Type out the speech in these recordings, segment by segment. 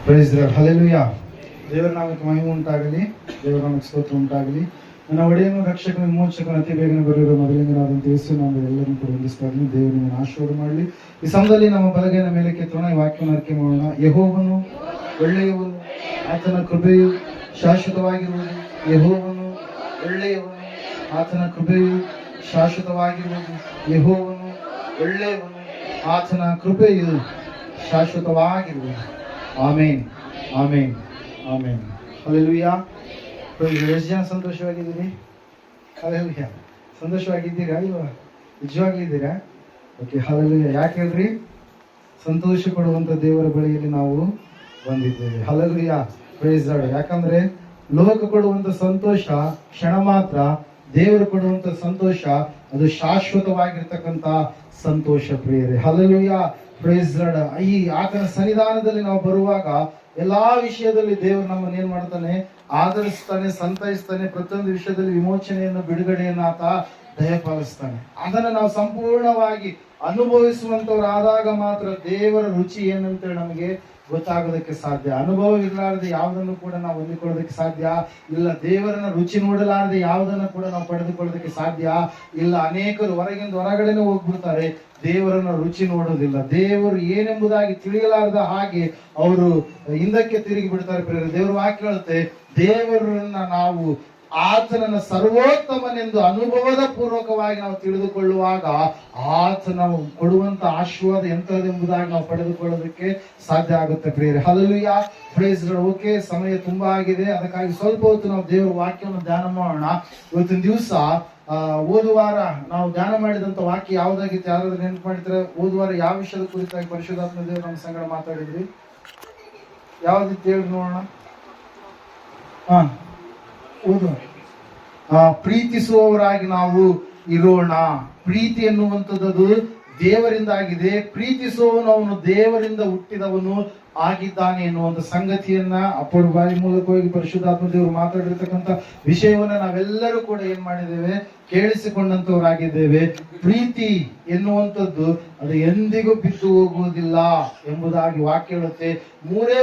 Price Lord, hallelujah. ದೇವರ ನಾಮಕ್ಕೆ ಮಹಿಮೆ ಉಂಟಾಗಲಿ, ದೇವರ ನಾಮಕ್ಕೆ ಸ್ತೋತ್ರ ಉಂಟಾಗಲಿ. ನನ್ನ ಒಡೆಯನು, ರಕ್ಷಕನ, ವಿಮೋಚಕನ, ಅತಿ ಬೇಗನೆ ಬರೆಯುವ ಮೊದಲಿಂಗನಾದಂಥ ಯೇಸು ನಾನು ಎಲ್ಲರನ್ನು ಕೂಡ ವಂದಿಸ್ತಾ ಇದ್ದೀನಿ. ದೇವರು ನಿಮ್ಮನ್ನು ಆಶೀರ್ವಾದ ಮಾಡಲಿ. ಈ ಸಮಯದಲ್ಲಿ ನಮ್ಮ ಬಲಗೈನ ಮೇಲೆ ಕೆತ್ತೋಣ, ಈ ವಾಕ್ಯವನ್ನು ಅರಿಕೆ ಮಾಡೋಣ. ಯೆಹೋವನು ಒಳ್ಳೆಯವನು, ಆತನ ಕೃಪೆಯು ಶಾಶ್ವತವಾಗಿರುವುದು. ಯೆಹೋವನು ಒಳ್ಳೆಯವನು, ಆತನ ಕೃಪೆಯು ಶಾಶ್ವತವಾಗಿರುವುದು. ಯೆಹೋವನು ಒಳ್ಳೆಯವನು, ಆತನ ಕೃಪೆಯು ಶಾಶ್ವತವಾಗಿರುವುದು. ಆಮೇನ್, ಆಮೇನ್, ಆಮೇನ್. ಹಲ್ಲೆಲೂಯಾ. ಎಷ್ಟು ಜನ ಸಂತೋಷವಾಗಿದ್ದೀರಿ? ಹಲ್ಲೆಲೂಯಾ. ಸಂತೋಷವಾಗಿದ್ದೀರಾ ಇಲ್ವಾ? ನಿಜವಾಗ್ಲಿದ್ದೀರಾ? Okay, hallelujah. ಯಾಕೆ ಹೇಳ್ರಿ? ಸಂತೋಷ ಕೊಡುವಂತ ದೇವರ ಬಳಿಯಲ್ಲಿ ನಾವು ಬಂದಿದ್ದೇವೆ. Hallelujah, praise lord. ಯಾಕಂದ್ರೆ ಲೋಕ ಕೊಡುವಂತ ಸಂತೋಷ ಕ್ಷಣ ಮಾತ್ರ, ದೇವರು ಕೊಡುವಂತ ಸಂತೋಷ ಅದು ಶಾಶ್ವತವಾಗಿರ್ತಕ್ಕಂತ ಸಂತೋಷ ಪ್ರಿಯರೇ. Hallelujah, praise Lord. ಈ ಆತನ ಸನ್ನಿಧಾನದಲ್ಲಿ ನಾವು ಬರುವಾಗ ಎಲ್ಲಾ ವಿಷಯದಲ್ಲಿ ದೇವರು ನಮ್ಮನ್ನು ಏನ್ ಮಾಡ್ತಾನೆ? ಆದರಿಸ್ತಾನೆ, ಸಂತೈಸ್ತಾನೆ. ಪ್ರತಿಯೊಂದು ವಿಷಯದಲ್ಲಿ ವಿಮೋಚನೆಯನ್ನು, ಬಿಡುಗಡೆಯನ್ನು ಆತ ದಯಪಾಲಿಸ್ತಾನೆ. ಅದನ್ನು ನಾವು ಸಂಪೂರ್ಣವಾಗಿ ಅನುಭವಿಸುವಂತವರಾದಾಗ ಮಾತ್ರ ದೇವರ ರುಚಿ ಏನಂತೇಳಿ ನಮಗೆ ಗೊತ್ತಾಗೋದಕ್ಕೆ ಸಾಧ್ಯ. ಅನುಭವ ಇರಲಾರದೆ ಯಾವುದನ್ನು ಕೂಡ ನಾವು ಹೊಂದಿಕೊಳ್ಳೋದಕ್ಕೆ ಸಾಧ್ಯ ಇಲ್ಲ. ದೇವರನ್ನ ರುಚಿ ನೋಡಲಾರದೆ ಯಾವುದನ್ನು ಕೂಡ ನಾವು ಪಡೆದುಕೊಳ್ಳೋದಕ್ಕೆ ಸಾಧ್ಯ ಇಲ್ಲ. ಅನೇಕರು ಹೊರಗಡೆನೆ ಹೋಗ್ಬಿಡ್ತಾರೆ, ದೇವರನ್ನ ರುಚಿ ನೋಡೋದಿಲ್ಲ. ದೇವರು ಏನೆಂಬುದಾಗಿ ತಿಳಿಯಲಾರದ ಹಾಗೆ ಅವರು ಹಿಂದಕ್ಕೆ ತಿರುಗಿ ಬಿಡ್ತಾರೆ. ದೇವರು ವಾಕ್ಯ ಹೇಳುತ್ತೆ, ದೇವರನ್ನ ನಾವು ಆತನನ್ನ ಸರ್ವೋತ್ತಮನೆಂದು ಅನುಭವದ ಪೂರ್ವಕವಾಗಿ ನಾವು ತಿಳಿದುಕೊಳ್ಳುವಾಗ ಆತನ ಕೊಡುವಂತ ಆಶೀರ್ವಾದ ಎಂತದೆಂಬುದಾಗಿ ನಾವು ಪಡೆದುಕೊಳ್ಳೋದಕ್ಕೆ ಸಾಧ್ಯ ಆಗುತ್ತೆ ಪ್ರಿಯರೇ. Hallelujah, praise lord. ಓಕೆ, ಸಮಯ ತುಂಬಾ ಆಗಿದೆ, ಅದಕ್ಕಾಗಿ ಸ್ವಲ್ಪ ಹೊತ್ತು ನಾವು ದೇವರ ವಾಕ್ಯವನ್ನು ಧ್ಯಾನ ಮಾಡೋಣ. ಇವತ್ತಿನ ದಿವಸ ಓದುವಾರ ನಾವು ಧ್ಯಾನ ಮಾಡಿದಂತ ವಾಕ್ಯ ಯಾವ್ದಾಗಿತ್ತು? ಯಾರಾದ್ರೂ ನೆನಪು ಮಾಡಿದ್ರೆ? ಓದುವಾರ ಯಾವ ವಿಷಯದ ಕುರಿತಾಗಿ ಪರಿಶುದ್ಧಾತ್ಮ ದೇವರು ನಮ್ಮ ಸಂಗಡ ಮಾತಾಡಿದ್ರಿ? ಯಾವ್ದಿತ್ತು ಹೇಳಿ ನೋಡೋಣ. ಓದು. ಪ್ರೀತಿಸುವವರಾಗಿ ನಾವು ಇರೋಣ. ಪ್ರೀತಿ ಎನ್ನುವಂಥದ್ದು ದೇವರಿಂದ ಆಗಿದೆ. ಪ್ರೀತಿಸುವವನು ಅವನು ದೇವರಿಂದ ಹುಟ್ಟಿದವನು ಆಗಿದ್ದಾನೆ ಎನ್ನುವಂತ ಸಂಗತಿಯನ್ನ ಅಪ್ಪರ ಬಾಯಿ ಮೂಲಕವಾಗಿ ಪರಿಶುದ್ಧಾತ್ಮ ದೇವರು ಮಾತಾಡಿರ್ತಕ್ಕಂಥ ವಿಷಯವನ್ನ ನಾವೆಲ್ಲರೂ ಕೂಡ ಏನ್ ಮಾಡಿದ್ದೇವೆ? ಕೇಳಿಸಿಕೊಂಡಂತವರಾಗಿದ್ದೇವೆ. ಪ್ರೀತಿ ಎನ್ನುವಂಥದ್ದು ಅದು ಎಂದಿಗೂ ಬಿದ್ದು ಹೋಗುವುದಿಲ್ಲ ಎಂಬುದಾಗಿ ವಾಕ್ಯ ಹೇಳುತ್ತೆ.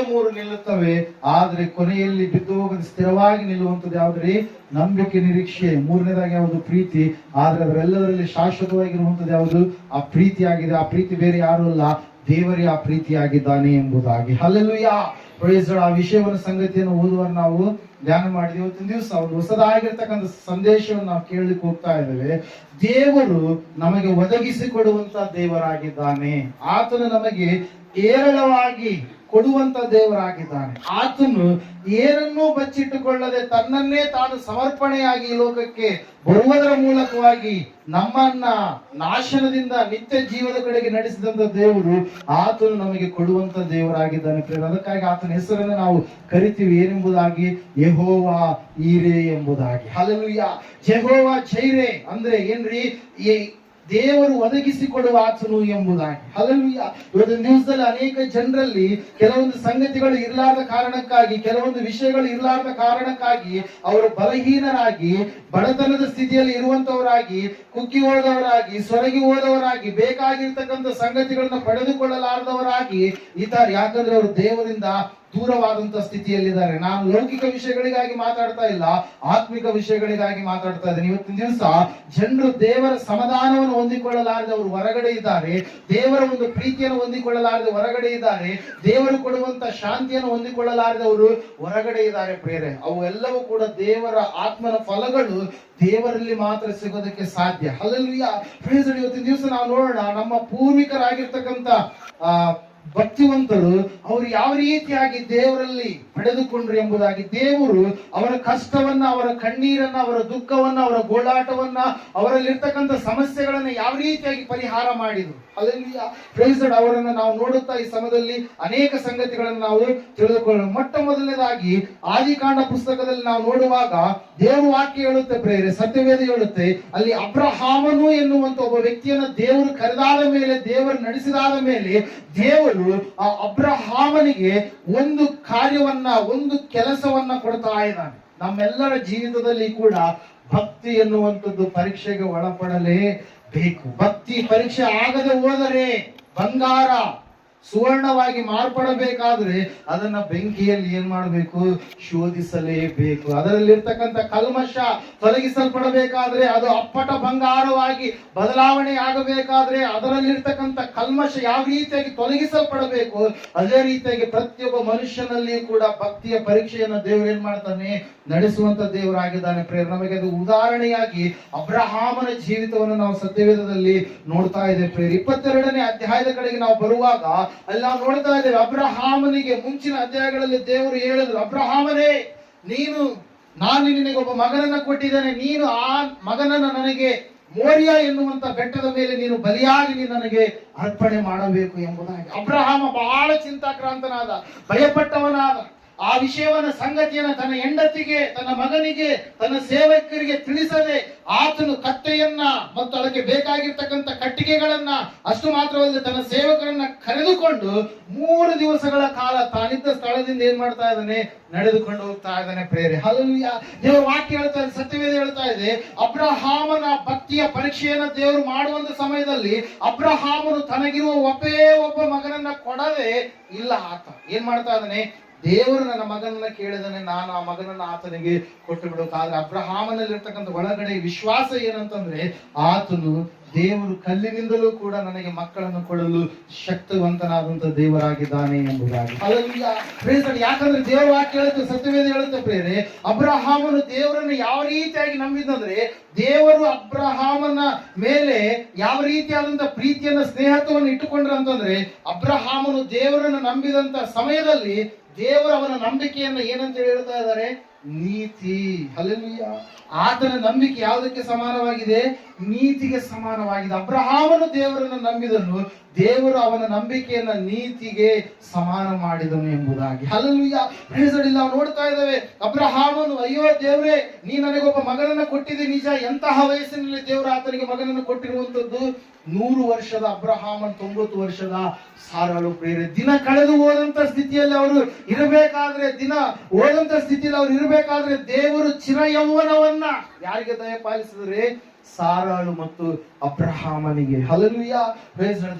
ಮೂರು ನಿಲ್ಲುತ್ತವೆ, ಆದ್ರೆ ಕೊನೆಯಲ್ಲಿ ಬಿದ್ದು ಹೋಗದೆ ಸ್ಥಿರವಾಗಿ ನಿಲ್ಲುವಂಥದ್ದು ಯಾವ್ದ್ರಿ? ನಂಬಿಕೆ, ನಿರೀಕ್ಷೆ. ಮೂರನೇದಾಗಿ ಯಾವುದು? ಪ್ರೀತಿ. ಆದ್ರೆ ಅದರೆಲ್ಲದರಲ್ಲಿ ಶಾಶ್ವತವಾಗಿರುವಂಥದ್ದು ಯಾವುದು? ಆ ಪ್ರೀತಿ ಆಗಿದೆ. ಆ ಪ್ರೀತಿ ಬೇರೆ ಯಾರು ಅಲ್ಲ, ದೇವರೇ ಆ ಪ್ರೀತಿಯಾಗಿದ್ದಾನೆ ಎಂಬುದಾಗಿ. Hallelujah, praise Lord. ಆ ವಿಷಯವನ್ನು, ಸಂಗತಿಯನ್ನು ಓದುವ ನಾವು ಧ್ಯಾನ ಮಾಡಿದ್ವಿ. ಇವತ್ತಿನ ದಿವಸ ಒಂದು ಹೊಸದಾಗಿರ್ತಕ್ಕಂಥ ಸಂದೇಶವನ್ನು ನಾವು ಕೇಳಲಿಕ್ಕೆ ಹೋಗ್ತಾ ಇದ್ದೇವೆ. ದೇವರು ನಮಗೆ ಒದಗಿಸಿಕೊಡುವಂತ ದೇವರಾಗಿದ್ದಾನೆ. ಆತನು ನಮಗೆ ಏರಳವಾಗಿ ಕೊಡುವಂತ ದೇವರಾಗಿದ್ದಾನೆ. ಆತನು ಏನನ್ನೂ ಬಚ್ಚಿಟ್ಟುಕೊಳ್ಳದೆ ತನ್ನನ್ನೇ ತಾನು ಸಮರ್ಪಣೆಯಾಗಿ ಈ ಲೋಕಕ್ಕೆ ಬರುವುದರ ಮೂಲಕವಾಗಿ ನಮ್ಮನ್ನ ನಾಶನದಿಂದ ನಿತ್ಯ ಜೀವದ ಕಡೆಗೆ ನಡೆಸಿದಂತ ದೇವರು ಆತನು ನಮಗೆ ಕೊಡುವಂತ ದೇವರಾಗಿದ್ದಾನೆ. ಅದಕ್ಕಾಗಿ ಆತನ ಹೆಸರನ್ನು ನಾವು ಕರಿತೀವಿ ಏನೆಂಬುದಾಗಿ? ಯೆಹೋವಾ ಈರೆ ಎಂಬುದಾಗಿ. ಹಲ್ಲೆಲೂಯಾ. ಯೆಹೋವಾ ಜೈರೆ ಅಂದ್ರೆ ಏನ್ರಿ? ದೇವರು ಒದಗಿಸಿಕೊಡುವ ಆತನು ಎಂಬುದಾಗಿ. ಹಲ್ಲೆಲೂಯಾ. ಇವತ್ತಿನ ದಿವಸದಲ್ಲಿ ಅನೇಕ ಜನರಲ್ಲಿ ಕೆಲವೊಂದು ಸಂಗತಿಗಳು ಇರಲಾರದ ಕಾರಣಕ್ಕಾಗಿ, ಕೆಲವೊಂದು ವಿಷಯಗಳು ಇರಲಾರದ ಕಾರಣಕ್ಕಾಗಿ ಅವರು ಬಲಹೀನರಾಗಿ, ಬಡತನದ ಸ್ಥಿತಿಯಲ್ಲಿ ಇರುವಂತವರಾಗಿ, ಕುಗ್ಗಿ ಹೋದವರಾಗಿ, ಸೊರಗಿ ಹೋದವರಾಗಿ, ಬೇಕಾಗಿರ್ತಕ್ಕಂಥ ಸಂಗತಿಗಳನ್ನ ಪಡೆದುಕೊಳ್ಳಲಾರದವರಾಗಿ ಇದ್ದಾರೆ. ಯಾಕಂದ್ರೆ ಅವರು ದೇವರಿಂದ ದೂರವಾದಂತ ಸ್ಥಿತಿಯಲ್ಲಿದ್ದಾರೆ. ನಾನು ಲೌಕಿಕ ವಿಷಯಗಳಿಗಾಗಿ ಮಾತಾಡ್ತಾ ಇಲ್ಲ, ಆತ್ಮಿಕ ವಿಷಯಗಳಿಗಾಗಿ ಮಾತಾಡ್ತಾ ಇದ್ದೇನೆ. ಇವತ್ತಿನ ದಿವಸ ಜನರು ದೇವರ ಸಮಾಧಾನವನ್ನು ಹೊಂದಿಕೊಳ್ಳಲಾರದೆ ಅವರು ಹೊರಗಡೆ ಇದ್ದಾರೆ. ದೇವರ ಒಂದು ಪ್ರೀತಿಯನ್ನು ಹೊಂದಿಕೊಳ್ಳಲಾರದೆ ಹೊರಗಡೆ ಇದ್ದಾರೆ. ದೇವರು ಕೊಡುವಂತ ಶಾಂತಿಯನ್ನು ಹೊಂದಿಕೊಳ್ಳಲಾರದೆ ಅವರು ಹೊರಗಡೆ ಇದ್ದಾರೆ ಪ್ರಿಯರೇ. ಅವು ಎಲ್ಲವೂ ಕೂಡ ದೇವರ ಆತ್ಮನ ಫಲಗಳು ದೇವರಲ್ಲಿ ಮಾತ್ರ ಸಿಗೋದಕ್ಕೆ ಸಾಧ್ಯ. ಹಲ್ಲೆಲೂಯಾ. Praise Lord. ಇವತ್ತಿನ ದಿವಸ ನಾವು ನೋಡೋಣ, ನಮ್ಮ ಪೂರ್ವಿಕರಾಗಿರ್ತಕ್ಕಂಥ ಭಕ್ತಿವಂತರು ಅವರು ಯಾವ ರೀತಿಯಾಗಿ ದೇವರಲ್ಲಿ ಪಡೆದುಕೊಂಡ್ರು ಎಂಬುದಾಗಿ. ದೇವರು ಅವರ ಕಷ್ಟವನ್ನ, ಅವರ ಕಣ್ಣೀರನ್ನ, ಅವರ ದುಃಖವನ್ನ, ಅವರ ಗೋಳಾಟವನ್ನ, ಅವರಲ್ಲಿರ್ತಕ್ಕಂಥ ಸಮಸ್ಯೆಗಳನ್ನ ಯಾವ ರೀತಿಯಾಗಿ ಪರಿಹಾರ ಮಾಡಿದ್ರು. Hallelujah, praise Lord. ಅವರನ್ನ ನಾವು ನೋಡುತ್ತಾ ಈ ಸಮಯದಲ್ಲಿ ಅನೇಕ ಸಂಗತಿಗಳನ್ನು ನಾವು ತಿಳಿದುಕೊಳ್ಳೋಣ. ಮೊಟ್ಟ ಮೊದಲನೇದಾಗಿ ಆದಿಕಾಂಡ ಪುಸ್ತಕದಲ್ಲಿ ನಾವು ನೋಡುವಾಗ ದೇವರು ವಾಕ್ಯ ಹೇಳುತ್ತೆ ಪ್ರೇರೆ, ಸತ್ಯವೇದ ಹೇಳುತ್ತೆ, ಅಲ್ಲಿ ಅಬ್ರಹಾಮನು ಎನ್ನುವಂತ ಒಬ್ಬ ವ್ಯಕ್ತಿಯನ್ನ ದೇವರು ಕರೆದಾದ ಮೇಲೆ, ದೇವರು ನಡೆಸಿದಾದ ಮೇಲೆ ದೇವರು ಆ ಅಬ್ರಹಾಮನಿಗೆ ಒಂದು ಕಾರ್ಯವನ್ನ, ಒಂದು ಕೆಲಸವನ್ನ ಕೊಡ್ತಾ ಇದ್ದಾನೆ. ನಮ್ಮೆಲ್ಲರ ಜೀವಿತದಲ್ಲಿ ಕೂಡ ಭಕ್ತಿ ಎನ್ನುವಂಥದ್ದು ಪರೀಕ್ಷೆಗೆ ಒಳಪಡಲೇಬೇಕು. ಭಕ್ತಿ ಪರೀಕ್ಷೆ ಆಗದೆ ಹೋದರೆ ಬಂಗಾರ, ಸುವರ್ಣವಾಗಿ ಮಾರ್ಪಡಬೇಕಾದ್ರೆ ಅದನ್ನ ಬೆಂಕಿಯಲ್ಲಿ ಏನ್ ಮಾಡಬೇಕು? ಶೋಧಿಸಲೇಬೇಕು. ಅದರಲ್ಲಿರ್ತಕ್ಕಂಥ ಕಲ್ಮಶ ತೊಲಗಿಸಲ್ಪಡಬೇಕಾದ್ರೆ, ಅದು ಅಪ್ಪಟ ಬಂಗಾರವಾಗಿ ಬದಲಾವಣೆ ಆಗಬೇಕಾದ್ರೆ ಅದರಲ್ಲಿರ್ತಕ್ಕಂಥ ಕಲ್ಮಶ ಯಾವ ರೀತಿಯಾಗಿ ತೊಲಗಿಸಲ್ಪಡಬೇಕು, ಅದೇ ರೀತಿಯಾಗಿ ಪ್ರತಿಯೊಬ್ಬ ಮನುಷ್ಯನಲ್ಲಿ ಕೂಡ ಭಕ್ತಿಯ ಪರೀಕ್ಷೆಯನ್ನು ದೇವರು ಏನ್ ಮಾಡ್ತಾನೆ? ನಡೆಸುವಂತ ದೇವರಾಗಿದ್ದಾನೆ. ಪ್ರೇರ ನಮಗೆ ಅದು ಉದಾಹರಣೆಯಾಗಿ ಅಬ್ರಹಾಮನ ಜೀವಿತವನ್ನು ನಾವು ಸತ್ಯವೇದದಲ್ಲಿ ನೋಡ್ತಾ ಇದ್ದೇವೆ. ಪ್ರೇರ 22ನೇ ಅಧ್ಯಾಯದ ಕಡೆಗೆ ನಾವು ಬರುವಾಗ ಅಲ್ಲಿ ನಾವು ನೋಡ್ತಾ ಇದ್ದೇವೆ, ಅಬ್ರಹಾಮನಿಗೆ ಮುಂಚಿನ ಅಧ್ಯಾಯಗಳಲ್ಲಿ ದೇವರು ಹೇಳಿದ್ರು, ಅಬ್ರಹಾಮನೇ, ನಾನು ನಿನಗೆ ಒಬ್ಬ ಮಗನನ್ನ ಕೊಟ್ಟಿದ್ದೇನೆ, ನೀನು ಆ ಮಗನನ್ನ ನನಗೆ ಮೋರಿಯಾ ಎನ್ನುವಂತ ಬೆಟ್ಟದ ಮೇಲೆ ನೀನು ಬಲಿಯಾಗಿ ನನಗೆ ಅರ್ಪಣೆ ಮಾಡಬೇಕು ಎಂಬುದಾಗಿ. ಅಬ್ರಹಾಮ ಬಹಳ ಚಿಂತಾಕ್ರಾಂತನಾದ, ಭಯಪಟ್ಟವನಾದ. ಆ ವಿಷಯವನ್ನ, ಸಂಗತಿಯನ್ನ ತನ್ನ ಹೆಂಡತಿಗೆ, ತನ್ನ ಮಗನಿಗೆ, ತನ್ನ ಸೇವಕರಿಗೆ ತಿಳಿಸದೆ ಆತನು ಕತ್ತೆಯನ್ನ ಮತ್ತು ಅದಕ್ಕೆ ಬೇಕಾಗಿರ್ತಕ್ಕಂಥ ಕಟ್ಟಿಗೆಗಳನ್ನ, ಅಷ್ಟು ಮಾತ್ರವಲ್ಲದೆ ತನ್ನ ಸೇವಕರನ್ನ ಕರೆದುಕೊಂಡು 3 ದಿವಸಗಳ ಕಾಲ ತಾನಿದ್ದ ಸ್ಥಳದಿಂದ ಏನ್ ಮಾಡ್ತಾ ಇದ್ದಾನೆ? ನಡೆದುಕೊಂಡು ಹೋಗ್ತಾ ಇದ್ದಾನೆ. ಪ್ರೇರೆ ಹಲ್ಲೆಲೂಯಾ. ದೇವರ ವಾಕ್ಯ ಹೇಳ್ತಾ ಇದೆ, ಸತ್ಯವೇದ ಹೇಳ್ತಾ ಇದೆ, ಅಬ್ರಹಾಮನ ಭಕ್ತಿಯ ಪರೀಕ್ಷೆಯನ್ನ ದೇವರು ಮಾಡುವಂತ ಸಮಯದಲ್ಲಿ ಅಬ್ರಹಾಮನು ತನಗಿರುವ ಒಬ್ಬ ಮಗನನ್ನ ಕೊಡದೆ ಇಲ್ಲ. ಆತ ಏನ್ ಮಾಡ್ತಾ ಇದ್ದಾನೆ? ದೇವರು ನನ್ನ ಮಗನನ್ನ ಕೇಳಿದಾನೆ, ನಾನು ಆ ಮಗನನ್ನ ಆತನಿಗೆ ಕೊಟ್ಟು ಬಿಡೋಕಾದ್ರೆ ಅಬ್ರಹಾಮನಲ್ಲಿರ್ತಕ್ಕಂಥ ಒಳಗಡೆ ವಿಶ್ವಾಸ ಏನಂತಂದ್ರೆ, ಆತನು ದೇವರು ಕಲ್ಲಿನಿಂದಲೂ ಕೂಡ ನನಗೆ ಮಕ್ಕಳನ್ನು ಕೊಡಲು ಶಕ್ತಿವಂತನಾದಂತ ದೇವರಾಗಿದ್ದಾನೆ ಎಂಬುದಾಗಿ. ಯಾಕಂದ್ರೆ ದೇವರ ವಾಕ್ಯ ಹೇಳುತ್ತೆ, ಸತ್ಯವೇದ ಹೇಳುತ್ತೆ ಪ್ರೇರೆ, ಅಬ್ರಹಾಮನು ದೇವರನ್ನು ಯಾವ ರೀತಿಯಾಗಿ ನಂಬಿದಂದ್ರೆ, ದೇವರು ಅಬ್ರಹಾಮನ ಮೇಲೆ ಯಾವ ರೀತಿಯಾದಂತ ಪ್ರೀತಿಯನ್ನ, ಸ್ನೇಹತ್ವವನ್ನು ಇಟ್ಟುಕೊಂಡ್ರು ಅಂತಂದ್ರೆ, ಅಬ್ರಹಾಮನು ದೇವರನ್ನು ನಂಬಿದಂತ ಸಮಯದಲ್ಲಿ ದೇವರ ಅವನ ನಂಬಿಕೆಯನ್ನ ಏನಂತ ಹೇಳ್ತಾ ಇದ್ದಾರೆ? ನೀತಿ. ಹಲ್ಲೆಲೂಯಾ. ಆತನ ನಂಬಿಕೆ ಯಾವುದಕ್ಕೆ ಸಮಾನವಾಗಿದೆ? ನೀತಿಗೆ ಸಮಾನವಾಗಿದೆ. ಅಬ್ರಹಾಮನು ದೇವರನ್ನು ನಂಬಿದನು, ದೇವರು ಅವನ ನಂಬಿಕೆಯನ್ನ ನೀತಿಗೆ ಸಮಾನ ಮಾಡಿದನು ಎಂಬುದಾಗಿ. ಹಲ್ಲೆಲೂಯಾ. ನಾವು ನೋಡ್ತಾ ಇದ್ದೇವೆ, ಅಬ್ರಹಾಮನು, ಅಯ್ಯೋ ದೇವರೇ, ನೀ ನನಗೊಬ್ಬ ಮಗನನ್ನ ಕೊಟ್ಟಿದ್ದೆ ನಿಜ. ಎಂತಹ ವಯಸ್ಸಿನಲ್ಲಿ ದೇವರು ಆತನಿಗೆ ಮಗನನ್ನು ಕೊಟ್ಟಿರುವಂತದ್ದು? 100 ವರ್ಷದ ಅಬ್ರಹಾಮನ್, 90 ವರ್ಷದ ಸಾರಳು. ಪ್ರೇರೆ ದಿನ ಕಳೆದು ಹೋದಂತ ಸ್ಥಿತಿಯಲ್ಲಿ ಅವರು ಇರಬೇಕಾದ್ರೆ, ದೇವರು ಚಿರಯೌವನವನ್ನ ಯಾರಿಗೆ ದಯಪಾಲಿಸಿದ್ರೆ? ಸಾರಾಳು ಮತ್ತು ಅಬ್ರಹಾಮನಿಗೆ. ಹಲ್ಲೆಲೂಯಾ.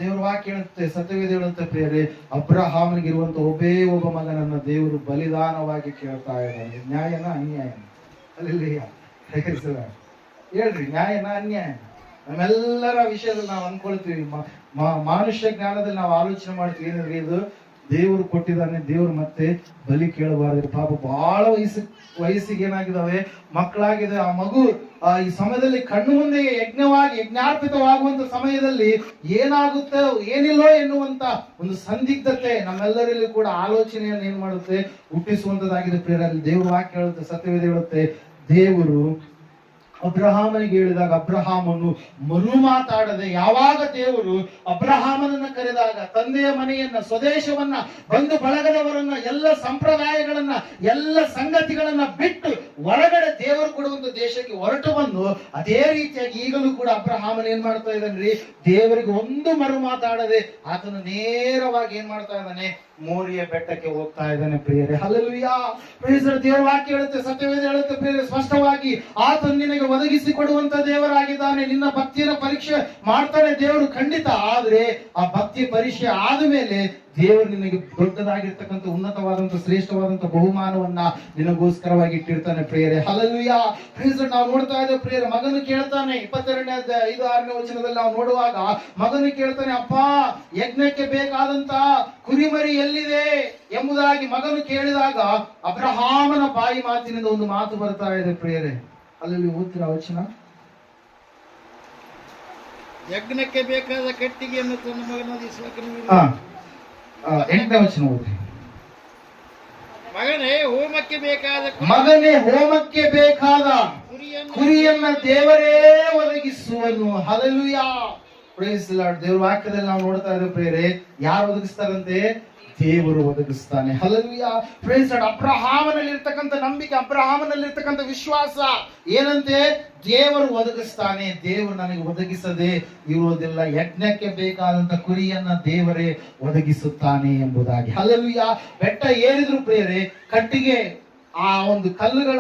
ದೇವರ ವಾಕ್ಯ ಹೇಳುತ್ತೆ, ಸತ್ಯವೇದ ಹೇಳುತ್ತೆ ಪ್ರಿಯರೇ, ಅಬ್ರಹಾಮನಿಗೆ ಇರುವಂತ ಒಬ್ಬ ಮಗನನ್ನ ದೇವರು ಬಲಿದಾನವಾಗಿ ಕೇಳ್ತಾ ಇದ್ದಾರೆ. ನ್ಯಾಯನ ಅನ್ಯಾಯನ? ಹಲ್ಲೆಲೂಯಾ. ಹೇಳ್ರಿ, ನ್ಯಾಯನ ಅನ್ಯಾಯ? ನಮ್ಮೆಲ್ಲರ ವಿಷಯದಲ್ಲಿ ನಾವು ಅನ್ಕೊಳ್ತೀವಿ, ಮಾನುಷ್ಯ ಜ್ಞಾನದಲ್ಲಿ ನಾವು ಆಲೋಚನೆ ಮಾಡ್ತೀವಿ, ಏನ್ರಿ ಇದು ದೇವರು ಕೊಟ್ಟಿದ್ದಾನೆ, ದೇವರು ಮತ್ತೆ ಬಲಿ ಕೇಳಬಾರ್ದು. ಪಾಪ ಬಹಳ ವಯಸ್ಸಿಗೆ ಏನಾಗಿದ್ದಾವೆ, ಮಕ್ಕಳಾಗಿದೆ. ಆ ಮಗು ಈ ಸಮಯದಲ್ಲಿ ಕಣ್ಣು ಮುಂದೆ ಯಜ್ಞಾರ್ಪಿತವಾಗುವಂತ ಸಮಯದಲ್ಲಿ ಏನಾಗುತ್ತೆ ಏನಿಲ್ಲೋ ಎನ್ನುವಂತ ಒಂದು ಸಂದಿಗ್ಧತೆ ನಮ್ಮೆಲ್ಲರಲ್ಲಿ ಕೂಡ ಆಲೋಚನೆಯನ್ನು ಏನ್ ಮಾಡುತ್ತೆ? ಹುಟ್ಟಿಸುವಂತದ್ದಾಗಿದೆ. ಪ್ರೇರಲ್ಲಿ ದೇವರು ವಾಕ್ಯ ಹೇಳುತ್ತೆ, ಸತ್ಯವೇದ ಹೇಳುತ್ತೆ, ದೇವರು ಅಬ್ರಹಾಮನಿಗೆ ಹೇಳಿದಾಗ ಅಬ್ರಹಾಮನು ಮರು ಮಾತಾಡದೆ, ಯಾವಾಗ ದೇವರು ಅಬ್ರಹಾಮನನ್ನ ಕರೆದಾಗ ತಂದೆಯ ಮನೆಯನ್ನ, ಸ್ವದೇಶವನ್ನ, ಬಂಧು ಬಳಗದವರನ್ನ, ಎಲ್ಲ ಸಂಪ್ರದಾಯಗಳನ್ನ, ಎಲ್ಲ ಸಂಗತಿಗಳನ್ನ ಬಿಟ್ಟು ಹೊರಗಡೆ ದೇವರು ಕೊಡುವಂತ ದೇಶಕ್ಕೆ ಹೊರಟು ಬಂದು, ಅದೇ ರೀತಿಯಾಗಿ ಈಗಲೂ ಕೂಡ ಅಬ್ರಹಾಮನ್ ಏನ್ ಮಾಡ್ತಾ ಇದ್ದಾನ್ರಿ? ದೇವರಿಗೆ ಒಂದು ಮರು ಮಾತಾಡದೆ ಆತನು ನೇರವಾಗಿ ಏನ್ ಮಾಡ್ತಾ ಇದ್ದಾನೆ? ಮೋರಿಯ ಬೆಟ್ಟಕ್ಕೆ ಹೋಗ್ತಾ ಇದ್ದಾನೆ. ಪ್ರಿಯರೇ ಹಲ್ಲೆಲೂಯಾ. ದೇವರ ವಾಕ್ಯ ಹೇಳುತ್ತೆ, ಸತ್ಯವೇದ ಹೇಳುತ್ತೆ ಪ್ರಿಯರೇ ಸ್ಪಷ್ಟವಾಗಿ, ಆತನು ನಿನಗೆ ಒದಗಿಸಿ ಕೊಡುವಂತ ದೇವರಾಗಿದ್ದಾನೆ. ನಿನ್ನ ಭಕ್ತಿಯ ಪರೀಕ್ಷೆ ಮಾಡ್ತಾನೆ ದೇವರು ಖಂಡಿತ. ಆದ್ರೆ ಆ ಭಕ್ತಿಯ ಪರೀಕ್ಷೆ ಆದ ಮೇಲೆ ದೇವರು ನಿನಗೆ ದೊಡ್ಡದಾಗಿರ್ತಕ್ಕಂಥ ಉನ್ನತವಾದಂತ ಶ್ರೇಷ್ಠವಾದಂತ ಬಹುಮಾನವನ್ನ ನಿನಗೋಸ್ಕರವಾಗಿ ಇಟ್ಟಿರ್ತಾನೆ. ಪ್ರಿಯರೇ ಹಲ್ಲೆಲೂಯಾ. ನಾವು ನೋಡ್ತಾ ಇದ್ದೇವೆ ಪ್ರಿಯರೇ, ಮಗನು ಕೇಳ್ತಾನೆ, 22ನೇ 5-6ನೇ ವಚನದಲ್ಲಿ ನಾವು ನೋಡುವಾಗ ಮಗನು ಕೇಳ್ತಾನೆ, ಅಪ್ಪ, ಯಜ್ಞಕ್ಕೆ ಬೇಕಾದಂತ ಕುರಿಮರಿ ಎಲ್ಲಿದೆ ಎಂಬುದಾಗಿ ಮಗನು ಕೇಳಿದಾಗ ಅಬ್ರಹಾಮನ ಬಾಯಿ ಮಾತಿನಿಂದ ಒಂದು ಮಾತು ಬರ್ತಾ ಇದೆ. ಪ್ರಿಯರೇ ಅಲ್ಲಿ ಓದ್ತಿರ ವಚನ? ಯಜ್ಞಕ್ಕೆ ಬೇಕಾದ ಕಟ್ಟಿಗೆಯನ್ನು ತನ್ನ ಮಗನ 8ನೇ ವಚನ ಓದಿ. ಮಗನೇ ಹೋಮಕ್ಕೆ ಬೇಕಾದ ಕುರಿಯನ್ನ ದೇವರೇ ಒದಗಿಸುವನು. ಹಲ್ಲೆಲೂಯಾ. Praise the lord. ದೇವರ ವಾಕ್ಯದಲ್ಲಿ ನಾವು ನೋಡ್ತಾ ಇದ್ದೇವೆ ಪ್ರಿಯರೇ, ಯಾರು ಒದಗಿಸ್ತಾರಂತೆ? ದೇವರು ಒದಗಿಸ್ತಾನೆ. ಹಲ್ಲೆಲೂಯಾ. Praise the lord. ಅಬ್ರಹಾಮನಲ್ಲಿರ್ತಕ್ಕಂಥ ನಂಬಿಕೆ, ಅಬ್ರಹಾಮನಲ್ಲಿರ್ತಕ್ಕಂಥ ವಿಶ್ವಾಸ ಏನಂತೆ? ದೇವರು ಒದಗಿಸ್ತಾನೆ. ದೇವರು ನನಗೆ ಒದಗಿಸದೆ ಇರುವುದಿಲ್ಲ. ಯಜ್ಞಕ್ಕೆ ಬೇಕಾದಂತ ಕುರಿಯನ್ನ ದೇವರೇ ಒದಗಿಸುತ್ತಾನೆ ಎಂಬುದಾಗಿ. ಹಲ್ಲೆಲೂಯಾ. ಬೆಟ್ಟ ಏರಿದ್ರು ಪ್ರಿಯರೇ, ಕಟ್ಟಿಗೆ ಆ ಒಂದು ಕಲ್ಲುಗಳ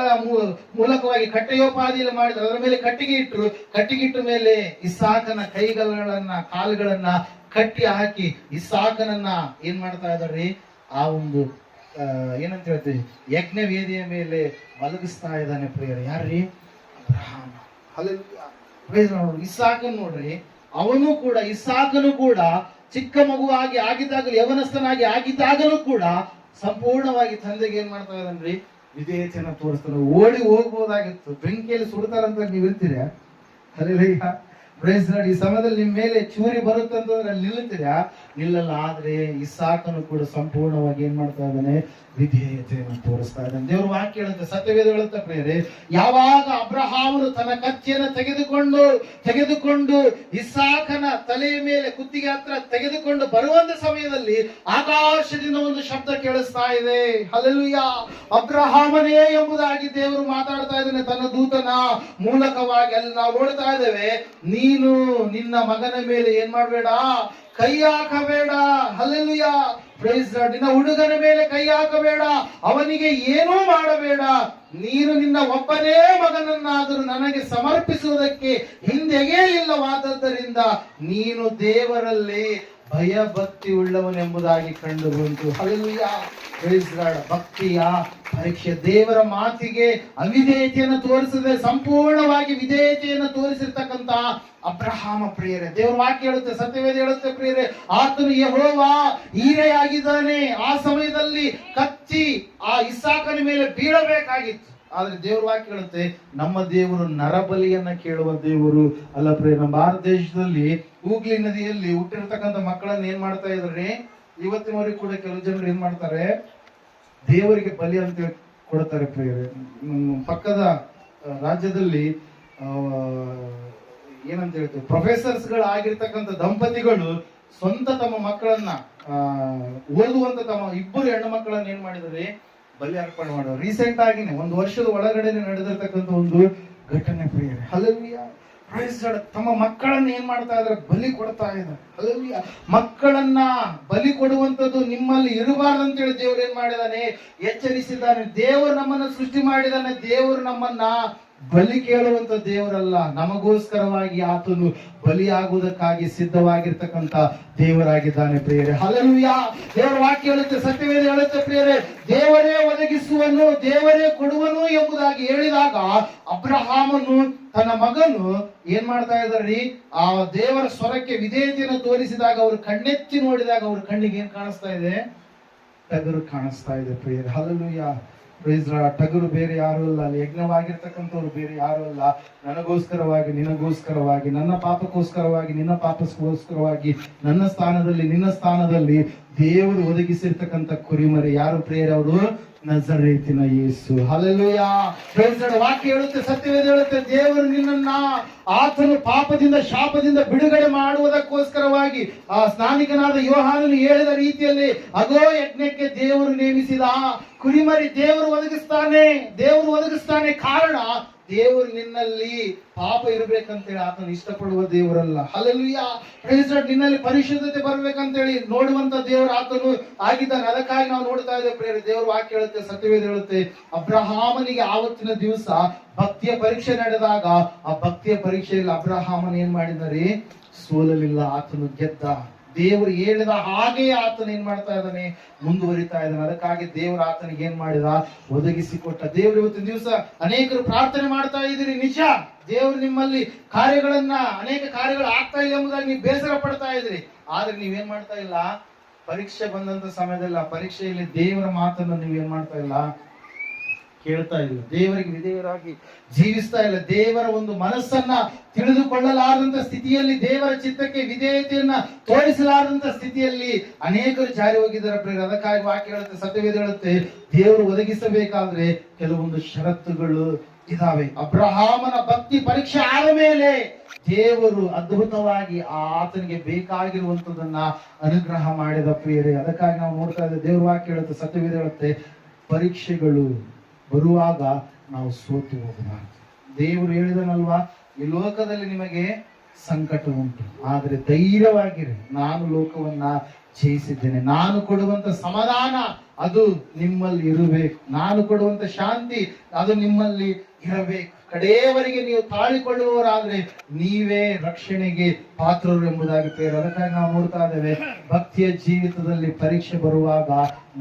ಮೂಲಕವಾಗಿ ಕಟ್ಟೆಯೋಪಾದಿಯಲ್ಲಿ ಮಾಡಿದ್ರು. ಅದರ ಮೇಲೆ ಕಟ್ಟಿಗೆ ಇಟ್ಟರು. ಕಟ್ಟಿಗೆ ಇಟ್ಟ ಮೇಲೆ ಇಸಾಕನ ಕೈಗಳನ್ನ, ಕಾಲುಗಳನ್ನ ಕಟ್ಟಿ ಹಾಕಿ ಇಸಾಕನನ್ನ ಏನ್ ಮಾಡ್ತಾ ಇದಾರೆ, ಆ ಒಂದು ಏನಂತ ಹೇಳ್ತೀವಿ ಯಜ್ಞ ವೇದಿಯ ಮೇಲೆ ಮಲಗಿಸ್ತಾ ಇದ್ದಾನೆ ಪ್ರಿಯರೇ. ಯಾರ್ರಿ? ಅಬ್ರಹಾಮ. ಇಸಾಕನ್ ನೋಡ್ರಿ, ಇಸಾಕನು ಕೂಡ ಚಿಕ್ಕ ಮಗುವಾಗಿ ಆಗಿದ್ದಾಗಲೂ, ಯವನಸ್ಥನಾಗಿ ಆಗಿದ್ದಾಗಲೂ ಕೂಡ ಸಂಪೂರ್ಣವಾಗಿ ತಂದೆಗೆ ಏನ್ ಮಾಡ್ತಾ ಇದ್ದಾನ್ರಿ, ವಿಧೇಯತೆಯನ್ನ ತೋರಿಸ್ತಾನೆ. ಓಡಿ ಹೋಗ್ಬೋದಾಗಿತ್ತು, ಬೆಂಕಿಯಲ್ಲಿ ಸುಡ್ತಾರಂತ ನೀವು ಇರ್ತೀರ? Hallelujah, praise Lord. ಈ ಸಮಯದಲ್ಲಿ ನಿಮ್ ಮೇಲೆ ಚೂರಿ ಬರುತ್ತೆ ಅಂತಂದ್ರೆ ಅಲ್ಲಿ ನಿಲ್ಲುತ್ತೀರಾ? ನಿಲ್ಲಲ್ಲ. ಆದ್ರೆ ಇಸಾಕನು ಕೂಡ ಸಂಪೂರ್ಣವಾಗಿ ಏನ್ ಮಾಡ್ತಾ ಇದ್ದಾನೆ, ವಿಧೇಯತೆಯನ್ನು ತೋರಿಸ್ತಾ ಇದ್ದಾನೆ. ದೇವ್ರ ವಾಕ್ಯ ಹೇಳುತ್ತೆ, ಸತ್ಯವೇದ ಹೇಳುತ್ತೆ ಪ್ರಿಯರೇ, ಯಾವಾಗ ಅಬ್ರಹಾಮನು ತನ್ನ ಕತ್ತಿಯನ್ನು ತೆಗೆದುಕೊಂಡು ಇಸಾಕನ ತಲೆಯ ಮೇಲೆ ಕುತ್ತಿಗೆ ಹತ್ರ ತೆಗೆದುಕೊಂಡು ಬರುವಂತ ಸಮಯದಲ್ಲಿ ಆಕಾಶದಿಂದ ಒಂದು ಶಬ್ದ ಕೇಳಿಸ್ತಾ ಇದೆ. ಹಲ್ಲೆಲೂಯಾ, ಅಬ್ರಹಾಮನೇ ಎಂಬುದಾಗಿ ದೇವರು ಮಾತಾಡ್ತಾ ಇದ್ದಾನೆ ತನ್ನ ದೂತನ ಮೂಲಕವಾಗಿ. ಅಲ್ಲಿ ನಾವು ನೋಡ್ತಾ ಇದ್ದೇವೆ, ನೀನು ನಿನ್ನ ಮಗನ ಮೇಲೆ ಏನ್ ಮಾಡಬೇಡ, ಕೈ ಹಾಕಬೇಡ. Hallelujah, praise lord. ನಿನ್ನ ಹುಡುಗನ ಮೇಲೆ ಕೈ ಹಾಕಬೇಡ, ಅವನಿಗೆ ಏನೂ ಮಾಡಬೇಡ. ನೀನು ನಿನ್ನ ಒಬ್ಬನೇ ಮಗನನ್ನಾದರೂ ನನಗೆ ಸಮರ್ಪಿಸುವುದಕ್ಕೆ ಹಿಂದೆಗೆಯಲಿಲ್ಲವಾದದ್ದರಿಂದ ನೀನು ದೇವರಲ್ಲಿ ಭಯಭಕ್ತಿ ಉಳ್ಳವನೆಂಬುದಾಗಿ ಕಂಡು ಬಂತು. Hallelujah, praise Lord. ಭಕ್ತಿಯ ಪರೀಕ್ಷೆ, ದೇವರ ಮಾತಿಗೆ ಅವಿಧೇಯತೆಯನ್ನು ತೋರಿಸದೆ ಸಂಪೂರ್ಣವಾಗಿ ವಿಧೇಯತೆಯನ್ನು ತೋರಿಸಿರ್ತಕ್ಕಂತ ಅಬ್ರಹಾಮ ಪ್ರಿಯರೇ, ದೇವರ ವಾಕ್ಯ ಹೇಳುತ್ತೆ, ಸತ್ಯವೇದ ಹೇಳುತ್ತೆ ಪ್ರಿಯರೇ, ಆತನು ಯೆಹೋವ ಈರೆಯಾಗಿದ್ದಾನೆ. ಆ ಸಮಯದಲ್ಲಿ ಕತ್ತಿ ಆ ಇಸಾಕನ ಮೇಲೆ ಬೀಳಬೇಕಾಗಿತ್ತು. ಆದ್ರೆ ದೇವ್ರ ವಾಕ್ಯ ಹೇಳುತ್ತೆ, ನಮ್ಮ ದೇವರು ನರಬಲಿಯನ್ನ ಕೇಳುವ ದೇವರು ಅಲ್ಲ ಪ್ರಿಯ. ನಮ್ಮ ಭಾರತ ದೇಶದಲ್ಲಿ ಹೂಗ್ಲಿ ನದಿಯಲ್ಲಿ ಹುಟ್ಟಿರ್ತಕ್ಕಂಥ ಮಕ್ಕಳನ್ನ ಏನ್ ಮಾಡ್ತಾ ಇದ್ದಾರೆ, ಇವತ್ತಿನವರೆಗೂ ಕೂಡ ಕೆಲವು ಜನರು ಏನ್ ಮಾಡ್ತಾರೆ, ದೇವರಿಗೆ ಬಲಿ ಅಂತ ಕೊಡ್ತಾರೆ ಪ್ರಿಯರೇ. ಪಕ್ಕದ ರಾಜ್ಯದಲ್ಲಿ ಏನಂತ ಹೇಳ್ತೀವಿ, ಪ್ರೊಫೆಸರ್ಸ್ ಗಳು ಆಗಿರ್ತಕ್ಕಂಥ ದಂಪತಿಗಳು ಸ್ವಂತ ತಮ್ಮ ಮಕ್ಕಳನ್ನ ಓದುವಂತ ತಮ್ಮ ಇಬ್ಬರು ಹೆಣ್ಣು ಮಕ್ಕಳನ್ನ ಏನ್ ಮಾಡಿದ್ರೆ ಬಲಿ ಅರ್ಪಣೆ ಮಾಡೋರು. ರೀಸೆಂಟ್ ಆಗಿನೇ 1 ವರ್ಷದ ಒಳಗಡೆ ನಡೆದಿರ್ತಕ್ಕಂಥ ಒಂದು ಘಟನೆ ಪ್ರಿಯರೇ. Hallelujah, praise Lord. ತಮ್ಮ ಮಕ್ಕಳನ್ನ ಏನ್ ಮಾಡ್ತಾ ಇದ್ದಾರೆ, ಬಲಿ ಕೊಡ್ತಾ ಇದ್ದಾರೆ. ಹಲ್ಲೆಲೂಯಾ, ಮಕ್ಕಳನ್ನ ಬಲಿ ಕೊಡುವಂತದ್ದು ನಿಮ್ಮಲ್ಲಿ ಇರಬಾರ್ದು ಅಂತೇಳಿ ದೇವರು ಏನ್ ಮಾಡಿದಾನೆ, ಎಚ್ಚರಿಸಿದ್ದಾನೆ. ದೇವರು ನಮ್ಮನ್ನ ಸೃಷ್ಟಿ ಮಾಡಿದಾನೆ. ದೇವರು ನಮ್ಮನ್ನ ಬಲಿ ಕೇಳುವಂತ ದೇವರಲ್ಲ, ನಮಗೋಸ್ಕರವಾಗಿ ಆತನು ಬಲಿಯಾಗುವುದಕ್ಕಾಗಿ ಸಿದ್ಧವಾಗಿರ್ತಕ್ಕಂಥ ದೇವರಾಗಿದ್ದಾನೆ ಪ್ರಿಯರೇ. ಹಲ್ಲೆಲೂಯಾ, ದೇವರ ವಾಕ್ಯ ಹೇಳುತ್ತೆ, ಸತ್ಯವೇದ ಹೇಳುತ್ತೆ ಪ್ರಿಯರೇ, ದೇವರೇ ಒದಗಿಸುವನು, ದೇವರೇ ಕೊಡುವನು ಎಂಬುದಾಗಿ ಹೇಳಿದಾಗ ಅಬ್ರಹಾಮನು ತನ್ನ ಮಗನು ಏನ್ ಮಾಡ್ತಾ ಇದ್ದಾರ್ರಿ, ಆ ದೇವರ ಸ್ವರಕ್ಕೆ ವಿಧೇಯತೆಯನ್ನು ತೋರಿಸಿದಾಗ ಅವರು ಕಣ್ಣೆತ್ತಿ ನೋಡಿದಾಗ ಅವ್ರ ಕಣ್ಣಿಗೆ ಏನ್ ಕಾಣಿಸ್ತಾ ಇದೆ, ಟಗರು ಕಾಣಿಸ್ತಾ ಇದೆ ಪ್ರಿಯರೇ. Hallelujah, praise Lord. ಟಗರು ಬೇರೆ ಯಾರು ಅಲ್ಲ, ಅಲ್ಲಿ ಯಜ್ಞವಾಗಿರ್ತಕ್ಕಂಥವ್ರು ಬೇರೆ ಯಾರು ಅಲ್ಲ. ನನಗೋಸ್ಕರವಾಗಿ, ನಿನಗೋಸ್ಕರವಾಗಿ, ನನ್ನ ಪಾಪಕ್ಕೋಸ್ಕರವಾಗಿ, ನಿನ್ನ ಪಾಪಕ್ಕೋಸ್ಕರವಾಗಿ, ನನ್ನ ಸ್ಥಾನದಲ್ಲಿ, ನಿನ್ನ ಸ್ಥಾನದಲ್ಲಿ ದೇವರು ಒದಗಿಸಿರ್ತಕ್ಕಂಥ ಕುರಿಮರಿ ಯಾರು ಪ್ರಿಯರೇ, ಅವರು ನಜರೇತಿನ ಯೇಸು. Hallelujah, praise lord. ವಾಕ್ಯ ಹೇಳುತ್ತೆ, ಸತ್ಯವೇದ ಹೇಳುತ್ತೆ, ದೇವರು ನಿನ್ನನ್ನ ಆತನು ಪಾಪದಿಂದ, ಶಾಪದಿಂದ ಬಿಡುಗಡೆ ಮಾಡುವುದಕ್ಕೋಸ್ಕರವಾಗಿ ಆ ಸ್ನಾನಿಕನಾದ ಯೋಹಾನನು ಹೇಳಿದ ರೀತಿಯಲ್ಲಿ ಅಗೋ ಯಜ್ಞಕ್ಕೆ ದೇವರು ನೇಮಿಸಿದ ಕುರಿಮರಿ ದೇವರು ಒದಗಿಸ್ತಾನೆ. ಕಾರಣ, ದೇವರು ನಿನ್ನಲ್ಲಿ ಪಾಪ ಇರ್ಬೇಕಂತೇಳಿ ಆತನು ಇಷ್ಟಪಡುವ ದೇವರಲ್ಲ. Hallelujah, praise Lord. ನಿನ್ನಲ್ಲಿ ಪರಿಶುದ್ಧತೆ ಬರ್ಬೇಕಂತೇಳಿ ನೋಡುವಂತ ದೇವರು ಆತನು ಆಗಿದ್ದಾನೆ. ಅದಕ್ಕಾಗಿ ನಾವು ನೋಡ್ತಾ ಇದ್ದೇವೆ ಪ್ರಿಯರೇ, ದೇವರು ವಾಕ್ಯ ಹೇಳುತ್ತೆ, ಸತ್ಯವೇದ ಹೇಳುತ್ತೆ, ಅಬ್ರಹಾಮನಿಗೆ ಆವತ್ತಿನ ದಿವಸ ಭಕ್ತಿಯ ಪರೀಕ್ಷೆ ನಡೆದಾಗ ಆ ಭಕ್ತಿಯ ಪರೀಕ್ಷೆಯಲ್ಲಿ ಅಬ್ರಹಾಮನ್ ಏನ್ ಮಾಡಿದರೆ, ಸೋಲಲಿಲ್ಲ, ಆತನು ಗೆದ್ದ. ದೇವರು ಹೇಳಿದ ಹಾಗೆಯೇ ಆತನ ಏನ್ ಮಾಡ್ತಾ ಇದ್ದಾನೆ, ಮುಂದುವರಿತಾ ಇದ್ದಾನೆ. ಅದಕ್ಕಾಗಿ ದೇವರು ಆತನಿಗೆ ಏನ್ ಮಾಡಿದ, ಒದಗಿಸಿಕೊಟ್ಟ. ದೇವರು ಇವತ್ತಿನ ದಿವಸ ಅನೇಕರು ಪ್ರಾರ್ಥನೆ ಮಾಡ್ತಾ ಇದ್ದೀರಿ, ನಿಜ. ದೇವರು ನಿಮ್ಮಲ್ಲಿ ಅನೇಕ ಕಾರ್ಯಗಳು ಆಗ್ತಾ ಇಲ್ಲ ಎಂಬುದಾಗಿ ನೀವು ಬೇಸರ ಪಡ್ತಾ ಇದ್ರಿ. ಆದ್ರೆ ನೀವೇನ್ ಮಾಡ್ತಾ ಇಲ್ಲ, ಪರೀಕ್ಷೆ ಬಂದಂತ ಸಮಯದಲ್ಲಿ ಆ ಪರೀಕ್ಷೆಯಲ್ಲಿ ದೇವರ ಮಾತನ್ನು ನೀವೇನ್ ಮಾಡ್ತಾ ಇಲ್ಲ, ಕೇಳ್ತಾ ಇಲ್ಲ. ದೇವರಿಗೆ ವಿಧೇಯರಾಗಿ ಜೀವಿಸ್ತಾ ಇಲ್ಲ. ದೇವರ ಒಂದು ಮನಸ್ಸನ್ನ ತಿಳಿದುಕೊಳ್ಳಲಾರದಂತ ಸ್ಥಿತಿಯಲ್ಲಿ, ದೇವರ ಚಿತ್ತಕ್ಕೆ ವಿಧೇಯತೆಯನ್ನ ತೋರಿಸಲಾರದಂತ ಸ್ಥಿತಿಯಲ್ಲಿ ಅನೇಕರು ಜಾರಿ ಹೋಗಿದ್ದಾರೆ ಪ್ರಿಯರೇ. ಅದಕ್ಕಾಗಿ ವಾಕ್ಯ ಹೇಳುತ್ತೆ, ಸತ್ಯವೇದ ಹೇಳುತ್ತೆ, ದೇವರು ಒದಗಿಸಬೇಕಾದ್ರೆ ಕೆಲವೊಂದು ಷರತ್ತುಗಳು ಇದಾವೆ. ಅಬ್ರಹಾಮನ ಭಕ್ತಿ ಪರೀಕ್ಷೆ ಆದ ಮೇಲೆ ದೇವರು ಅದ್ಭುತವಾಗಿ ಆತನಿಗೆ ಬೇಕಾಗಿರುವಂತದನ್ನ ಅನುಗ್ರಹ ಮಾಡಿದ ಪ್ರಿಯರೇ. ಅದಕ್ಕಾಗಿ ನಾವು ನೋಡ್ತಾ ಇದ್ದೇವೆ, ದೇವ್ರ ವಾಕ್ಯ ಹೇಳುತ್ತೆ, ಸತ್ಯವೇದ ಹೇಳುತ್ತೆ, ಪರೀಕ್ಷೆಗಳು ಬರುವಾಗ ನಾವು ಸೋತು ಹೋಗಬಾರದು. ದೇವರು ಹೇಳಿದನಲ್ವಾ, ಈ ಲೋಕದಲ್ಲಿ ನಿಮಗೆ ಸಂಕಟ ಉಂಟು, ಆದ್ರೆ ಧೈರ್ಯವಾಗಿರಿ, ನಾನು ಲೋಕವನ್ನ ಜಯಿಸಿದ್ದೇನೆ. ನಾನು ಕೊಡುವಂತ ಸಮಾಧಾನ ಅದು ನಿಮ್ಮಲ್ಲಿ ಇರಬೇಕು, ನಾನು ಕೊಡುವಂತ ಶಾಂತಿ ಅದು ನಿಮ್ಮಲ್ಲಿ ಇರಬೇಕು. ಕಡೆಯವರೆಗೆ ನೀವು ತಾಳಿಕೊಳ್ಳುವವರಾದ್ರೆ ನೀವೇ ರಕ್ಷಣೆಗೆ ಪಾತ್ರರು ಎಂಬುದಾಗಿ ಪ್ರೇರೆ. ಅದಕ್ಕಾಗಿ ನಾವು ನೋಡ್ತಾ ಇದ್ದೇವೆ, ಭಕ್ತಿಯ ಜೀವಿತದಲ್ಲಿ ಪರೀಕ್ಷೆ ಬರುವಾಗ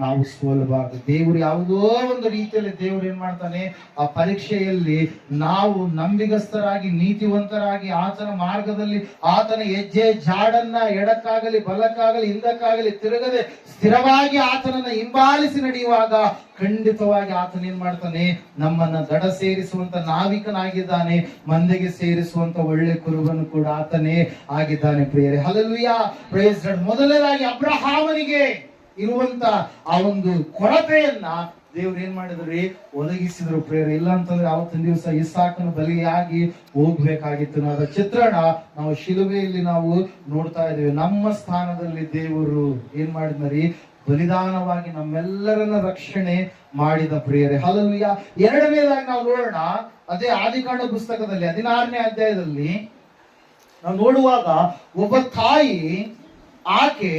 ನಾವು ಸೋಲಬಾರದು. ದೇವರು ಯಾವುದೋ ಒಂದು ರೀತಿಯಲ್ಲಿ ದೇವರು ಏನ್ ಮಾಡ್ತಾನೆ, ಆ ಪರೀಕ್ಷೆಯಲ್ಲಿ ನಾವು ನಂಬಿಗಸ್ತರಾಗಿ ನೀತಿವಂತರಾಗಿ ಆತನ ಮಾರ್ಗದಲ್ಲಿ ಆತನ ಹೆಜ್ಜೆ ಜಾಡನ್ನ ಎಡಕ್ಕಾಗಲಿ ಬಲಕ್ಕಾಗಲಿ ಹಿಂದಕ್ಕಾಗಲಿ ತಿರುಗದೆ ಸ್ಥಿರವಾಗಿ ಆತನನ್ನ ಹಿಂಬಾಲಿಸಿ ನಡೆಯುವಾಗ ಖಂಡಿತವಾಗಿ ಆತನ ಏನ್ ಮಾಡ್ತಾನೆ, ನಮ್ಮನ್ನ ದಡ ಸೇರಿಸುವಂತ ನಾವಿಕನಾಗಿದ್ದಾನೆ, ಮಂದೆಗೆ ಸೇರಿಸುವಂತ ಒಳ್ಳೆ ಕುರುಬನು ಕೂಡ ಆತನೇ ಆಗಿದ್ದಾನೆ ಪ್ರಿಯರೇ. Hallelujah, praise God. ಮೊದಲನೇದಾಗಿ ಅಬ್ರಹಾಮನಿಗೆ ಇರುವಂತ ಆ ಒಂದು ಕೊರತೆಯನ್ನ ದೇವ್ರು ಏನ್ ಮಾಡಿದ್ರಿ, ಒದಗಿಸಿದ್ರು ಪ್ರೇರೆ. ಇಲ್ಲ ಅಂತಂದ್ರೆ ಅವತ್ತಿನ ದಿವಸ ಇಸಾಕನ ಬಲಿಯಾಗಿ ಹೋಗ್ಬೇಕಾಗಿತ್ತು. ಅದರ ಚಿತ್ರಣ ನಾವು ಶಿಲುಬೆಯಲ್ಲಿ ನಾವು ನೋಡ್ತಾ ಇದ್ದೇವೆ. ನಮ್ಮ ಸ್ಥಾನದಲ್ಲಿ ದೇವರು ಏನ್ ಮಾಡಿದ್ರಿ, ಬಲಿದಾನವಾಗಿ ನಮ್ಮೆಲ್ಲರನ್ನ ರಕ್ಷಣೆ ಮಾಡಿದ ಪ್ರಿಯರೇ. ಹಲ್ಲೆಲೂಯಾ. ಎರಡನೇದಾಗಿ ನಾವು ನೋಡೋಣ, ಅದೇ ಆದಿಕಾಂಡ ಪುಸ್ತಕದಲ್ಲಿ 16ನೇ ಅಧ್ಯಾಯದಲ್ಲಿ ನಾವು ನೋಡುವಾಗ ಒಬ್ಬ ತಾಯಿ, ಆಕೆ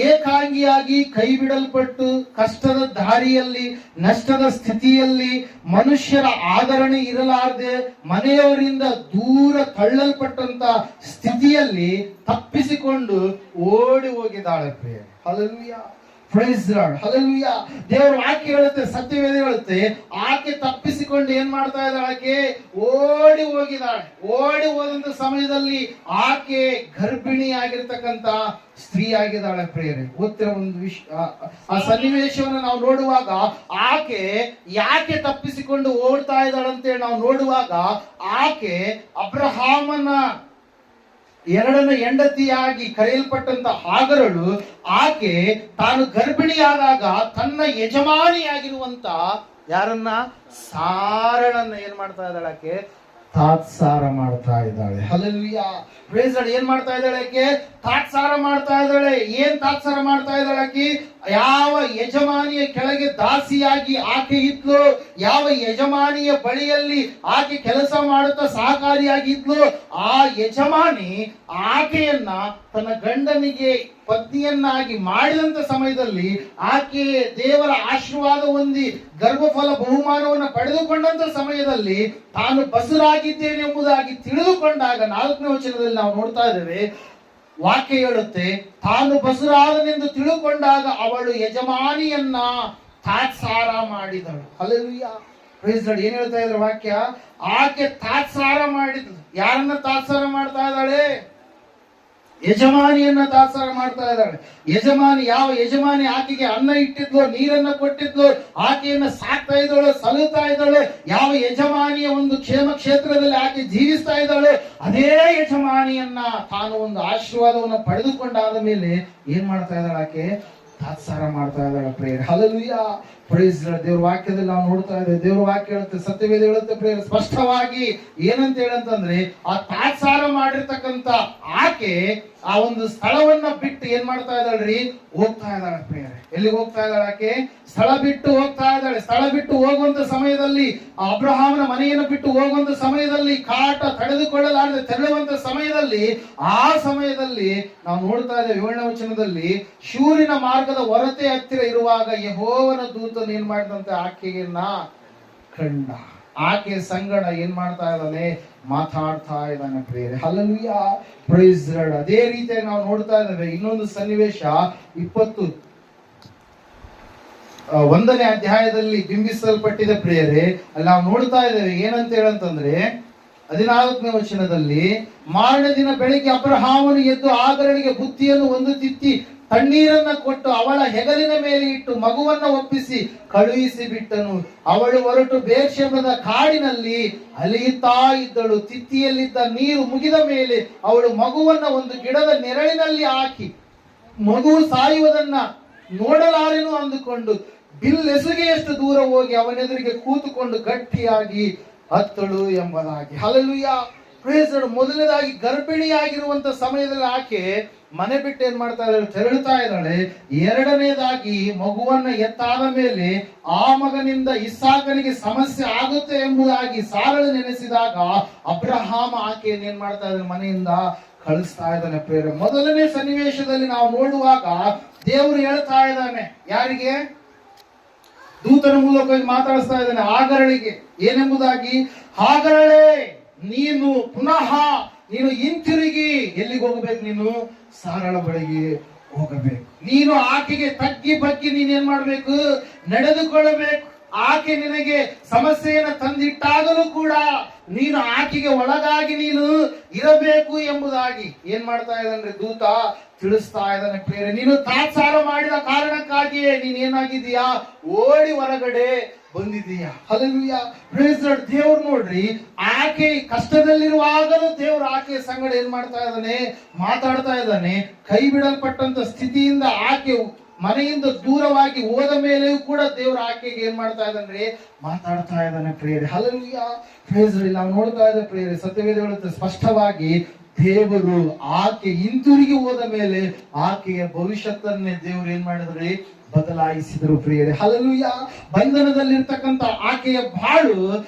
ಏಕಾಂಗಿಯಾಗಿ ಕೈ ಬಿಡಲ್ಪಟ್ಟು ಕಷ್ಟದ ದಾರಿಯಲ್ಲಿ ನಷ್ಟದ ಸ್ಥಿತಿಯಲ್ಲಿ ಮನುಷ್ಯರ ಆದರಣೆ ಇರಲಾರದೆ ಮನೆಯವರಿಂದ ದೂರ ತಳ್ಳಲ್ಪಟ್ಟಂತ ಸ್ಥಿತಿಯಲ್ಲಿ ತಪ್ಪಿಸಿಕೊಂಡು ಓಡಿ ಹೋಗಿದ್ದಾಳೆ ಪ್ರಿಯರೇ. Hallelujah, praise Lord, hallelujah. ದೇವರ ವಾಕ್ಯ ಹೇಳುತ್ತೆ, ಸತ್ಯವೇದ ಹೇಳುತ್ತೆ, ಆಕೆ ತಪ್ಪಿಸಿಕೊಂಡು ಏನ್ ಮಾಡ್ತಾ ಇದ್ದಾಳೆ, ಆಕೆ ಓಡಿ ಹೋಗಿದ್ದಾಳೆ. ಓಡಿ ಹೋದಂತ ಸಮಯದಲ್ಲಿ ಆಕೆ ಗರ್ಭಿಣಿಯಾಗಿರ್ತಕ್ಕಂತ ಸ್ತ್ರೀ ಆಗಿದ್ದಾಳೆ ಪ್ರಿಯರೇ. ಗೊತ್ತಿರೋ ಒಂದು ಆ ಸನ್ನಿವೇಶವನ್ನು ನಾವು ನೋಡುವಾಗ ಆಕೆ ಯಾಕೆ ತಪ್ಪಿಸಿಕೊಂಡು ಓಡ್ತಾ ಇದ್ದಾಳಂತೇಳಿ ನಾವು ನೋಡುವಾಗ, ಆಕೆ ಅಬ್ರಹಾಮನ ಎರಡನೇ ಹೆಂಡತಿಯಾಗಿ ಕರೆಯಲ್ಪಟ್ಟಂತ ಹಾಗರಳು, ಆಕೆ ತಾನು ಗರ್ಭಿಣಿಯಾದಾಗ ತನ್ನ ಯಜಮಾನಿಯಾಗಿರುವಂತ ಯಾರನ್ನ, ಸಾರಳನ್ನ ಏನ್ ಮಾಡ್ತಾ ಇದ್ದಾಳೆ, ಆಕೆ ತಾತ್ಸಾರ ಮಾಡ್ತಾ ಇದ್ದಾಳೆ. Hallelujah, praise Lord. ಏನ್ ಮಾಡ್ತಾ ಇದ್ದಾಳೆ ಆಕೆ, ತಾತ್ಸಾರ ಮಾಡ್ತಾ ಇದ್ದಾಳೆ. ಏನ್ ತಾತ್ಸಾರ ಮಾಡ್ತಾ ಇದ್ದಾಳೆ ಆಕೆ, ಯಾವ ಯಜಮಾನಿಯ ಕೆಳಗೆ ದಾಸಿಯಾಗಿ ಆಕೆ ಇದ್ಲು, ಯಾವ ಯಜಮಾನಿಯ ಬಳಿಯಲ್ಲಿ ಆಕೆ ಕೆಲಸ ಮಾಡುತ್ತಾ ಸಹಕಾರಿಯಾಗಿದ್ಲು, ಆ ಯಜಮಾನಿ ಆಕೆಯನ್ನ ತನ್ನ ಗಂಡನಿಗೆ ಪತ್ನಿಯನ್ನಾಗಿ ಮಾಡಿದಂತ ಸಮಯದಲ್ಲಿ ಆಕೆ ದೇವರ ಆಶೀರ್ವಾದ ಹೊಂದಿ ಗರ್ಭಫಲ ಬಹುಮಾನವನ್ನು ಪಡೆದುಕೊಂಡಂತ ಸಮಯದಲ್ಲಿ ತಾನು ಬಸುರಾಗಿದ್ದೇನೆ ಎಂಬುದಾಗಿ ತಿಳಿದುಕೊಂಡಾಗ 4ನೇ ವಚನದಲ್ಲಿ ನಾವು ನೋಡ್ತಾ ಇದ್ದೇವೆ, ವಾಕ್ಯ ಹೇಳುತ್ತೆ, ತಾನು ಬಸುರಾದನೆಂದು ತಿಳುಕೊಂಡಾಗ ಅವಳು ಯಜಮಾನಿಯನ್ನ ತಾತ್ಸಾರ ಮಾಡಿದಳು. Hallelujah, praise Lord. ಏನ್ ಹೇಳ್ತಾ ಇದ್ರೆ ವಾಕ್ಯ, ಆಕೆ ತಾತ್ಸಾರ ಮಾಡಿದ್ಳು. ಯಾರನ್ನ ತಾತ್ಸಾರ ಮಾಡ್ತಾ ಇದ್ದಾಳೆ, ಯಜಮಾನಿಯನ್ನ ತಾತ್ಸಾರ ಮಾಡ್ತಾ ಇದ್ದಾಳೆ. ಯಜಮಾನಿ, ಯಾವ ಯಜಮಾನಿ ಆಕೆಗೆ ಅನ್ನ ಇಟ್ಟಿದ್ಲು, ನೀರನ್ನ ಕೊಟ್ಟಿದ್ಲು, ಆಕೆಯನ್ನ ಸಾಕ್ತಾ ಇದ್ದಳು, ಸಲುತ್ತಾ ಇದ್ದಳು, ಯಾವ ಯಜಮಾನಿಯ ಒಂದು ಕ್ಷೇಮ ಕ್ಷೇತ್ರದಲ್ಲಿ ಆಕೆ ಜೀವಿಸ್ತಾ ಇದ್ದಾಳೆ, ಅದೇ ಯಜಮಾನಿಯನ್ನ ತಾನು ಒಂದು ಆಶೀರ್ವಾದವನ್ನು ಪಡೆದುಕೊಂಡಾದ ಮೇಲೆ ಏನ್ ಮಾಡ್ತಾ ಇದ್ದಾಳೆ, ಆಕೆ ತಾತ್ಸಾರ ಮಾಡ್ತಾ ಇದ್ದಾಳೆ ಪ್ರೇಯರ್. Hallelujah, praise lord. ದೇವ್ರ ವಾಕ್ಯದಲ್ಲಿ ನಾವು ನೋಡ್ತಾ ಇದ್ದೇವೆ, ದೇವ್ರ ವಾಕ್ಯ ಹೇಳುತ್ತೆ, ಸತ್ಯವೇದ ಹೇಳುತ್ತೆ ಪ್ರೇಯರ್ ಸ್ಪಷ್ಟವಾಗಿ. ಏನಂತ ಹೇಳಂತಂದ್ರೆ, ಆ ತಾತ್ಸಾರ ಮಾಡಿರ್ತಕ್ಕಂತ ಆಕೆ ಆ ಒಂದು ಸ್ಥಳವನ್ನ ಬಿಟ್ಟು ಏನ್ ಮಾಡ್ತಾ ಇದ್ದಾಳ್ರಿ, ಹೋಗ್ತಾ ಇದ್ದಾಳೆ ಪ್ರೇಯರ್. ಎಲ್ಲಿಗೆ ಹೋಗ್ತಾ ಇದ್ದಾಳೆ ಆಕೆ, ಸ್ಥಳ ಬಿಟ್ಟು ಹೋಗ್ತಾ ಇದ್ದಾಳೆ. ಸ್ಥಳ ಬಿಟ್ಟು ಹೋಗುವಂತ ಸಮಯದಲ್ಲಿ, ಅಬ್ರಹಾಮನ ಮನೆಯನ್ನು ಬಿಟ್ಟು ಹೋಗುವಂತ ಸಮಯದಲ್ಲಿ, ಕಾಟ ತಡೆದುಕೊಳ್ಳಲಾರದೆ ತೆರಳುವಂತ ಸಮಯದಲ್ಲಿ, ಆ ಸಮಯದಲ್ಲಿ ನಾವು ನೋಡ್ತಾ ಇದ್ದೇವೆ 7ನೇ ವಚನದಲ್ಲಿ, ಶೂರಿನ ಮಾರ್ಗದ ಹೊರತೆ ಹತ್ತಿರ ಇರುವಾಗ ಯೆಹೋವನ ದೂತನು ಏನ್ ಮಾಡಿದಂತೆ ಆಕೆಯನ್ನ ಕಂಡ. ಆಕೆ ಸಂಗಡ ಏನ್ ಮಾಡ್ತಾ ಇದ್ದಾನೆ, ಮಾತಾಡ್ತಾ ಇದ್ದಾನೆ ಪ್ರಿಯರೇ. Hallelujah, praise Lord. ಅದೇ ರೀತಿಯಾಗಿ ನಾವು ನೋಡ್ತಾ ಇದ್ದೇವೆ ಇನ್ನೊಂದು ಸನ್ನಿವೇಶ 21ನೇ ಅಧ್ಯಾಯದಲ್ಲಿ ಬಿಂಬಿಸಲ್ಪಟ್ಟಿದೆ ಪ್ರಿಯರೇ. ಅಲ್ಲಿ ನಾವು ನೋಡ್ತಾ ಇದ್ದೇವೆ ಏನಂತ ಹೇಳಂತಂದ್ರೆ 14ನೇ ವಚನದಲ್ಲಿ, ಮಾರನೇ ದಿನ ಬೆಳಿಗ್ಗೆ ಅಬ್ರಹಾಮನು ಎದ್ದು ಆಗರನಿಗೆ ಬುತ್ತಿಯನ್ನು ಒಂದು ತಿತ್ತಿ ತಣ್ಣೀರನ್ನ ಕೊಟ್ಟು ಅವಳ ಹೆಗಲಿನ ಮೇಲೆ ಇಟ್ಟು ಮಗುವನ್ನ ಒಪ್ಪಿಸಿ ಕಳುಹಿಸಿ ಬಿಟ್ಟನು. ಅವಳು ಹೊರಟು ಬೇರ್ಷೆಬದ ಕಾಡಿನಲ್ಲಿ ಅಲಿಯುತ್ತಾ ಇದ್ದಳು. ತಿತ್ತಿಯಲ್ಲಿದ್ದ ನೀರು ಮುಗಿದ ಮೇಲೆ ಅವಳು ಮಗುವನ್ನ ಒಂದು ಗಿಡದ ನೆರಳಿನಲ್ಲಿ ಹಾಕಿ ಮಗುವು ಸಾಯುವುದನ್ನ ನೋಡಲಾರೆನು ಅಂದುಕೊಂಡು ಬಿಲ್ಲೆಸುಗೆಯಷ್ಟು ದೂರ ಹೋಗಿ ಅವನೆದುರಿಗೆ ಕೂತುಕೊಂಡು ಗಟ್ಟಿಯಾಗಿ ಹತ್ತಳು ಎಂಬುದಾಗಿ. Hallelujah, praise Lord. ಮೊದಲನೇದಾಗಿ ಗರ್ಭಿಣಿಯಾಗಿರುವಂತ ಸಮಯದಲ್ಲಿ ಆಕೆ ಮನೆ ಬಿಟ್ಟು ಏನ್ ಮಾಡ್ತಾ ಇದ್ದಾಳೆ, ತೆರಳುತ್ತಾ ಇದ್ದಾಳೆ. ಎರಡನೇದಾಗಿ ಮಗುವನ್ನ ಎತ್ತಾದ ಮೇಲೆ ಆ ಮಗನಿಂದ ಇಸಾಕನಿಗೆ ಸಮಸ್ಯೆ ಆಗುತ್ತೆ ಎಂಬುದಾಗಿ ಸಾರಳು ನೆನೆಸಿದಾಗ ಅಬ್ರಹಾಮ ಆಕೆಯನ್ನು ಏನ್ ಮಾಡ್ತಾ ಇದ್ದಾನೆ, ಮನೆಯಿಂದ ಕಳಿಸ್ತಾ ಇದ್ದಾನೆ ಪ್ರೇರೆ. ಮೊದಲನೇ ಸನ್ನಿವೇಶದಲ್ಲಿ ನಾವು ನೋಡುವಾಗ ದೇವರು ಹೇಳ್ತಾ ಇದ್ದಾನೆ, ಯಾರಿಗೆ, ದೂತ ದೂತನ ಮೂಲಕವಾಗಿ ಮಾತಾಡಿಸ್ತಾ ಇದ್ದಾನೆ ಆಗರಳಿಗೆ ಏನೆಂಬುದಾಗಿ, ಆಗರಳೆ ನೀನು ಪುನಃ ನೀನು ಹಿಂತಿರುಗಿ ಎಲ್ಲಿಗೆ ಹೋಗಬೇಕು, ನೀನು ಸಾರಳ ಬಳಿಗೆ ಹೋಗಬೇಕು. ನೀನು ಆಕೆಗೆ ತಗ್ಗಿ ಬಗ್ಗಿ ನೀನೇನ್ ಮಾಡ್ಬೇಕು, ನಡೆದುಕೊಳ್ಳಬೇಕು. ಆಕೆ ನಿನಗೆ ಸಮಸ್ಯೆಯನ್ನು ತಂದಿಟ್ಟಾಗಲೂ ಕೂಡ ನೀನು ಆಕೆಗೆ ಒಳಗಾಗಿ ನೀನು ಇರಬೇಕು ಎಂಬುದಾಗಿ ಏನ್ ಮಾಡ್ತಾ ಇದ್ದಾನೆ ದೂತ ತಿಳಿಸ್ತಾ ಇದ್ದಾನೆ ಪ್ರಿಯರೇ. ನೀನು ತಾತ್ಸಾರ ಮಾಡಿದ ಕಾರಣಕ್ಕಾಗಿಯೇ ನೀನ್ ಏನಾಗಿದೀಯಾ, ಓಡಿ ಹೊರಗಡೆ ಬಂದಿದೀಯಾ. Hallelujah, praise lord. ದೇವ್ರು ನೋಡ್ರಿ, ಆಕೆ ಕಷ್ಟದಲ್ಲಿರುವಾಗಲೂ ದೇವ್ರು ಆಕೆ ಸಂಗಡ ಏನ್ ಮಾಡ್ತಾ ಇದ್ದಾನೆ, ಮಾತಾಡ್ತಾ ಇದ್ದಾನೆ. ಕೈ ಬಿಡಲ್ಪಟ್ಟಂತ ಸ್ಥಿತಿಯಿಂದ ಆಕೆ ಮನೆಯಿಂದ ದೂರವಾಗಿ ಹೋದ ಮೇಲೆಯೂ ಕೂಡ ದೇವ್ರ ಆಕೆಗೆ ಏನ್ ಮಾಡ್ತಾ ಇದ್ದಾನೆ, ಮಾತಾಡ್ತಾ ಇದ್ದಾನೆ ಪ್ರಿಯರೇ. Hallelujah, praise Lord. ನಾವು ನೋಡ್ತಾ ಇದ್ದೇವೆ ಪ್ರಿಯರೇ, ಸತ್ಯವೇದ ಹೇಳುತ್ತೆ ಸ್ಪಷ್ಟವಾಗಿ, ದೇವರು ಆಕೆ ಹಿಂತಿರುಗಿ ಹೋದ ಮೇಲೆ ಆಕೆಯ ಭವಿಷ್ಯತ್ತನ್ನೇ ದೇವರು ಏನ್ ಮಾಡಿದ್ರಿ, ಬದಲಾಯಿಸಿದರು ಪ್ರಿಯರೇ. ಹಲ್ಲೆಲೂಯಾ. ಬಂಧನದಲ್ಲಿರ್ತಕ್ಕಂಥ ಆಕೆಯ ಬಾಳು,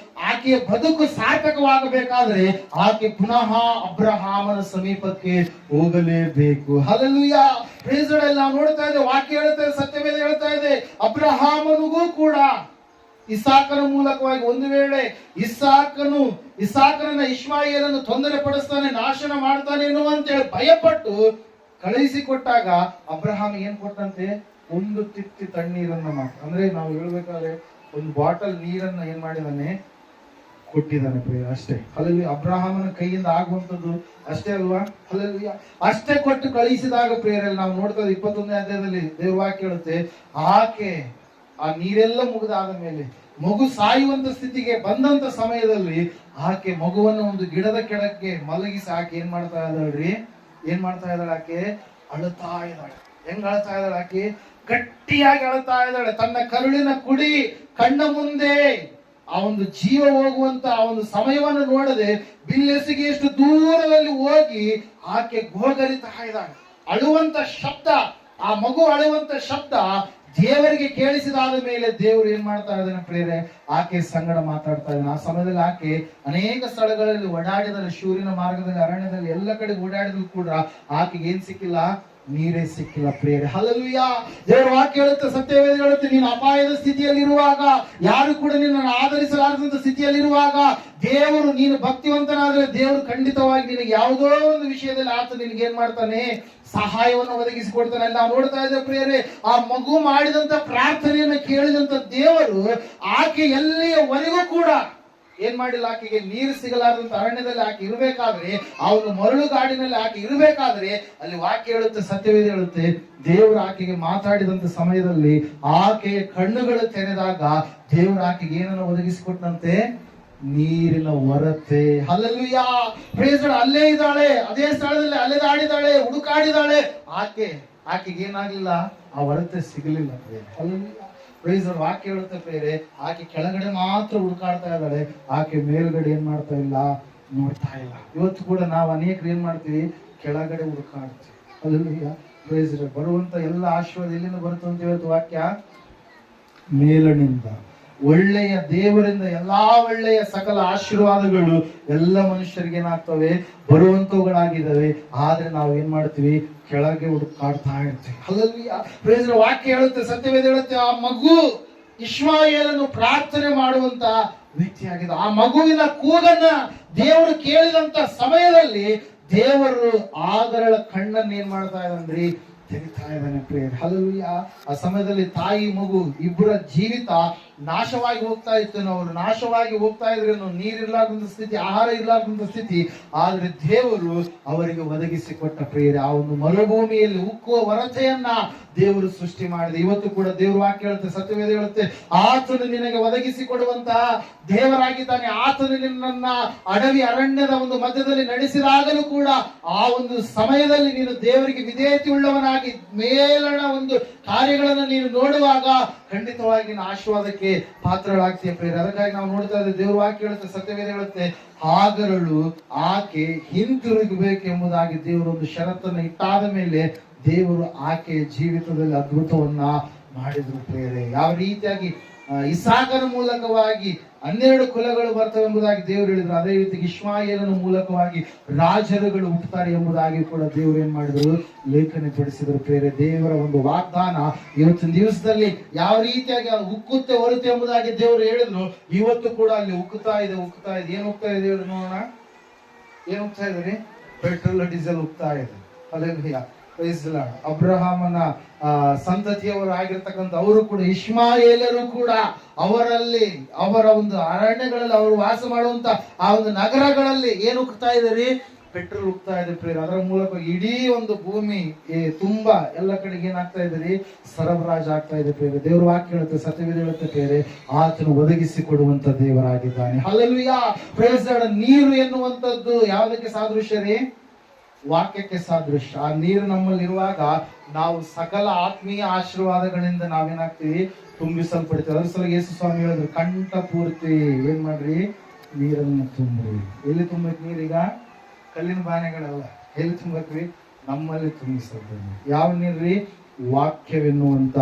ಆಕೆಯ ಬದುಕು ಸಾರ್ಥಕವಾಗಬೇಕಾದ್ರೆ ಆಕೆ ಪುನಃ ಅಬ್ರಹಾಮನ ಸಮೀಪಕ್ಕೆ ಹೋಗಲೇಬೇಕು. Hallelujah, praise the Lord. ನಾವು ನೋಡ್ತಾ ಇದ್ದೇವೆ, ವಾಕ್ಯ ಹೇಳ್ತಾ ಇದೆ, ಸತ್ಯವೇದ ಹೇಳ್ತಾ ಇದೆ, ಅಬ್ರಹಾಮನಿಗೂ ಕೂಡ ಇಸಾಕನ ಮೂಲಕವಾಗಿ ಒಂದು ವೇಳೆ ಇಸಾಕನನ್ನ ಇಷ್ಮಾಯೇಲನ್ನು ತೊಂದರೆ ಪಡಿಸ್ತಾನೆ, ನಾಶನ ಮಾಡ್ತಾನೆ ಎನ್ನುವಂತೇಳಿ ಭಯಪಟ್ಟು ಕಳುಹಿಸಿಕೊಟ್ಟಾಗ ಅಬ್ರಹಾಮ್ ಏನ್ ಕೊಟ್ಟಂತೆ, ಒಂದು ತಿತ್ತಿ ತಣ್ಣೀರನ್ನ ಮಾತ್ರ, ಅಂದ್ರೆ ನಾವು ಹೇಳ್ಬೇಕಾದ್ರೆ ಒಂದು ಬಾಟಲ್ ನೀರನ್ನ ಏನ್ ಮಾಡಿದಾನೆ, ಕೊಟ್ಟಿದ್ದಾನೆ ಪ್ರಿಯ, ಅಷ್ಟೇ. ಹಲ್ಲೆಲೂಯಾ. ಅಬ್ರಹಾಮನ ಕೈಯಿಂದ ಆಗುವಂತದ್ದು ಅಷ್ಟೇ ಅಲ್ವಾ. ಹಲ್ಲೆಲೂಯಾ. ಅಷ್ಟೇ ಕೊಟ್ಟು ಕಳುಹಿಸಿದಾಗ ಪ್ರಿಯರಲ್ಲಿ ನಾವು ನೋಡ್ತಾ 21ನೇ ಅಧ್ಯಾಯದಲ್ಲಿ ದೇವ್ರ ವಾಕ್ಯ ಹೇಳುತ್ತೆ, ಆಕೆ ಆ ನೀರೆಲ್ಲ ಮುಗಿದಾದ ಮೇಲೆ ಮಗು ಸಾಯುವಂತ ಸ್ಥಿತಿಗೆ ಬಂದಂತ ಸಮಯದಲ್ಲಿ ಆಕೆ ಮಗುವನ್ನು ಒಂದು ಗಿಡದ ಕೆಳಕ್ಕೆ ಮಲಗಿಸಿ ಆಕೆ ಏನ್ ಮಾಡ್ತಾ ಇದ್ದಾಳ್ರಿ, ಏನ್ ಮಾಡ್ತಾ ಇದ್ದಾಳೆ, ಆಕೆ ಅಳುತ್ತಾ ಇದ್ದಾಳೆ. ಹೆಂಗ್ ಅಳ್ತಾ ಇದ್ದಾಳೆ, ಆಕೆ ಗಟ್ಟಿಯಾಗಿ ಅಳ್ತಾ ಇದ್ದಾಳೆ. ತನ್ನ ಕರುಳಿನ ಕುಡಿ ಕಣ್ಣ ಮುಂದೆ ಆ ಒಂದು ಜೀವ ಹೋಗುವಂತ ಆ ಒಂದು ಸಮಯವನ್ನು ನೋಡದೆ ಬಿಲ್ಲೆಸಿಗೆ ಎಷ್ಟು ದೂರದಲ್ಲಿ ಹೋಗಿ ಆಕೆ ಗೋಗರಿತಾ ಇದ್ದಾಳೆ. ಅಳುವಂತ ಶಬ್ದ, ಆ ಮಗು ಅಳುವಂತ ಶಬ್ದ ದೇವರಿಗೆ ಕೇಳಿಸಿದಾದ ಮೇಲೆ ದೇವರು ಏನ್ ಮಾಡ್ತಾ ಇದ್ದಾನೆ ಪ್ರೇರೆ, ಆಕೆ ಸಂಗಡ ಮಾತಾಡ್ತಾ ಇದ್ದಾನೆ. ಆ ಸಮಯದಲ್ಲಿ ಆಕೆ ಅನೇಕ ಸ್ಥಳಗಳಲ್ಲಿ ಓಡಾಡಿದರೆ, ಶೂರಿನ ಮಾರ್ಗದಲ್ಲಿ, ಅರಣ್ಯದಲ್ಲಿ, ಎಲ್ಲ ಕಡೆ ಓಡಾಡಿದ್ರು ಕೂಡ ಆಕೆಗೆ ಏನ್ ಸಿಕ್ಕಿಲ್ಲ, ನೀರೇ ಸಿಕ್ಕಿಲ್ಲ ಪ್ರೇರೆ. ಹಲ್ಲೆಲೂಯಾ. ದೇವರ ವಾಕ್ಯ ಹೇಳುತ್ತೆ, ಸತ್ಯವೇದ ಹೇಳುತ್ತೆ, ನೀನು ಅಪಾಯದ ಸ್ಥಿತಿಯಲ್ಲಿರುವಾಗ, ಯಾರು ಕೂಡ ನಿನ್ನನ್ನು ಆಧರಿಸಲಾರದಂತ ಸ್ಥಿತಿಯಲ್ಲಿರುವಾಗ ದೇವರು, ನೀನು ಭಕ್ತಿವಂತನಾದ್ರೆ ದೇವರು ಖಂಡಿತವಾಗಿ ನಿನಗೆ ಯಾವುದೋ ಒಂದು ವಿಷಯದಲ್ಲಿ ಆತ ನಿನಗೆ ಏನ್ ಮಾಡ್ತಾನೆ, ಸಹಾಯವನ್ನು ಒದಗಿಸಿಕೊಡ್ತಾನೆ. ನಾವು ನೋಡ್ತಾ ಇದ್ದೇವೆ ಪ್ರಿಯರೇ, ಆ ಮಗು ಮಾಡಿದಂತ ಪ್ರಾರ್ಥನೆಯನ್ನು ಕೇಳಿದಂತ ದೇವರು ಆಕೆ ಎಲ್ಲಿಯವರೆಗೂ ಕೂಡ ಏನ್ ಮಾಡಿಲ್ಲ, ಆಕೆಗೆ ನೀರು ಸಿಗಲಾರದಂತ ಅರಣ್ಯದಲ್ಲಿ ಆಕೆ ಇರಬೇಕಾದ್ರೆ, ಅವನು ಮರಳುಗಾಡಿನಲ್ಲಿ ಆಕೆ ಇರಬೇಕಾದ್ರೆ, ಅಲ್ಲಿ ವಾಕ್ಯ ಹೇಳುತ್ತೆ, ಸತ್ಯವೇದ ಹೇಳುತ್ತೆ, ದೇವರು ಆಕೆಗೆ ಮಾತಾಡಿದಂತ ಸಮಯದಲ್ಲಿ ಆಕೆಯ ಕಣ್ಣುಗಳು ತೆರೆದಾಗ ದೇವರು ಆಕೆಗೆ ಏನನ್ನು ಒದಗಿಸಿಕೊಟ್ಟಂತೆ, ನೀರಿನ ಹೊರತೆ. Hallelujah, praise the lord. ಅಲ್ಲೇ ಇದ್ದಾಳೆ, ಅದೇ ಸ್ಥಳದಲ್ಲಿ ಅಲೆದಾಡಿದಾಳೆ, ಹುಡುಕಾಡಿದಾಳೆ, ಆಕೆಗೆ ಏನಾಗ್ಲಿಲ್ಲ, ಆ ಹೊರತೆ ಸಿಗಲಿಲ್ಲ. Hallelujah, praise the Lord. ವಾಕ್ಯ ಹೇಳುತ್ತೆ ಪ್ರೇರೆ, ಆಕೆ ಕೆಳಗಡೆ ಮಾತ್ರ ಹುಡುಕಾಡ್ತಾ ಇದ್ದಾಳೆ, ಆಕೆ ಮೇಲ್ಗಡೆ ಏನ್ ಮಾಡ್ತಾ ಇಲ್ಲ, ನೋಡ್ತಾ ಇಲ್ಲ. ಇವತ್ತು ಕೂಡ ನಾವು ಅನೇಕರು ಏನ್ ಮಾಡ್ತೀವಿ, ಕೆಳಗಡೆ ಹುಡುಕಾಡ್ತೀವಿ. Hallelujah, praise the lord. ಬರುವಂತ ಎಲ್ಲ ಆಶೀರ್ವಾದ ಎಲ್ಲಿಂದ ಬರುತ್ತೆ ಅಂತ ಇವತ್ತು ವಾಕ್ಯ, ಮೇಲನಿಂದ, ಒಳ್ಳೆಯ ದೇವರಿಂದ ಎಲ್ಲಾ ಒಳ್ಳೆಯ ಸಕಲ ಆಶೀರ್ವಾದಗಳು ಎಲ್ಲ ಮನುಷ್ಯರಿಗೆ ಏನಾಗ್ತವೆ, ಬರುವಂತವುಗಳಾಗಿದ್ದಾವೆ. ಆದ್ರೆ ನಾವು ಏನ್ ಮಾಡ್ತೀವಿ, ಕೆಳಗೆ ಹುಡುಕಾಡ್ತಾ ಇರ್ತೀವಿ. Hallelujah, praise the Lord. ವಾಕ್ಯ ಹೇಳುತ್ತೆ, ಸತ್ಯವೇದ ಹೇಳುತ್ತೆ, ಆ ಮಗು ಇಷ್ಮಾಯೇಲನ್ನು ಪ್ರಾರ್ಥನೆ ಮಾಡುವಂತ ವ್ಯಕ್ತಿಯಾಗಿದೆ. ಆ ಮಗುವಿನ ಕೂಗನ್ನ ದೇವರು ಕೇಳಿದಂತ ಸಮಯದಲ್ಲಿ ದೇವರು ಆಗರಳ ಕಣ್ಣನ್ನು ಏನ್ ಮಾಡ್ತಾ ಇದ್ದಾನ್ರಿ, ತೆಗಿತಾ ಇದ್ದಾನೆ ಪ್ರಿಯರೇ. ಹಲ್ಲೆಲೂಯಾ. ಆ ಸಮಯದಲ್ಲಿ ತಾಯಿ ಮಗು ಇಬ್ಬರ ಜೀವಿತ ನಾಶವಾಗಿ ಹೋಗ್ತಾ ಇತ್ತು. ಅವರು ನಾಶವಾಗಿ ಹೋಗ್ತಾ ಇದ್ರೇನು, ನೀರಿರ್ಲಾರ್ದಂತ ಸ್ಥಿತಿ, ಆಹಾರ ಇರ್ಲಾರ್ದಂತ ಸ್ಥಿತಿ. ಆದ್ರೆ ದೇವರು ಅವರಿಗೆ ಒದಗಿಸಿಕೊಟ್ಟ ಪ್ರಿಯರೇ, ಆ ಒಂದು ಮರುಭೂಮಿಯಲ್ಲಿ ಉಕ್ಕುವ ಹೊರತೆಯನ್ನ ದೇವರು ಸೃಷ್ಟಿ ಮಾಡಿದೆ. ಇವತ್ತು ಕೂಡ ದೇವರು ವಾಕ್ಯ ಹೇಳುತ್ತೆ, ಸತ್ಯವೇದ ಹೇಳುತ್ತೆ, ಆತನು ನಿನಗೆ ಒದಗಿಸಿಕೊಡುವಂತ ದೇವರಾಗಿದ್ದಾನೆ. ಆತನು ನಿನ್ನನ್ನ ಅಡವಿ ಅರಣ್ಯದ ಒಂದು ಮಧ್ಯದಲ್ಲಿ ನಡೆಸಿದಾಗಲೂ ಕೂಡ ಆ ಒಂದು ಸಮಯದಲ್ಲಿ ನೀನು ದೇವರಿಗೆ ವಿಧೇಯತೆ ಉಳ್ಳವನಾಗಿ ಮೇಲಣ ಒಂದು ಕಾರ್ಯಗಳನ್ನು ನೀನು ನೋಡುವಾಗ ಖಂಡಿತವಾಗಿ ನೀನು ಆಶೀರ್ವಾದಕ್ಕೆ ಪಾತ್ರಳಾಗ್ತೀಯ ಪ್ರಿಯರೇ. ಅದಕ್ಕಾಗಿ ನಾವು ನೋಡ್ತಾ ಇದ್ದೇವೆ, ದೇವ್ರ ವಾಕ್ಯ ಹೇಳುತ್ತೆ, ಸತ್ಯವೇದ ಹೇಳುತ್ತೆ, ಆಗರಳು ಆಕೆ ಹಿಂತಿರುಗಬೇಕೆಂಬುದಾಗಿ ದೇವರು ಒಂದು ಷರತ್ತನ್ನು ಇಟ್ಟಾದ ಮೇಲೆ ದೇವರು ಆಕೆಯ ಜೀವಿತದಲ್ಲಿ ಅದ್ಭುತವನ್ನ ಮಾಡಿದ್ರು ಪ್ರಿಯರೇ. ಯಾವ ರೀತಿಯಾಗಿ ಇಸಾಕನ ಮೂಲಕವಾಗಿ 12 ಕುಲಗಳು ಬರ್ತವೆ ಎಂಬುದಾಗಿ ದೇವರು ಹೇಳಿದ್ರು. ಅದೇ ರೀತಿ ಇಷ್ಮಾಯೇಲನ ಮೂಲಕವಾಗಿ ರಾಜರುಗಳು ಹುಟ್ಟುತ್ತಾರೆ ಎಂಬುದಾಗಿ ಕೂಡ ದೇವರು ಏನ್ ಮಾಡಿದ್ರು, ಲೇಖನೆ ಪಡಿಸಿದ್ರು. ಪ್ರೇರೆ, ದೇವರ ಒಂದು ವಾಗ್ದಾನ ಇವತ್ತಿನ ದಿವಸದಲ್ಲಿ ಯಾವ ರೀತಿಯಾಗಿ ಉಕ್ಕುತ್ತೆ ಹೊರತು ಎಂಬುದಾಗಿ ದೇವರು ಹೇಳಿದ್ರು. ಇವತ್ತು ಕೂಡ ಅಲ್ಲಿ ಉಕ್ಕುತ್ತಾ ಇದೆ. ಏನ್ ಹೋಗ್ತಾ ಇದೆ ಹೇಳಿ ನೋಡೋಣ. ಏನ್ ಹೋಗ್ತಾ ಇದ್ರಿ? ಪೆಟ್ರೋಲ್ ಡೀಸೆಲ್ ಹೋಗ್ತಾ ಇದೆ. Hallelujah, praise the Lord. ಅಬ್ರಹಾಮನ ಸಂತತಿಯವರು ಆಗಿರ್ತಕ್ಕಂಥ ಅವರು ಕೂಡ, ಇಷ್ಮಾಯೇಲರು ಕೂಡ ಅವರಲ್ಲಿ, ಅವರ ಒಂದು ಅರಣ್ಯಗಳಲ್ಲಿ ಅವರು ವಾಸ ಮಾಡುವಂತ ಆ ಒಂದು ನಗರಗಳಲ್ಲಿ ಏನು ಉಕ್ತಾ ಇದೆ? ಪೆಟ್ರೋಲ್ ಉಕ್ತಾ ಇದೆ ಪ್ರೇರ. ಅದರ ಮೂಲಕ ಇಡೀ ಒಂದು ಭೂಮಿ ತುಂಬಾ ಎಲ್ಲ ಕಡೆಗೆ ಏನಾಗ್ತಾ ಇದೆ? ಸರಬರಾಜು ಆಗ್ತಾ ಇದೆ ಪ್ರೇರೆ. ದೇವ್ರ ವಾಕ್ಯ ಹೇಳುತ್ತೆ, ಸತ್ಯವೇದ ಹೇಳುತ್ತೆ ಪ್ರೇರೆ, ಆತನು ಒದಗಿಸಿ ಕೊಡುವಂತ ದೇವರಾಗಿದ್ದಾನೆ. Hallelujah, praise the lord. ನೀರು ಎನ್ನುವಂಥದ್ದು ಯಾವುದಕ್ಕೆ ಸಾದೃಶ್ಯ ರೀ? ವಾಕ್ಯಕ್ಕೆ ಸಾದೃಶ್ಯ. ಆ ನೀರು ನಮ್ಮಲ್ಲಿರುವಾಗ ನಾವು ಸಕಲ ಆತ್ಮೀಯ ಆಶೀರ್ವಾದಗಳಿಂದ ನಾವೇನಾಗ್ತೀವಿ? ತುಂಬಿಸಲ್ಪಡ್ತೀವಿ. ಅದ್ರ ಸಲ ಯೇಸು ಸ್ವಾಮಿ ಹೇಳಿದ್ರು, ಕಂಠ ಪೂರ್ತಿ ಏನ್ ಮಾಡ್ರಿ? ನೀರನ್ನು ತುಂಬ್ರಿ. ಎಲ್ಲಿ ತುಂಬಬೇಕು ನೀರೀಗ? ಕಲ್ಲಿನ ಬಾನೆಗಳಲ್ಲ. ಎಲ್ಲಿ ತುಂಬಕ್ರಿ? ನಮ್ಮಲ್ಲಿ ತುಂಬಿಸಲ್ಪಡ್ರಿ. ಯಾವ ನೀರ್ರಿ? ವಾಕ್ಯವೆನ್ನುವಂತ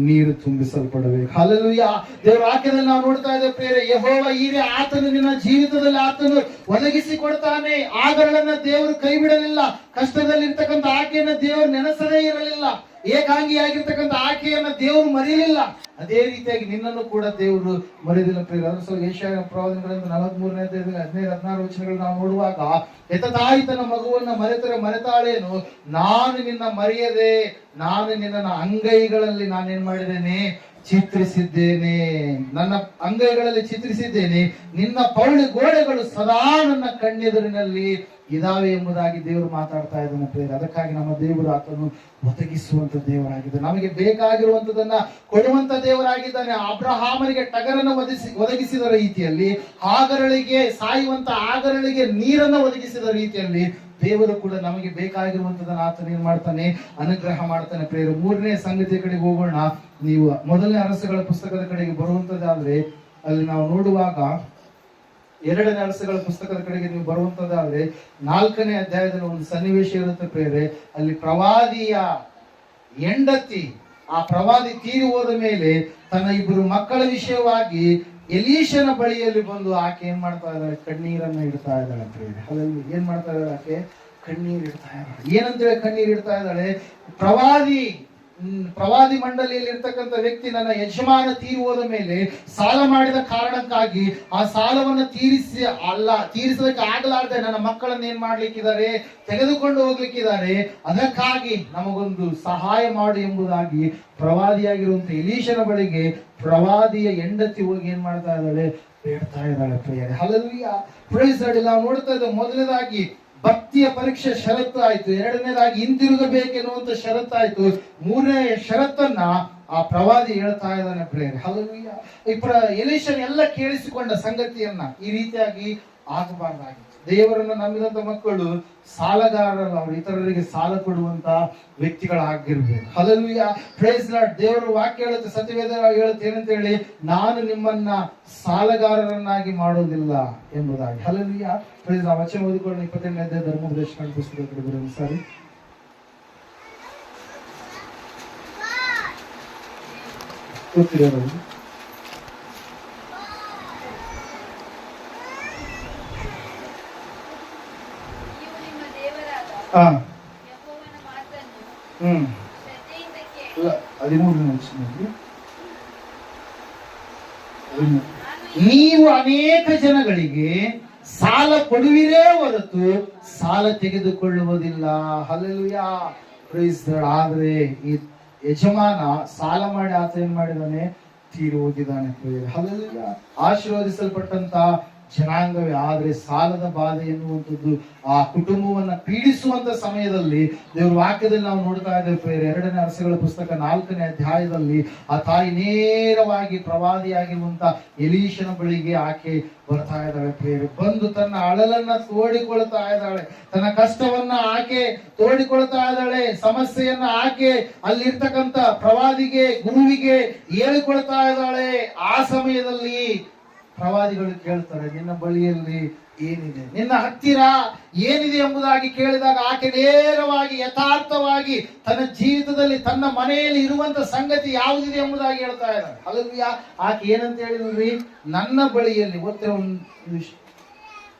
ನೀರು ತುಂಬಿಸಲ್ಪಡಬೇಕು. ಹಲ್ಲೆಲೂಯಾ. ದೇವರ ವಾಕ್ಯದಲ್ಲಿ ನಾವು ನೋಡ್ತಾ ಇದ್ದೇವೆ ಪ್ರೇರೆ, ಯೆಹೋವ ಈರೆ, ಆತನು ನಿನ್ನ ಜೀವಿತದಲ್ಲಿ ಆತನು ಒದಗಿಸಿ ಕೊಡ್ತಾನೆ. ಆದರಳನ್ನ ದೇವರು ಕೈ ಬಿಡಲಿಲ್ಲ. ಕಷ್ಟದಲ್ಲಿ ಇರ್ತಕ್ಕಂಥ ಆಕೆಯನ್ನ ದೇವರು ನೆನೆಸದೇ ಇರಲಿಲ್ಲ. ಏಕಾಂಗಿಯಾಗಿರ್ತಕ್ಕಂಥ ಆಕೆಯನ್ನ ದೇವರು ಮರೆಯಲಿಲ್ಲ. ಅದೇ ರೀತಿಯಾಗಿ ನಿನ್ನನ್ನು ಕೂಡ ದೇವರು ಮರೆಯಲಿಲ್ಲ ಪ್ರೇರೆ. ಅದ್ರ ಸಲ ಯೆಶಾಯ ಪ್ರವಾದನೆಗಳಿಂದ 43ನೇ ಅಧ್ಯಾಯದಲ್ಲಿ 15-16 ವಚನಗಳು ನಾವು ನೋಡುವಾಗ, ಹೆತ್ತ ತಾಯಿ ತನ್ನ ಮಗುವನ್ನ ಮರೆತರೆ ಮರೆತಾಳೇನು, ನಾನು ನಿನ್ನ ಮರೆಯದೆ, ನಾನು ನಿನ್ನ ಅಂಗೈಗಳಲ್ಲಿ ನಾನೇನ್ ಮಾಡಿದ್ದೇನೆ? ಚಿತ್ರಿಸಿದ್ದೇನೆ. ನನ್ನ ಅಂಗೈಗಳಲ್ಲಿ ಚಿತ್ರಿಸಿದ್ದೇನೆ. ನಿನ್ನ ಪೌಳಿ ಗೋಡೆಗಳು ಸದಾ ನನ್ನ ಕಣ್ಣೆದುರಿನಲ್ಲಿ ಇದಾವೆ ಎಂಬುದಾಗಿ ದೇವರು ಮಾತಾಡ್ತಾ ಇದ್ದಾನೆ ಪ್ರೇರೆ. ಅದಕ್ಕಾಗಿ ನಮ್ಮ ದೇವರು ಆತನು ಒದಗಿಸುವಂತ ದೇವರಾಗಿದ್ದಾನೆ. ನಮಗೆ ಬೇಕಾಗಿರುವಂತದನ್ನ ಕೊಡುವಂತ ದೇವರಾಗಿದ್ದಾನೆ. ಅಬ್ರಹಾಮನಿಗೆ ಟಗರನ್ನು ಒದಗಿಸಿದ ರೀತಿಯಲ್ಲಿ, ಆಗರಳಿಗೆ ಸಾಯುವಂತ ಆಗರಳಿಗೆ ನೀರನ್ನು ಒದಗಿಸಿದ ರೀತಿಯಲ್ಲಿ ದೇವರು ಕೂಡ ನಮಗೆ ಬೇಕಾಗಿರುವಂತದನ್ನ ಆತನ ಏನ್ ಮಾಡ್ತಾನೆ? ಅನುಗ್ರಹ ಮಾಡ್ತಾನೆ ಪ್ರೇರೆ. 3ನೇ ಸಂಗತಿಯ ಕಡೆಗೆ ಹೋಗೋಣ. ನೀವು 1ನೇ ಅರಸುಗಳ ಪುಸ್ತಕದ ಕಡೆಗೆ ಬರುವಂತದ್ದಾದ್ರೆ ಅಲ್ಲಿ ನಾವು ನೋಡುವಾಗ, 2ನೇ ಅರಸುಗಳ ಪುಸ್ತಕದ ಕಡೆಗೆ ನೀವು ಬರುವಂತದ್ದಾದ್ರೆ 4ನೇ ಅಧ್ಯಾಯದಲ್ಲಿ ಒಂದು ಸನ್ನಿವೇಶ ಇರುತ್ತೆ ಪ್ರೇರೆ. ಅಲ್ಲಿ ಪ್ರವಾದಿಯ ಹೆಂಡತಿ, ಆ ಪ್ರವಾದಿ ತೀರಿ ಹೋದ ಮೇಲೆ ತನ್ನ 2 ಮಕ್ಕಳ ವಿಷಯವಾಗಿ ಎಲೀಷನ ಬಳಿಯಲ್ಲಿ ಬಂದು ಆಕೆ ಏನ್ ಮಾಡ್ತಾ ಇದ್ದಾಳೆ? ಕಣ್ಣೀರನ್ನ ಇಡ್ತಾ ಇದ್ದಾಳೆ ಪ್ರೇರೆ. ಅಲ್ಲಲ್ಲಿ ಏನ್ ಮಾಡ್ತಾ ಇದ್ದಾಳೆ? ಆಕೆ ಕಣ್ಣೀರ್ ಇಡ್ತಾ ಇದ್ದಾಳೆ. ಏನಂತೇಳಿ ಕಣ್ಣೀರ್ ಇಡ್ತಾ ಇದ್ದಾಳೆ? ಪ್ರವಾದಿ ಮಂಡಳಿಯಲ್ಲಿ ಇರ್ತಕ್ಕಂಥ ವ್ಯಕ್ತಿ, ನನ್ನ ಯಜಮಾನ ತೀರಿ ಹೋದ ಮೇಲೆ ಸಾಲ ಮಾಡಿದ ಕಾರಣಕ್ಕಾಗಿ ಆ ಸಾಲವನ್ನು ತೀರಿಸಲಿಕ್ಕೆ ಆಗಲಾರದೆ ನನ್ನ ಮಕ್ಕಳನ್ನ ಏನ್ ಮಾಡ್ಲಿಕ್ಕಿದ್ದಾರೆ? ತೆಗೆದುಕೊಂಡು ಹೋಗ್ಲಿಕ್ಕಿದ್ದಾರೆ. ಅದಕ್ಕಾಗಿ ನಮಗೊಂದು ಸಹಾಯ ಮಾಡು ಎಂಬುದಾಗಿ ಪ್ರವಾದಿಯಾಗಿರುವಂತ ಎಲೀಷನ ಬಳಿಗೆ ಪ್ರವಾದಿಯ ಹೆಂಡತಿ ಹೋಗಿ ಏನ್ ಮಾಡ್ತಾ ಇದ್ದಾಳೆ? ಬೇಡ್ತಾ ಇದ್ದಾಳೆ ಪ್ರಿಯರೇ. Hallelujah, praise the Lord. ನಾವು ನೋಡ್ತಾ ಇದ್ದೇವೆ, ಮೊದಲನೇದಾಗಿ ಭಕ್ತಿಯ ಪರೀಕ್ಷೆ ಷರತ್ತು ಆಯ್ತು. 2ನೇದಾಗಿ ಹಿಂತಿರುಗಬೇಕೆನ್ನುವಂತ ಷರತ್ತಾಯ್ತು. 3ನೇ ಷರತ್ತನ್ನ ಆ ಪ್ರವಾದಿ ಹೇಳ್ತಾ ಇದ್ದಾನೆ ಪ್ರೇರೆ. ಹಲ್ಲೆಲೂಯಾ. ಎಲೀಷನ್ ಎಲ್ಲ ಕೇಳಿಸಿಕೊಂಡ ಸಂಗತಿಯನ್ನ ಈ ರೀತಿಯಾಗಿ ಆಗಬಾರ್ದಾಗಿತ್ತು. ದೇವರನ್ನು ನಂಬಿದಂತ ಮಕ್ಕಳು ಸಾಲಗಾರರಲ್ಲ, ಅವರು ಇತರರಿಗೆ ಸಾಲ ಕೊಡುವಂತ ವ್ಯಕ್ತಿಗಳಾಗಿರ್ಬೇಕು. Hallelujah, praise lord. ದೇವರ ವಾಕ್ಯ ಹೇಳುತ್ತೆ, ಸತ್ಯವೇದ ಹೇಳುತ್ತೆ ಏನಂತ ಹೇಳಿ, ನಾನು ನಿಮ್ಮನ್ನ ಸಾಲಗಾರರನ್ನಾಗಿ ಮಾಡೋದಿಲ್ಲ ಎಂಬುದಾಗಿ. Hallelujah, praise. ಆ ವಚನ ಓದಿಕೊಳ್ಳೋಣ. 28ನೇ ಅಧ್ಯಾಯ ಧರ್ಮೋಪದೇಶ ಪುಸ್ತಕ ಬರೋದು ಸಾರಿ. ಗೊತ್ತಿರೋದು ನೀವು ಅನೇಕ ಜನಗಳಿಗೆ ಸಾಲ ಕೊಡುವಿರೇ ಹೊರತು ಸಾಲ ತೆಗೆದುಕೊಳ್ಳುವುದಿಲ್ಲ. Hallelujah, praise the Lord. ಆದ್ರೆ ಈ ಯಜಮಾನ ಸಾಲ ಮಾಡಿ ಆತ ಏನ್ ಮಾಡಿದಾನೆ? ತೀರಿ ಹೋಗಿದ್ದಾನೆ. ಹಲ್ಲೆಲೂಯಾ. ಆಶೀರ್ವದಿಸಲ್ಪಟ್ಟಂತ ಜನಾಂಗವೇ. ಆದ್ರೆ ಸಾಲದ ಬಾಧೆ ಎನ್ನುವಂಥದ್ದು ಆ ಕುಟುಂಬವನ್ನ ಪೀಡಿಸುವಂತ ಸಮಯದಲ್ಲಿ ದೇವ್ರ ವಾಕ್ಯದಲ್ಲಿ ನಾವು ನೋಡ್ತಾ ಇದ್ದೇವೆ ಪ್ರೇರೆ. 2ನೇ ಅರಸುಗಳ ಪುಸ್ತಕ 4ನೇ ಅಧ್ಯಾಯದಲ್ಲಿ ಆ ತಾಯಿ ನೇರವಾಗಿ ಪ್ರವಾದಿಯಾಗಿರುವಂತ ಎಲೀಷನ ಬಳಿಗೆ ಆಕೆ ಬರ್ತಾ ಇದ್ದಾಳೆ ಪ್ರೇರೆ. ಬಂದು ತನ್ನ ಅಳಲನ್ನ ತೋಡಿಕೊಳ್ತಾ ಇದ್ದಾಳೆ. ತನ್ನ ಕಷ್ಟವನ್ನ ಆಕೆ ತೋಡಿಕೊಳ್ತಾ ಇದ್ದಾಳೆ. ಸಮಸ್ಯೆಯನ್ನ ಆಕೆ ಅಲ್ಲಿರ್ತಕ್ಕಂಥ ಪ್ರವಾದಿಗೆ, ಗುರುವಿಗೆ ಹೇಳಿಕೊಳ್ತಾ ಇದ್ದಾಳೆ. ಆ ಸಮಯದಲ್ಲಿ ಪ್ರವಾದಿಗಳು ಕೇಳ್ತಾರೆ, ನಿನ್ನ ಬಳಿಯಲ್ಲಿ ಏನಿದೆ, ನಿನ್ನ ಹತ್ತಿರ ಏನಿದೆ ಎಂಬುದಾಗಿ ಕೇಳಿದಾಗ ಆಕೆ ನೇರವಾಗಿ ಯಥಾರ್ಥವಾಗಿ ತನ್ನ ಜೀವಿತದಲ್ಲಿ ತನ್ನ ಮನೆಯಲ್ಲಿ ಇರುವಂತ ಸಂಗತಿ ಯಾವುದಿದೆ ಎಂಬುದಾಗಿ ಹೇಳ್ತಾ ಇದ್ದಾರೆ. ಹಲ್ಲೆಲೂಯಾ. ಆಕೆ ಏನಂತ ಹೇಳಿದ್ರಿ? ನನ್ನ ಬಳಿಯಲ್ಲಿ ಗೊತ್ತೇ ಒಂದು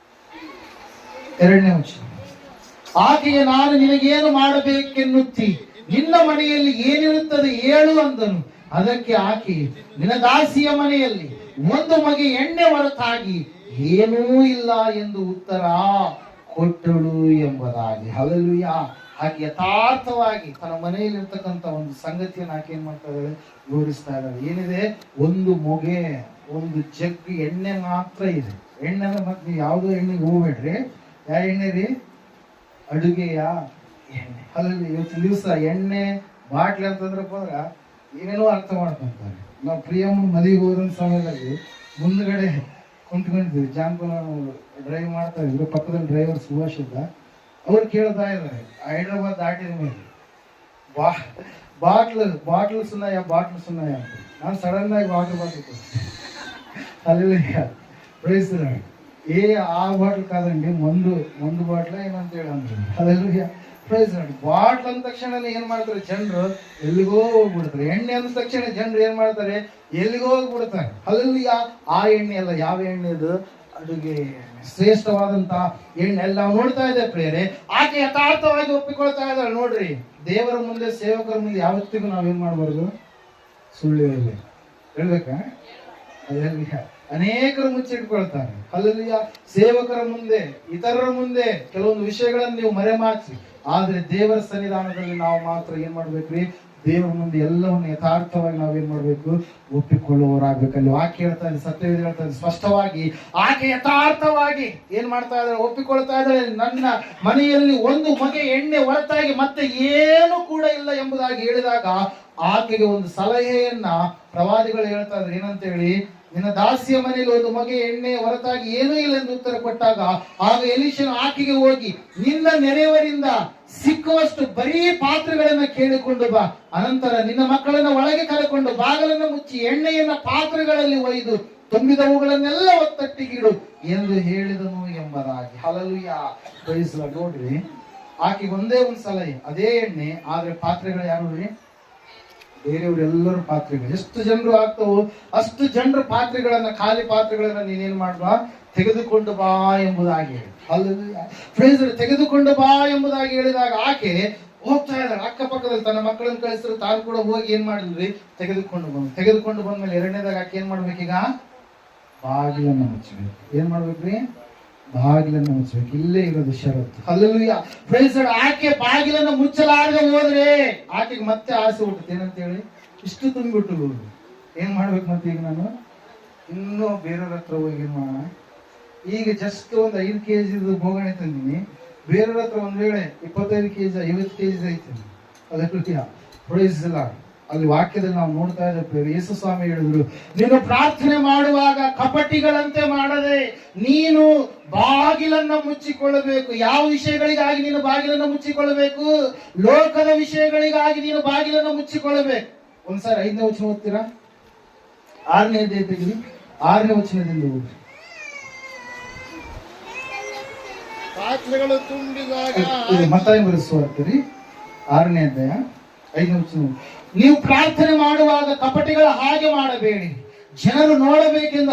ಎರಡನೇ ವಚನ, ಆಕೆಗೆ ನಾನು ನಿನಗೇನು ಮಾಡಬೇಕೆನ್ನುತ್ತಿ, ನಿನ್ನ ಮನೆಯಲ್ಲಿ ಏನಿರುತ್ತದೆ ಹೇಳು ಅಂದನು. ಅದಕ್ಕೆ ಆಕೆ, ನಿನ್ನ ದಾಸಿಯ ಮನೆಯಲ್ಲಿ ಒಂದು ಮಗೆ ಎಣ್ಣೆ ಹೊರತಾಗಿ ಏನೂ ಇಲ್ಲ ಎಂದು ಉತ್ತರ ಕೊಟ್ಟಳು ಎಂಬುದಾಗಿ. ಹಲ್ಲೆಲೂಯಾ. ಹಾಗೆ ಯಥಾರ್ಥವಾಗಿ ತನ್ನ ಮನೆಯಲ್ಲಿ ಇರ್ತಕ್ಕಂಥ ಒಂದು ಸಂಗತಿಯನ್ನು ಆಕೆ ಏನ್ ಮಾಡ್ತಾ ಇದ್ದಾಳೆ? ವಿವರಿಸ್ತಾ ಇದ್ದಾಳೆ. ಏನಿದೆ? ಒಂದು ಮೊಗೆ, ಒಂದು ಜಗ್ ಎಣ್ಣೆ ಮಾತ್ರ ಇದೆ. ಎಣ್ಣೆ ಮತ್ತೆ ಯಾವುದೋ ಎಣ್ಣೆಗೆ ಹೋಗ್ಬೇಡ್ರಿ. ಯಾವ ಎಣ್ಣೆ ರೀ? ಅಡುಗೆಯ ಎಣ್ಣೆ. ಅಲ್ಲಿ ಇವತ್ತಿನ ದಿವಸ ಎಣ್ಣೆ ಬಾಟ್ಲಿ ಅಂತಂದ್ರಪ್ಪ ಅಂದ್ರ ಏನೇನೋ ಅರ್ಥ ಮಾಡ್ಕೊಂತಾರೆ. ನಾವು ಪ್ರಿಯಮ್ಮನ ಮದುವೆಗೆ ಹೋದಂತ ಸಮಯದಲ್ಲಿ ಮುಂದ್ಗಡೆ ಕುಂತ್ಕೊಂಡಿದ್ವಿ, ಜಾನ್ಪನ ಡ್ರೈವ್ ಮಾಡ್ತಾ ಇದ್ರು, ಪಕ್ಕದಲ್ಲಿ ಡ್ರೈವರ್ ಸುಭಾಷ್ ಇದ್ದ. ಅವ್ರು ಕೇಳ್ತಾ ಇದ್ದಾರೆ, ಹೈದ್ರಾಬಾದ್ ದಾಟಿದ ಮೇಲೆ ಬಾಟ್ಲು ಸುನ್ನಯ ಅಂತ. ನಾನು ಸಡನ್ ಆಗಿ ವಾಟರ್ ಬಾಟ್ಲ್ ಅಲ್ಲಿ ಪ್ರೈಸ್ ಆ ಬಾಟ್ಲ್ ಕಾದಂಡಿ ಒಂದು ಬಾಟ್ಲ ಏನಂತ ಹೇಳಿ ಅಂದ್ರೆ ಅಲ್ಲೆಲ್ಲ ಪ್ರೈಸ್ ಬಾಟ್ಲ್ ಅಂದ ತಕ್ಷಣ ಏನ್ ಮಾಡ್ತಾರೆ ಜನರು? ಎಲ್ಲಿಗೋ ಹೋಗ್ಬಿಡ್ತಾರೆ. ಎಣ್ಣೆ ಅಂದ ತಕ್ಷಣ ಜನರು ಏನ್ ಮಾಡ್ತಾರೆ? ಎಲ್ಲಿಗೋ ಹೋಗ್ಬಿಡ್ತಾರೆ. ಅಲ್ಲೆಲ್ಲ ಆ ಎಣ್ಣೆ ಅಲ್ಲ. ಯಾವ ಎಣ್ಣೆ ಅದು? ಅಡುಗೆ ಶ್ರೇಷ್ಠವಾದಂತ ಎಣ್ಣೆ ಎಲ್ಲ ನಾವು ನೋಡ್ತಾ ಇದ್ದೇವೆ ಪ್ರಿಯರೇ. ಆಕೆ ಯಥಾರ್ಥವಾಗಿ ಒಪ್ಪಿಕೊಳ್ತಾ ಇದ್ದಾಳೆ. ನೋಡ್ರಿ, ದೇವರ ಮುಂದೆ, ಸೇವಕರ ಮುಂದೆ ಯಾವತ್ತಿಗೂ ನಾವೇನ್ ಮಾಡ್ಬಾರ್ದು? ಸುಳ್ಳು ಹೇಳ್ಬೇಕಾ? ಅದೆಲ್ಲ ಅನೇಕರು ಮುಚ್ಚಿಟ್ಕೊಳ್ತಾರೆ. ಅಲ್ಲಲ್ಲಿಯ ಸೇವಕರ ಮುಂದೆ, ಇತರರ ಮುಂದೆ ಕೆಲವೊಂದು ವಿಷಯಗಳನ್ನು ನೀವು ಮರೆಮಾಚಿ, ಆದ್ರೆ ದೇವರ ಸನ್ನಿಧಾನದಲ್ಲಿ ನಾವು ಮಾತ್ರ ಏನ್ ಮಾಡ್ಬೇಕ್ರಿ? ದೇವರ ಮುಂದೆ ಎಲ್ಲವನ್ನು ಯಥಾರ್ಥವಾಗಿ ನಾವೇನ್ ಮಾಡ್ಬೇಕು? ಒಪ್ಪಿಕೊಳ್ಳುವವರಾಗ್ಬೇಕಲ್ಲಿ. ವಾಕ್ಯ ಹೇಳ್ತಾ ಇದೆ, ಸತ್ಯವೇದ ಹೇಳ್ತಾ ಇದೆ ಸ್ಪಷ್ಟವಾಗಿ. ಆಕೆ ಯಥಾರ್ಥವಾಗಿ ಏನ್ ಮಾಡ್ತಾ ಇದ್ದಾರೆ? ಒಪ್ಪಿಕೊಳ್ತಾ ಇದ್ದಾರೆ. ನನ್ನ ಮನೆಯಲ್ಲಿ ಒಂದು ಮಗೆ ಎಣ್ಣೆ ಹೊರತಾಗಿ ಮತ್ತೆ ಏನು ಕೂಡ ಇಲ್ಲ ಎಂಬುದಾಗಿ ಹೇಳಿದಾಗ ಆಕೆಗೆ ಒಂದು ಸಲಹೆಯನ್ನ ಪ್ರವಾದಿಗಳು ಹೇಳ್ತಾ ಇದ್ದಾರೆ. ಏನಂತ ಹೇಳಿ? ನಿನ್ನ ದಾಸಿಯ ಮನೆಯಲ್ಲಿ ಒಂದು ಮಗೆ ಎಣ್ಣೆ ಹೊರತಾಗಿ ಏನೂ ಇಲ್ಲ ಎಂದು ಉತ್ತರ ಕೊಟ್ಟಾಗ ಆಗ ಎಲೀಷನು ಆಕೆಗೆ ಹೋಗಿ, ನಿನ್ನ ನೆರೆಯವರಿಂದ ಸಿಕ್ಕುವಷ್ಟು ಬರೀ ಪಾತ್ರೆಗಳನ್ನ ಕೇಳಿಕೊಂಡು ಬಾ, ಅನಂತರ ನಿನ್ನ ಮಕ್ಕಳನ್ನ ಒಳಗೆ ಕರೆಕೊಂಡು ಬಾಗಿಲನ್ನು ಮುಚ್ಚಿ ಎಣ್ಣೆಯನ್ನ ಪಾತ್ರೆಗಳಲ್ಲಿ ಒಯ್ದು ತುಂಬಿದವುಗಳನ್ನೆಲ್ಲ ಒತ್ತಟ್ಟಿಗಿಡು ಎಂದು ಹೇಳಿದನು ಎಂಬುದಾಗಿ. ಹಲ್ಲೆಲೂಯಾ. Praise the Lord. ನೋಡ್ರಿ, ಆಕೆಗೆ ಒಂದೇ ಒಂದು ಸಲಹೆ, ಅದೇ ಎಣ್ಣೆ. ಆದ್ರೆ ಪಾತ್ರೆಗಳು ಯಾರು ರೀ? ಬೇರೆಯವರೆಲ್ಲರೂ ಪಾತ್ರೆಗಳು. ಎಷ್ಟು ಜನರು ಆಗ್ತಾವೋ ಅಷ್ಟು ಜನರ ಪಾತ್ರೆಗಳನ್ನ, ಖಾಲಿ ಪಾತ್ರೆಗಳನ್ನ ನೀನೇನ್ ಮಾಡ್ಬಾ? ತೆಗೆದುಕೊಂಡು ಬಾ ಎಂಬುದಾಗಿ ಹೇಳಿ. ಅಲ್ಲಿ ತೆಗೆದುಕೊಂಡು ಬಾ ಎಂಬುದಾಗಿ ಹೇಳಿದಾಗ ಆಕೆ ಹೋಗ್ತಾ ಇದ್ದಾಳೆ. ಅಕ್ಕಪಕ್ಕದಲ್ಲಿ ತನ್ನ ಮಕ್ಕಳನ್ನು ಕಳಿಸಿದ್ರು, ತಾನು ಕೂಡ ಹೋಗಿ ಏನ್ ಮಾಡಿದ್ರಿ? ತೆಗೆದುಕೊಂಡು ಬಂದ್ಮೇಲೆ ಎರಡನೇದಾಗ ಆಕೆ ಏನ್ ಮಾಡ್ಬೇಕೀಗ? ಬಾಗಿಲನ್ನ ಮುಚ್ಚಬೇಕು. ಏನ್ ಮಾಡ್ಬೇಕ್ರಿ? ಬಾಗಿಲನ್ನು ಮುಚ್ಚಬೇಕು. ಇಲ್ಲೇ ಇರೋದು ಷರತ್ತು. ಹಲ್ಲೆಲೂಯಾ. Praise the Lord. ಆಕೆ ಬಾಗಿಲನ್ನು ಮುಚ್ಚಲಾರದೆ ಹೋದ್ರೆ ಆಕೆಗೆ ಮತ್ತೆ ಆಸೆ ಹುಟ್ಟುತ್ತೆ. ಏನಂತ ಹೇಳಿ? ಇಷ್ಟು ತುಂಬಿಬಿಟ್ಟು ಏನ್ ಮಾಡ್ಬೇಕು? ಮತ್ತೆ ಈಗ ನಾನು ಇನ್ನೂ ಬೇರೆಯವ್ರ ಹತ್ರ ಹೋಗಿ ಏನ್ ಮಾಡೋಣ? ಈಗ ಜಸ್ಟ್ ಒಂದು 5 kg ಬೋಗಣೆ ತಂದಿನಿ. ಬೇರೆಯವ್ರ ಹತ್ರ ಒಂದ್ ವೇಳೆ 25 kg 50 kg ಐತಿ. ಹಲ್ಲೆಲೂಯಾ. Praise the Lord. ಅಲ್ಲಿ ವಾಕ್ಯದಲ್ಲಿ ನಾವು ನೋಡ್ತಾ ಇದ್ದೇವೆ, ಯೇಸು ಸ್ವಾಮಿ ಹೇಳಿದ್ರು, ನೀನು ಪ್ರಾರ್ಥನೆ ಮಾಡುವಾಗ ಕಪಟಿಗಳಂತೆ ಮಾಡದೆ ನೀನು ಬಾಗಿಲನ್ನ ಮುಚ್ಚಿಕೊಳ್ಳಬೇಕು. ಯಾವ ವಿಷಯಗಳಿಗಾಗಿ ನೀನು ಬಾಗಿಲನ್ನು ಮುಚ್ಚಿಕೊಳ್ಳಬೇಕು? ಲೋಕದ ವಿಷಯಗಳಿಗಾಗಿ ನೀನು ಬಾಗಿಲನ್ನು ಮುಚ್ಚಿಕೊಳ್ಳಬೇಕು. ಒಂದ್ಸಾರಿ 5ನೇ ವಚನ ಓದ್ತೀರಾ? 6ನೇ ಅಧ್ಯಾಯ ತೆಗೆದು 6ನೇ ವಚನದಿಂದ ಓದಿ. ಪಾತ್ರೆಗಳು ತುಂಬಿದಾಗ ಮತ್ತಾಯ ಬರೆಸುತ್ತೀರಿ 6ನೇ ಅಧ್ಯಾಯ 5ನೇ ವಚನ. ನೀವು ಪ್ರಾರ್ಥನೆ ಮಾಡುವಾಗ ಕಪಟಿಗಳ ಹಾಗೆ ಮಾಡಬೇಡಿ, ಜನರು ನೋಡಬೇಕೆಂದು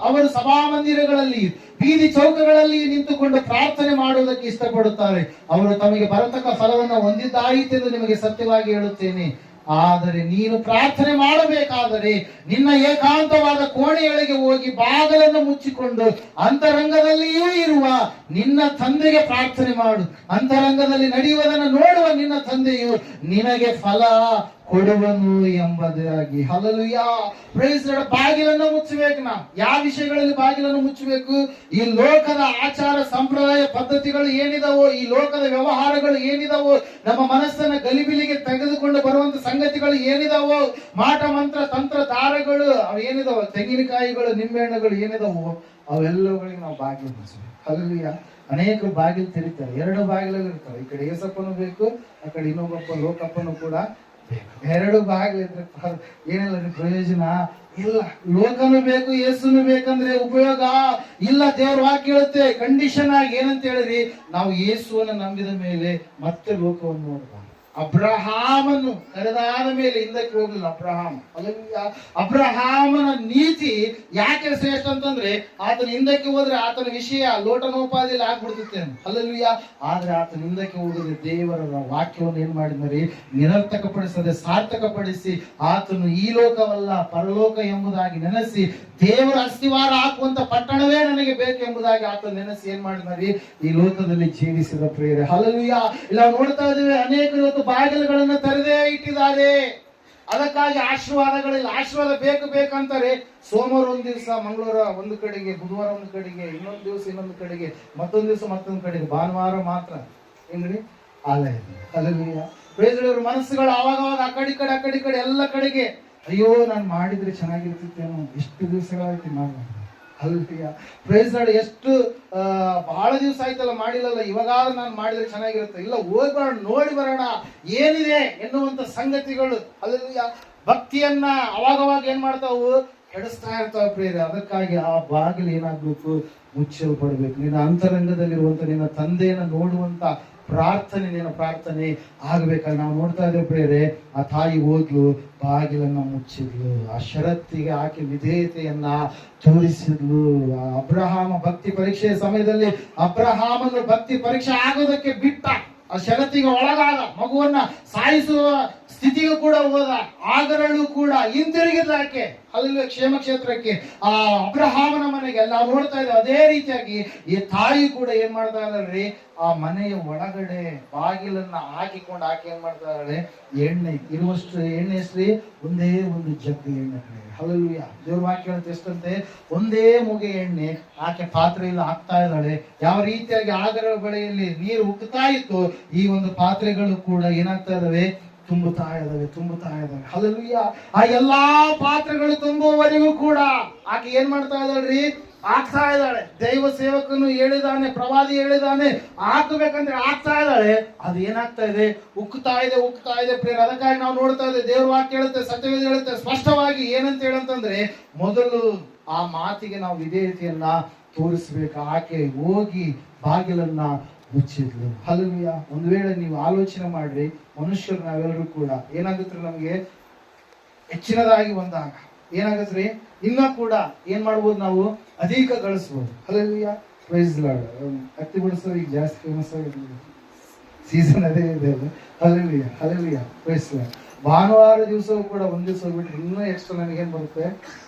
ಅವರು ಸಭಾಮಂದಿರಗಳಲ್ಲಿ ಬೀದಿ ಚೌಕಗಳಲ್ಲಿ ನಿಂತುಕೊಂಡು ಪ್ರಾರ್ಥನೆ ಮಾಡುವುದಕ್ಕೆ ಇಷ್ಟಪಡುತ್ತಾರೆ. ಅವರು ತಮಗೆ ಬರತಕ್ಕ ಫಲವನ್ನು ಹೊಂದಿದ್ದಾಯಿತೆಂದು ನಿಮಗೆ ಸತ್ಯವಾಗಿ ಹೇಳುತ್ತೇನೆ. ಆದರೆ ನೀನು ಪ್ರಾರ್ಥನೆ ಮಾಡಬೇಕಾದರೆ ನಿನ್ನ ಏಕಾಂತವಾದ ಕೋಣೆಯೊಳಗೆ ಹೋಗಿ ಬಾಗಿಲನ್ನು ಮುಚ್ಚಿಕೊಂಡು ಅಂತರಂಗದಲ್ಲಿಯೂ ಇರುವ ನಿನ್ನ ತಂದೆಗೆ ಪ್ರಾರ್ಥನೆ ಮಾಡು. ಅಂತರಂಗದಲ್ಲಿ ನಡೆಯುವುದನ್ನು ನೋಡುವ ನಿನ್ನ ತಂದೆಯು ನಿನಗೆ ಫಲ ಕೊಡುವನು ಎಂಬುದಾಗಿ. ಹಲ್ಲೆಲೂಯಾ. Praise the Lord. ಬಾಗಿಲನ್ನು ಮುಚ್ಚಬೇಕು. ನಾವು ಯಾವ ವಿಷಯಗಳಲ್ಲಿ ಬಾಗಿಲನ್ನು ಮುಚ್ಚಬೇಕು? ಈ ಲೋಕದ ಆಚಾರ ಸಂಪ್ರದಾಯ ಪದ್ಧತಿಗಳು ಏನಿದಾವೋ, ಈ ಲೋಕದ ವ್ಯವಹಾರಗಳು ಏನಿದಾವೋ, ನಮ್ಮ ಮನಸ್ಸನ್ನ ಗಲಿಬಿಲಿಗೆ ತೆಗೆದುಕೊಂಡು ಬರುವಂತ ಸಂಗತಿಗಳು ಏನಿದಾವೋ, ಮಾಟ ಮಂತ್ರ ತಂತ್ರ ದಾರಗಳು ಏನಿದಾವೋ, ತೆಂಗಿನಕಾಯಿಗಳು ನಿಂಬೆಹಣ್ಣುಗಳು ಏನಿದಾವೋ, ಅವೆಲ್ಲವುಗಳಿಗೆ ನಾವು ಬಾಗಿಲು ಮುಚ್ಚಬೇಕು. ಹಲ್ಲೆಲೂಯಾ. ಅನೇಕರು ಬಾಗಿಲು ತೆರೀತಾರೆ. 2 ಬಾಗಿಲಲ್ಲಿ ಇರ್ತಾರೆ. ಈ ಕಡೆ ಏಸಪ್ಪನು ಬೇಕು, ಆ ಕಡೆ ಇನ್ನೊಬ್ಬಪ್ಪ ಲೋಕಪ್ಪನು ಕೂಡ ಬೇಕು. 2 ಬಾಗಿಲು ಇದ್ರೆ ಏನಿಲ್ಲ ಪ್ರಯೋಜನ. ಇಲ್ಲ. ಲೋಕನು ಬೇಕು, ಯೇಸುನು ಬೇಕಂದ್ರೆ ಉಪಯೋಗ ಇಲ್ಲ. ದೇವ್ರ ವಾಕ್ಯ ಹೇಳುತ್ತೆ ಕಂಡೀಷನ್ ಆಗಿ ಏನಂತ ಹೇಳಿದ್ರಿ, ನಾವು ಯೇಸುವನ್ನು ನಂಬಿದ ಮೇಲೆ ಮತ್ತೆ ಲೋಕವನ್ನು ನೋಡುವ. ಅಬ್ರಹಾಮನು ಕರೆದಾದ ಮೇಲೆ ಹಿಂದಕ್ಕೆ ಹೋಗಲಿಲ್ಲ ಅಬ್ರಹಾಮ. ಅಬ್ರಹಾಮನ ನೀತಿ ಯಾಕೆ ಶ್ರೇಷ್ಠ ಅಂತಂದ್ರೆ, ಆತನ ಹಿಂದಕ್ಕೆ ಹೋದ್ರೆ ಆತನ ವಿಷಯ ಲೋಟನೋಪಾದಿಯಲ್ಲಿ ಆಗ್ಬಿಡ್ತೈತೆ ಅಲ್ಲಲ್ವಿಯ. ಆದ್ರೆ ಆತನ ಹಿಂದಕ್ಕೆ ಹೋಗದೆ ದೇವರ ವಾಕ್ಯವನ್ನು ಏನ್ ಮಾಡಿದರೆ ನಿರರ್ಥಕಪಡಿಸದೆ ಸಾರ್ಥಕಪಡಿಸಿ ಆತನು ಈ ಲೋಕವಲ್ಲ ಪರಲೋಕ ಎಂಬುದಾಗಿ ನೆನೆಸಿ, ದೇವರ ಅಸ್ತಿವಾರ ಹಾಕುವಂತ ಪಟ್ಟಣವೇ ನನಗೆ ಬೇಕು ಎಂಬುದಾಗಿ ಆತನ ನೆನೆಸಿ ಏನ್ ಮಾಡಿದಾರೆ ಈ ಲೋಕದಲ್ಲಿ ಜೀವಿಸಿದ ಪ್ರೇರೆ. ಹಲ್ಲೆಲೂಯಾ. ಇಲ್ಲ ನೋಡ್ತಾ ಇದ್ದೇವೆ, ಅನೇಕರು ಇವತ್ತು ಬಾಗಿಲುಗಳನ್ನು ತೆರೆದೇ ಇಟ್ಟಿದ್ದಾರೆ. ಅದಕ್ಕಾಗಿ ಆಶೀರ್ವಾದಗಳಿಲ್ಲ. ಆಶೀರ್ವಾದ ಬೇಕು ಬೇಕಂತಾರೆ. ಸೋಮವಾರ ಒಂದ್ ದಿವಸ, ಮಂಗಳವಾರ ಒಂದು ಕಡೆಗೆ, ಬುಧವಾರ ಒಂದು ಕಡೆಗೆ, ಇನ್ನೊಂದು ದಿವಸ ಇನ್ನೊಂದು ಕಡೆಗೆ, ಮತ್ತೊಂದು ದಿವಸ ಮತ್ತೊಂದು ಕಡೆಗೆ, ಭಾನುವಾರ ಮಾತ್ರ ಹೆಂಗ್ರಿ ಆಲಯ. ಹಲ್ಲೆಲೂಯಾ. ಪ್ರೇಸಳವ್ರ ಮನಸ್ಸುಗಳು ಅವಾಗವಾಗ ಆ ಕಡೆ ಎಲ್ಲ ಕಡೆಗೆ, ಅಯ್ಯೋ ನಾನು ಮಾಡಿದ್ರೆ ಚೆನ್ನಾಗಿರ್ತಿತ್ತೇನೋ, ಎಷ್ಟು ದಿವಸಗಳಾಯ್ತು ನಾನು. ಹಲ್ಲೆಲೂಯಾ. Praise Lord. ಎಷ್ಟು ಬಹಳ ದಿವಸ ಆಯ್ತಲ್ಲ ಮಾಡಿಲ್ಲಲ್ಲ, ಇವಾಗಾದ್ರೂ ನಾನು ಮಾಡಿದ್ರೆ ಚೆನ್ನಾಗಿರುತ್ತೆ. ಇಲ್ಲ, ಹೋಗ್ಬರೋಣ, ನೋಡಿ ಬರೋಣ ಏನಿದೆ ಎನ್ನುವಂತ ಸಂಗತಿಗಳು. ಹಲ್ಲೆಲೂಯಾ. ಭಕ್ತಿಯನ್ನ ಅವಾಗವಾಗ ಏನ್ ಮಾಡ್ತಾವು, ಕೆಡಿಸ್ತಾ ಇರ್ತಾವ ಪ್ರೇರ. ಅದಕ್ಕಾಗಿ ಆ ಬಾಗಿಲು ಏನಾಗ್ಬೇಕು, ಮುಚ್ಚಲ್ಪಡ್ಬೇಕು. ನಿನ್ನ ಅಂತರಂಗದಲ್ಲಿರುವಂತ ನಿನ್ನ ತಂದೆಯನ್ನ ನೋಡುವಂತ ಪ್ರಾರ್ಥನೆ, ನಿನ್ನ ಪ್ರಾರ್ಥನೆ ಆಗ್ಬೇಕಲ್ಲ. ನಾವು ನೋಡ್ತಾ ಇದ್ದೇವೆ ಪ್ರೇರೆ, ಆ ತಾಯಿ ಹೋದ್ಲು, ಬಾಗಿಲನ್ನ ಮುಚ್ಚಿದ್ಲು, ಆ ಷರತ್ತಿಗೆ ಆಕೆ ವಿಧೇಯತೆಯನ್ನ ತೋರಿಸಿದ್ಲು. ಅಬ್ರಹಾಮ ಭಕ್ತಿ ಪರೀಕ್ಷೆಯ ಸಮಯದಲ್ಲಿ ಅಬ್ರಹಾಮನ ಭಕ್ತಿ ಪರೀಕ್ಷೆ ಆಗೋದಕ್ಕೆ ಬಿಟ್ಟ, ಆ ಷರತ್ತಿಗೆ ಒಳಗಾದ, ಮಗುವನ್ನ ಸಾಯಿಸುವ ಸ್ಥಿತಿಗೂ ಕೂಡ ಹೋದ. ಆಗರಳು ಕೂಡ ಹಿಂತಿರುಗಿದಾಕೆ ಅಲ್ಲಿ ಕ್ಷೇಮ ಕ್ಷೇತ್ರಕ್ಕೆ, ಆ ಅಬ್ರಹಾಮನ ಮನೆಗೆ. ನಾವು ನೋಡ್ತಾ ಇದ್ದೇವೆ ಅದೇ ರೀತಿಯಾಗಿ ಈ ತಾಯಿ ಕೂಡ ಏನ್ ಮಾಡ್ತಾ ಇದ್ದಾಳ್ರಿ, ಆ ಮನೆಯ ಒಳಗಡೆ ಬಾಗಿಲನ್ನ ಹಾಕಿಕೊಂಡು ಆಕೆ ಏನ್ ಮಾಡ್ತಾ ಇದ್ದಾಳೆ, ಎಣ್ಣೆ ಇರುವಷ್ಟು ಎಣ್ಣೆ ಎಷ್ಟ್ರಿ, ಒಂದೇ ಒಂದು ಜಗ್ಗು ಎಣ್ಣೆ. ಹಲ್ಲೆಲೂಯಾ. ದೇವ್ರ ವಾಕ್ಯ ಹೇಳುತ್ತೆ ಎಷ್ಟಂತೆ, ಒಂದೇ ಮುಗೆ ಎಣ್ಣೆ ಆಕೆ ಪಾತ್ರೆಯಲ್ಲಿ ಹಾಕ್ತಾ ಇದ್ದಾಳೆ. ಯಾವ ರೀತಿಯಾಗಿ ಆಗರ ಬಳಿಯಲ್ಲಿ ನೀರು ಉಕ್ಕುತ್ತಾ ಇತ್ತು, ಈ ಒಂದು ಪಾತ್ರೆಗಳು ಕೂಡ ಏನಾಗ್ತಾ ಇದಾವೆ, ತುಂಬುತ್ತಾ ಇದಾವೆ. ಹಲ್ಲೆಲೂಯಾ. ಆ ಎಲ್ಲಾ ಪಾತ್ರೆಗಳು ತುಂಬುವವರೆಗೂ ಕೂಡ ಆಕೆ ಏನ್ ಮಾಡ್ತಾ ಇದ್ದಾಳ್ರಿ, ಆಗ್ತಾ ಇದ್ದಾಳೆ. ದೈವ ಸೇವಕನು ಹೇಳಿದಾನೆ, ಪ್ರವಾದಿ ಹೇಳಿದಾನೆ, ಹಾಕಬೇಕಂದ್ರೆ ಆಗ್ತಾ ಇದ್ದಾಳೆ. ಅದು ಏನಾಗ್ತಾ ಇದೆ, ಉಕ್ಕುತ್ತಾ ಇದೆ ಪ್ರೇರ. ಅದಕ್ಕಾಗಿ ನಾವು ನೋಡ್ತಾ ಇದ್ದೇವೆ, ದೇವ್ರ ವಾಕ್ಯ ಹೇಳುತ್ತೆ, ಸತ್ಯವೇದ ಹೇಳುತ್ತೆ ಸ್ಪಷ್ಟವಾಗಿ ಏನಂತ ಹೇಳಂತಂದ್ರೆ, ಮೊದಲು ಆ ಮಾತಿಗೆ ನಾವು ವಿಧೇಯತೆಯನ್ನ ತೋರಿಸ್ಬೇಕು. ಆಕೆ ಹೋಗಿ ಬಾಗಿಲನ್ನ ಮುಚ್ಚಿದ್ಲು. ಹಲ್ಲೆಲೂಯಾ. ಒಂದು ವೇಳೆ ನೀವು ಆಲೋಚನೆ ಮಾಡ್ರಿ, ಮನುಷ್ಯರು ನಾವೆಲ್ಲರೂ ಕೂಡ ಏನಾಗುತ್ತೆ, ನಮಗೆ ಹೆಚ್ಚಿನದಾಗಿ ಬಂದಾಗ ಏನಾಗತ್ರಿ, ಇನ್ನ ಕೂಡ ಏನ್ ಮಾಡ್ಬೋದು, ನಾವು ಅಧಿಕ ಗಳಿಸ್ಬೋದು. ಹಲ್ಲೆಲೂಯಾ. Praise lord. ಹತ್ತಿ ಬಿಡಿಸೋದು ಈಗ ಜಾಸ್ತಿ ಫೇಮಸ್ ಆಗಿದೆ, ಸೀಸನ್ ಅದೇ ಇದೆ. ಹಲ್ಲೆಲೂಯಾ. Praise Lord. ಭಾನುವಾರ ದಿವಸವೂ ಕೂಡ ಒಂದ್ ದಿವಸ ಹೋಗ್ಬಿಟ್ರೆ ಇನ್ನೂ ಎಕ್ಸ್ಟ್ರಾ ನನಗೇನ್ ಬರುತ್ತೆ,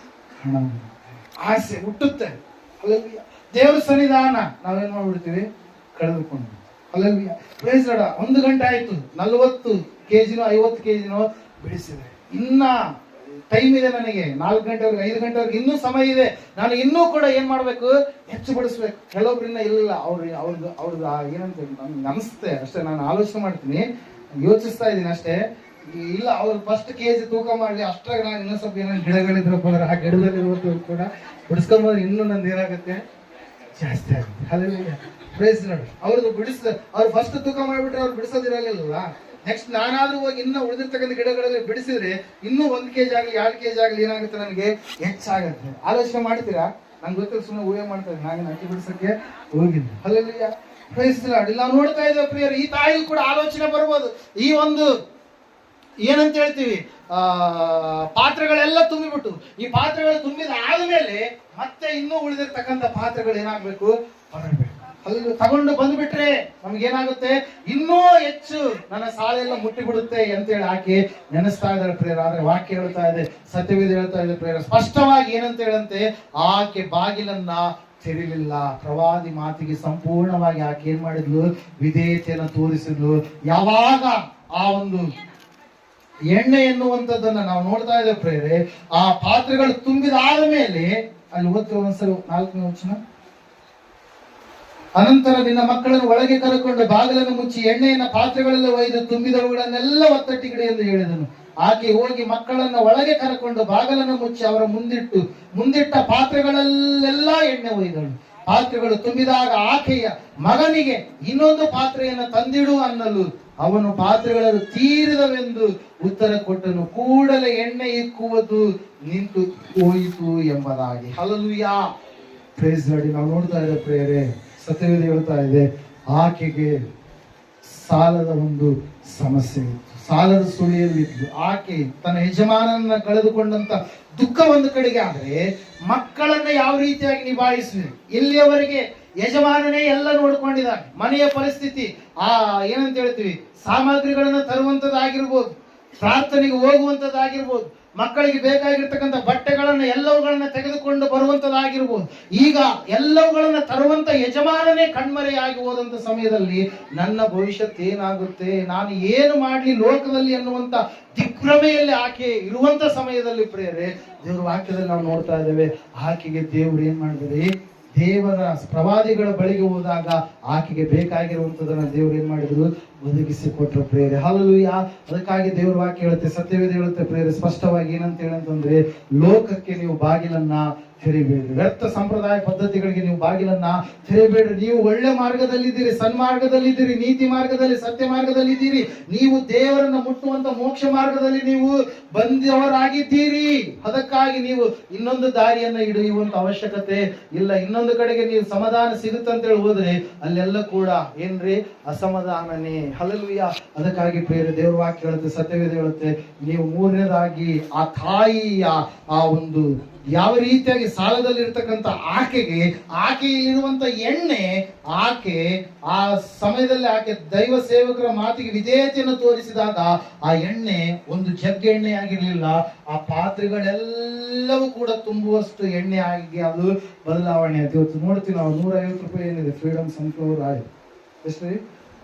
ಹಣ, ಆಸೆ ಹುಟ್ಟುತ್ತೆ. ಹಲ್ಲೆಲೂಯಾ. ದೇವ್ರ ಸನ್ನಿಧಾನ ನಾವೇನ್ ಮಾಡ್ಬಿಡ್ತೀವಿ, ಕಳೆದುಕೊಂಡು. ಹಲ್ಲೆಲೂಯಾ. Praise lord. 1 ಗಂಟೆ ಆಯ್ತು, 40 kg 50 kg ಬಿಡಿಸಿದೆ. ಇನ್ನ ಟೈಮ್ ಇದೆ ನನಗೆ, 4 ಗಂಟೆವರೆಗೆ 5 ಗಂಟೆವರೆಗೆ ಇನ್ನೂ ಸಮಯ ಇದೆ. ನಾನು ಇನ್ನೂ ಕೂಡ ಏನ್ ಮಾಡ್ಬೇಕು, ಹೆಚ್ಚು ಬಿಡಿಸ್ಬೇಕು. ಕೆಲವೊಬ್ರಿನ್ನ ಇಲ್ಲ, ಅವ್ರದ್ದು ಏನಂತ ನನ್ಗೆ ಅನಿಸುತ್ತೆ ಅಷ್ಟೇ, ನಾನು ಆಲೋಚನೆ ಮಾಡ್ತೀನಿ, ಯೋಚಿಸ್ತಾ ಇದ್ದೀನಿ ಅಷ್ಟೇ. ಇಲ್ಲ, ಅವ್ರು ಫಸ್ಟ್ kg ತೂಕ ಮಾಡ್ಲಿ, ಅಷ್ಟಾಗ ನಾನು ಇನ್ನೂ ಸ್ವಲ್ಪ ಏನೋ ಗಿಡಗಳಿದ್ರಪ್ಪ ಅಂದ್ರೆ ಆ ಗಿಡದಲ್ಲಿ ಕೂಡ ಬಿಡಿಸ್ಕೊಂಡ್ಬಂದ್ರೆ ಇನ್ನೂ ನಂದು ಏನಾಗುತ್ತೆ, ಜಾಸ್ತಿ ಆಗುತ್ತೆ. ಹಲ್ಲೆಲೂಯಾ. Praise Lord. ಅವ್ರು ಫಸ್ಟ್ ತೂಕ ಮಾಡಿಬಿಟ್ರೆ ಅವ್ರು ಬಿಡಿಸೋದಿರಲಿಲ್ಲ. ನೆಕ್ಸ್ಟ್ ನಾನಾದ್ರೂ ಹೋಗಿ ಇನ್ನೂ ಉಳಿದಿರ್ತಕ್ಕಂಥ ಗಿಡಗಳಲ್ಲಿ ಬಿಡಿಸಿದ್ರೆ ಇನ್ನೂ 1 kg ಆಗಲಿ 2 kg ಆಗಲಿ ಏನಾಗುತ್ತೆ, ನನಗೆ ಹೆಚ್ಚಾಗತ್ತೆ. ಆಲೋಚನೆ ಮಾಡ್ತೀರಾ? ನಂಗೆ ಗೊತ್ತಿಲ್ಲ, ಸುಮ್ಮನೆ ಊಹೆ ಮಾಡ್ತಾ ಇದ್ದೀನಿ, ನಾನು ಅಕ್ಕಿ ಬಿಡಿಸಕ್ಕೆ ಹೋಗಿದ್ದೆ. ಹಲ್ಲೆಲೂಯಾ. Praise Lord. ಇಲ್ಲಿ ನಾವು ನೋಡ್ತಾ ಇದ್ದೇವೆ ಪ್ರಿಯರು, ಈ ತಾಯಿಗೂ ಕೂಡ ಆಲೋಚನೆ ಬರ್ಬೋದು. ಈ ಒಂದು ಏನಂತ ಹೇಳ್ತೀವಿ, ಪಾತ್ರೆಗಳೆಲ್ಲ ತುಂಬಿಬಿಟ್ಟು, ಈ ಪಾತ್ರೆಗಳು ತುಂಬಿದ ಆದ್ಮೇಲೆ ಮತ್ತೆ ಇನ್ನೂ ಉಳಿದಿರ್ತಕ್ಕಂಥ ಪಾತ್ರೆಗಳು ಏನಾಗ್ಬೇಕು, ಬರಬೇಕು. ಅಲ್ಲಿ ತಗೊಂಡು ಬಂದ್ಬಿಟ್ರೆ ನಮ್ಗೇನಾಗುತ್ತೆ, ಇನ್ನೂ ಹೆಚ್ಚು ನನ್ನ ಸಾಲೆಲ್ಲ ಮುಟ್ಟಿಬಿಡುತ್ತೆ ಅಂತೇಳಿ ಆಕೆ ನೆನೆಸ್ತಾ ಇದ್ದಾರೆ ಪ್ರೇರ. ಆದ್ರೆ ವಾಕ್ಯ ಹೇಳ್ತಾ ಇದೆ, ಸತ್ಯವೇದ ಹೇಳ್ತಾ ಇದೆ ಪ್ರೇರ, ಸ್ಪಷ್ಟವಾಗಿ ಏನಂತ ಹೇಳಂತೆ, ಆಕೆ ಬಾಗಿಲನ್ನ ತೆರಿಲಿಲ್ಲ. ಪ್ರವಾದಿ ಮಾತಿಗೆ ಸಂಪೂರ್ಣವಾಗಿ ಆಕೆ ಏನ್ ಮಾಡಿದ್ಲು, ವಿಧೇಯತೆಯನ್ನ ತೋರಿಸಿದ್ಲು. ಯಾವಾಗ ಆ ಒಂದು ಎಣ್ಣೆ ಎನ್ನುವಂಥದ್ದನ್ನ ನಾವು ನೋಡ್ತಾ ಇದ್ದೇವೆ ಪ್ರೇರೆ, ಆ ಪಾತ್ರೆಗಳು ತುಂಬಿದಾದ ಮೇಲೆ, ಅಲ್ಲಿ ಓದ್ತಿರೋ ಒಂದ್ಸಲ 4ನೇ ವಚನ, ಅನಂತರ ನಿನ್ನ ಮಕ್ಕಳನ್ನು ಒಳಗೆ ಕರೆಕೊಂಡು ಬಾಗಿಲನ್ನು ಮುಚ್ಚಿ ಎಣ್ಣೆಯನ್ನ ಪಾತ್ರೆಗಳೆಲ್ಲ ಒಯ್ದು ತುಂಬಿದವುಗಳನ್ನೆಲ್ಲ ಒತ್ತಟ್ಟಿಗಿಡೆ ಎಂದು ಹೇಳಿದನು. ಆಕೆ ಹೋಗಿ ಮಕ್ಕಳನ್ನ ಒಳಗೆ ಕರೆಕೊಂಡು ಬಾಗಿಲನ್ನು ಮುಚ್ಚಿ ಅವರ ಮುಂದಿಟ್ಟ ಪಾತ್ರೆಗಳಲ್ಲೆಲ್ಲ ಎಣ್ಣೆ ಒಯ್ದಳು. ಪಾತ್ರೆಗಳು ತುಂಬಿದಾಗ ಆಕೆಯ ಮಗನಿಗೆ ಇನ್ನೊಂದು ಪಾತ್ರೆಯನ್ನು ತಂದಿಡು ಅನ್ನಲು ಅವನು ಪಾತ್ರೆಗಳನ್ನು ತೀರಿದವೆಂದು ಉತ್ತರ ಕೊಟ್ಟನು. ಕೂಡಲೇ ಎಣ್ಣೆ ಇಕ್ಕುವುದು ನಿಂತು ಹೋಯಿತು ಎಂಬುದಾಗಿ. Hallelujah, praise Lord. ನಾವು ನೋಡ್ತಾ ಇದ್ದೇವೆ ಪ್ರಿಯರೇ, ಸತ್ಯವೇದ ಹೇಳ್ತಾ ಇದೆ, ಆಕೆಗೆ ಸಾಲದ ಒಂದು ಸಮಸ್ಯೆ ಇತ್ತು, ಸಾಲದ ಸುಳಿಯಲ್ಲಿತ್ತು. ಆಕೆ ತನ್ನ ಯಜಮಾನನ ಕಳೆದುಕೊಂಡಂತ ದುಃಖ ಒಂದು ಕಡೆಗೆ, ಆದ್ರೆ ಮಕ್ಕಳನ್ನ ಯಾವ ರೀತಿಯಾಗಿ ನಿಭಾಯಿಸಿದೆ. ಇಲ್ಲಿಯವರೆಗೆ ಯಜಮಾನನೇ ಎಲ್ಲ ನೋಡ್ಕೊಂಡಿದ್ದಾನೆ. ಮನೆಯ ಪರಿಸ್ಥಿತಿ, ಏನಂತ ಹೇಳ್ತೀವಿ, ಸಾಮಗ್ರಿಗಳನ್ನ ತರುವಂತದ್ದಾಗಿರ್ಬೋದು, ಪ್ರಾರ್ಥನೆಗೆ ಹೋಗುವಂತದ್ದಾಗಿರ್ಬೋದು, ಮಕ್ಕಳಿಗೆ ಬೇಕಾಗಿರ್ತಕ್ಕಂಥ ಬಟ್ಟೆಗಳನ್ನ ಎಲ್ಲವುಗಳನ್ನ ತೆಗೆದುಕೊಂಡು ಬರುವಂತದ್ದಾಗಿರ್ಬೋದು, ಈಗ ಎಲ್ಲವುಗಳನ್ನ ತರುವಂತ ಯಜಮಾನನೇ ಕಣ್ಮರೆಯಾಗಿ ಹೋದಂತ ಸಮಯದಲ್ಲಿ ನನ್ನ ಭವಿಷ್ಯತ್ ಏನಾಗುತ್ತೆ, ನಾನು ಏನು ಮಾಡ್ಲಿ ಲೋಕದಲ್ಲಿ ಅನ್ನುವಂತ ದಿಗ್ಭ್ರಮೆಯಲ್ಲಿ ಆಕೆ ಇರುವಂತ ಸಮಯದಲ್ಲಿ ಪ್ರಿಯರೇ, ದೇವರ ವಾಕ್ಯದಲ್ಲಿ ನಾವು ನೋಡ್ತಾ ಇದ್ದೇವೆ, ಆಕೆಗೆ ದೇವರು ಏನ್ ಮಾಡಿದರೆ, ದೇವರ ಪ್ರವಾದಿಗಳ ಬಳಿಗೆ ಹೋದಾಗ ಆಕೆಗೆ ಬೇಕಾಗಿರುವಂತದನ್ನ ದೇವರು ಏನ್ ಮಾಡಿದ್ರು, ಒದಗಿಸಿ ಕೊಟ್ಟರು ಪ್ರೇರೆ. ಹಲ್ಲೆಲೂಯಾ. ಅದಕ್ಕಾಗಿ ದೇವರ ವಾಕ್ಯ ಹೇಳುತ್ತೆ, ಸತ್ಯವೇದ ಹೇಳುತ್ತೆ ಪ್ರೇರೆ ಸ್ಪಷ್ಟವಾಗಿ, ಏನಂತ ಹೇಳಂತಂದ್ರೆ, ಲೋಕಕ್ಕೆ ನೀವು ಬಾಗಿಲನ್ನ ತೆರಿಬೇಡ್ರಿ, ವ್ಯರ್ಥ ಸಂಪ್ರದಾಯ ಪದ್ಧತಿಗಳಿಗೆ ನೀವು ಬಾಗಿಲನ್ನ ತೆರಿಬೇಡ್ರಿ. ನೀವು ಒಳ್ಳೆ ಮಾರ್ಗದಲ್ಲಿದ್ದೀರಿ, ಸನ್ಮಾರ್ಗದಲ್ಲಿದ್ದೀರಿ, ನೀತಿ ಮಾರ್ಗದಲ್ಲಿ, ಸತ್ಯ ಮಾರ್ಗದಲ್ಲಿದ್ದೀರಿ. ನೀವು ದೇವರನ್ನ ಮುಟ್ಟುವಂತ ಮೋಕ್ಷ ಮಾರ್ಗದಲ್ಲಿ ನೀವು ಬಂದವರಾಗಿದ್ದೀರಿ. ಅದಕ್ಕಾಗಿ ನೀವು ಇನ್ನೊಂದು ದಾರಿಯನ್ನ ಹಿಡಿಯುವಂತ ಅವಶ್ಯಕತೆ ಇಲ್ಲ. ಇನ್ನೊಂದು ಕಡೆಗೆ ನೀವು ಸಮಾಧಾನ ಸಿಗುತ್ತಂತೇಳಿ ಹೋದ್ರೆ ಅಲ್ಲೆಲ್ಲ ಕೂಡ ಏನ್ರಿ, ಅಸಮಾಧಾನನೇ. ಹಲ್ಲೆಲೂಯಾ. ಅದಕ್ಕಾಗಿ ಪ್ರಿಯರೇ, ದೇವರ ವಾಕ್ಯ ಹೇಳುತ್ತೆ, ಸತ್ಯವೇದ ಹೇಳುತ್ತೆ, ನೀವು ಮೂರನೇದಾಗಿ ಆ ತಾಯಿಯ ಆ ಒಂದು ಯಾವ ರೀತಿಯಾಗಿ ಸಾಲದಲ್ಲಿ ಇರ್ತಕ್ಕಂಥ ಆಕೆಯಲ್ಲಿರುವಂತ ಎಣ್ಣೆ, ಆಕೆ ಆ ಸಮಯದಲ್ಲಿ ಆಕೆ ದೈವ ಸೇವಕರ ಮಾತಿಗೆ ವಿಧೇಯತೆಯನ್ನು ತೋರಿಸಿದಾಗ ಆ ಎಣ್ಣೆ ಒಂದು ಜಗ್ ಎಣ್ಣೆ ಆಗಿರ್ಲಿಲ್ಲ, ಆ ಪಾತ್ರೆಗಳೆಲ್ಲವೂ ಕೂಡ ತುಂಬುವಷ್ಟು ಎಣ್ಣೆ ಆಗಿ ಅದು ಬದಲಾವಣೆ ಆಯ್ತು. ಇವತ್ತು ನೋಡ್ತೀವಿ ನಾವು, 150 ರೂಪಾಯಿ ಏನಿದೆ ಫ್ರೀಡಮ್ ಸನ್ಫ್ಲವರ್ ಆಯಿಲ್, ಎಷ್ಟು ರೀ,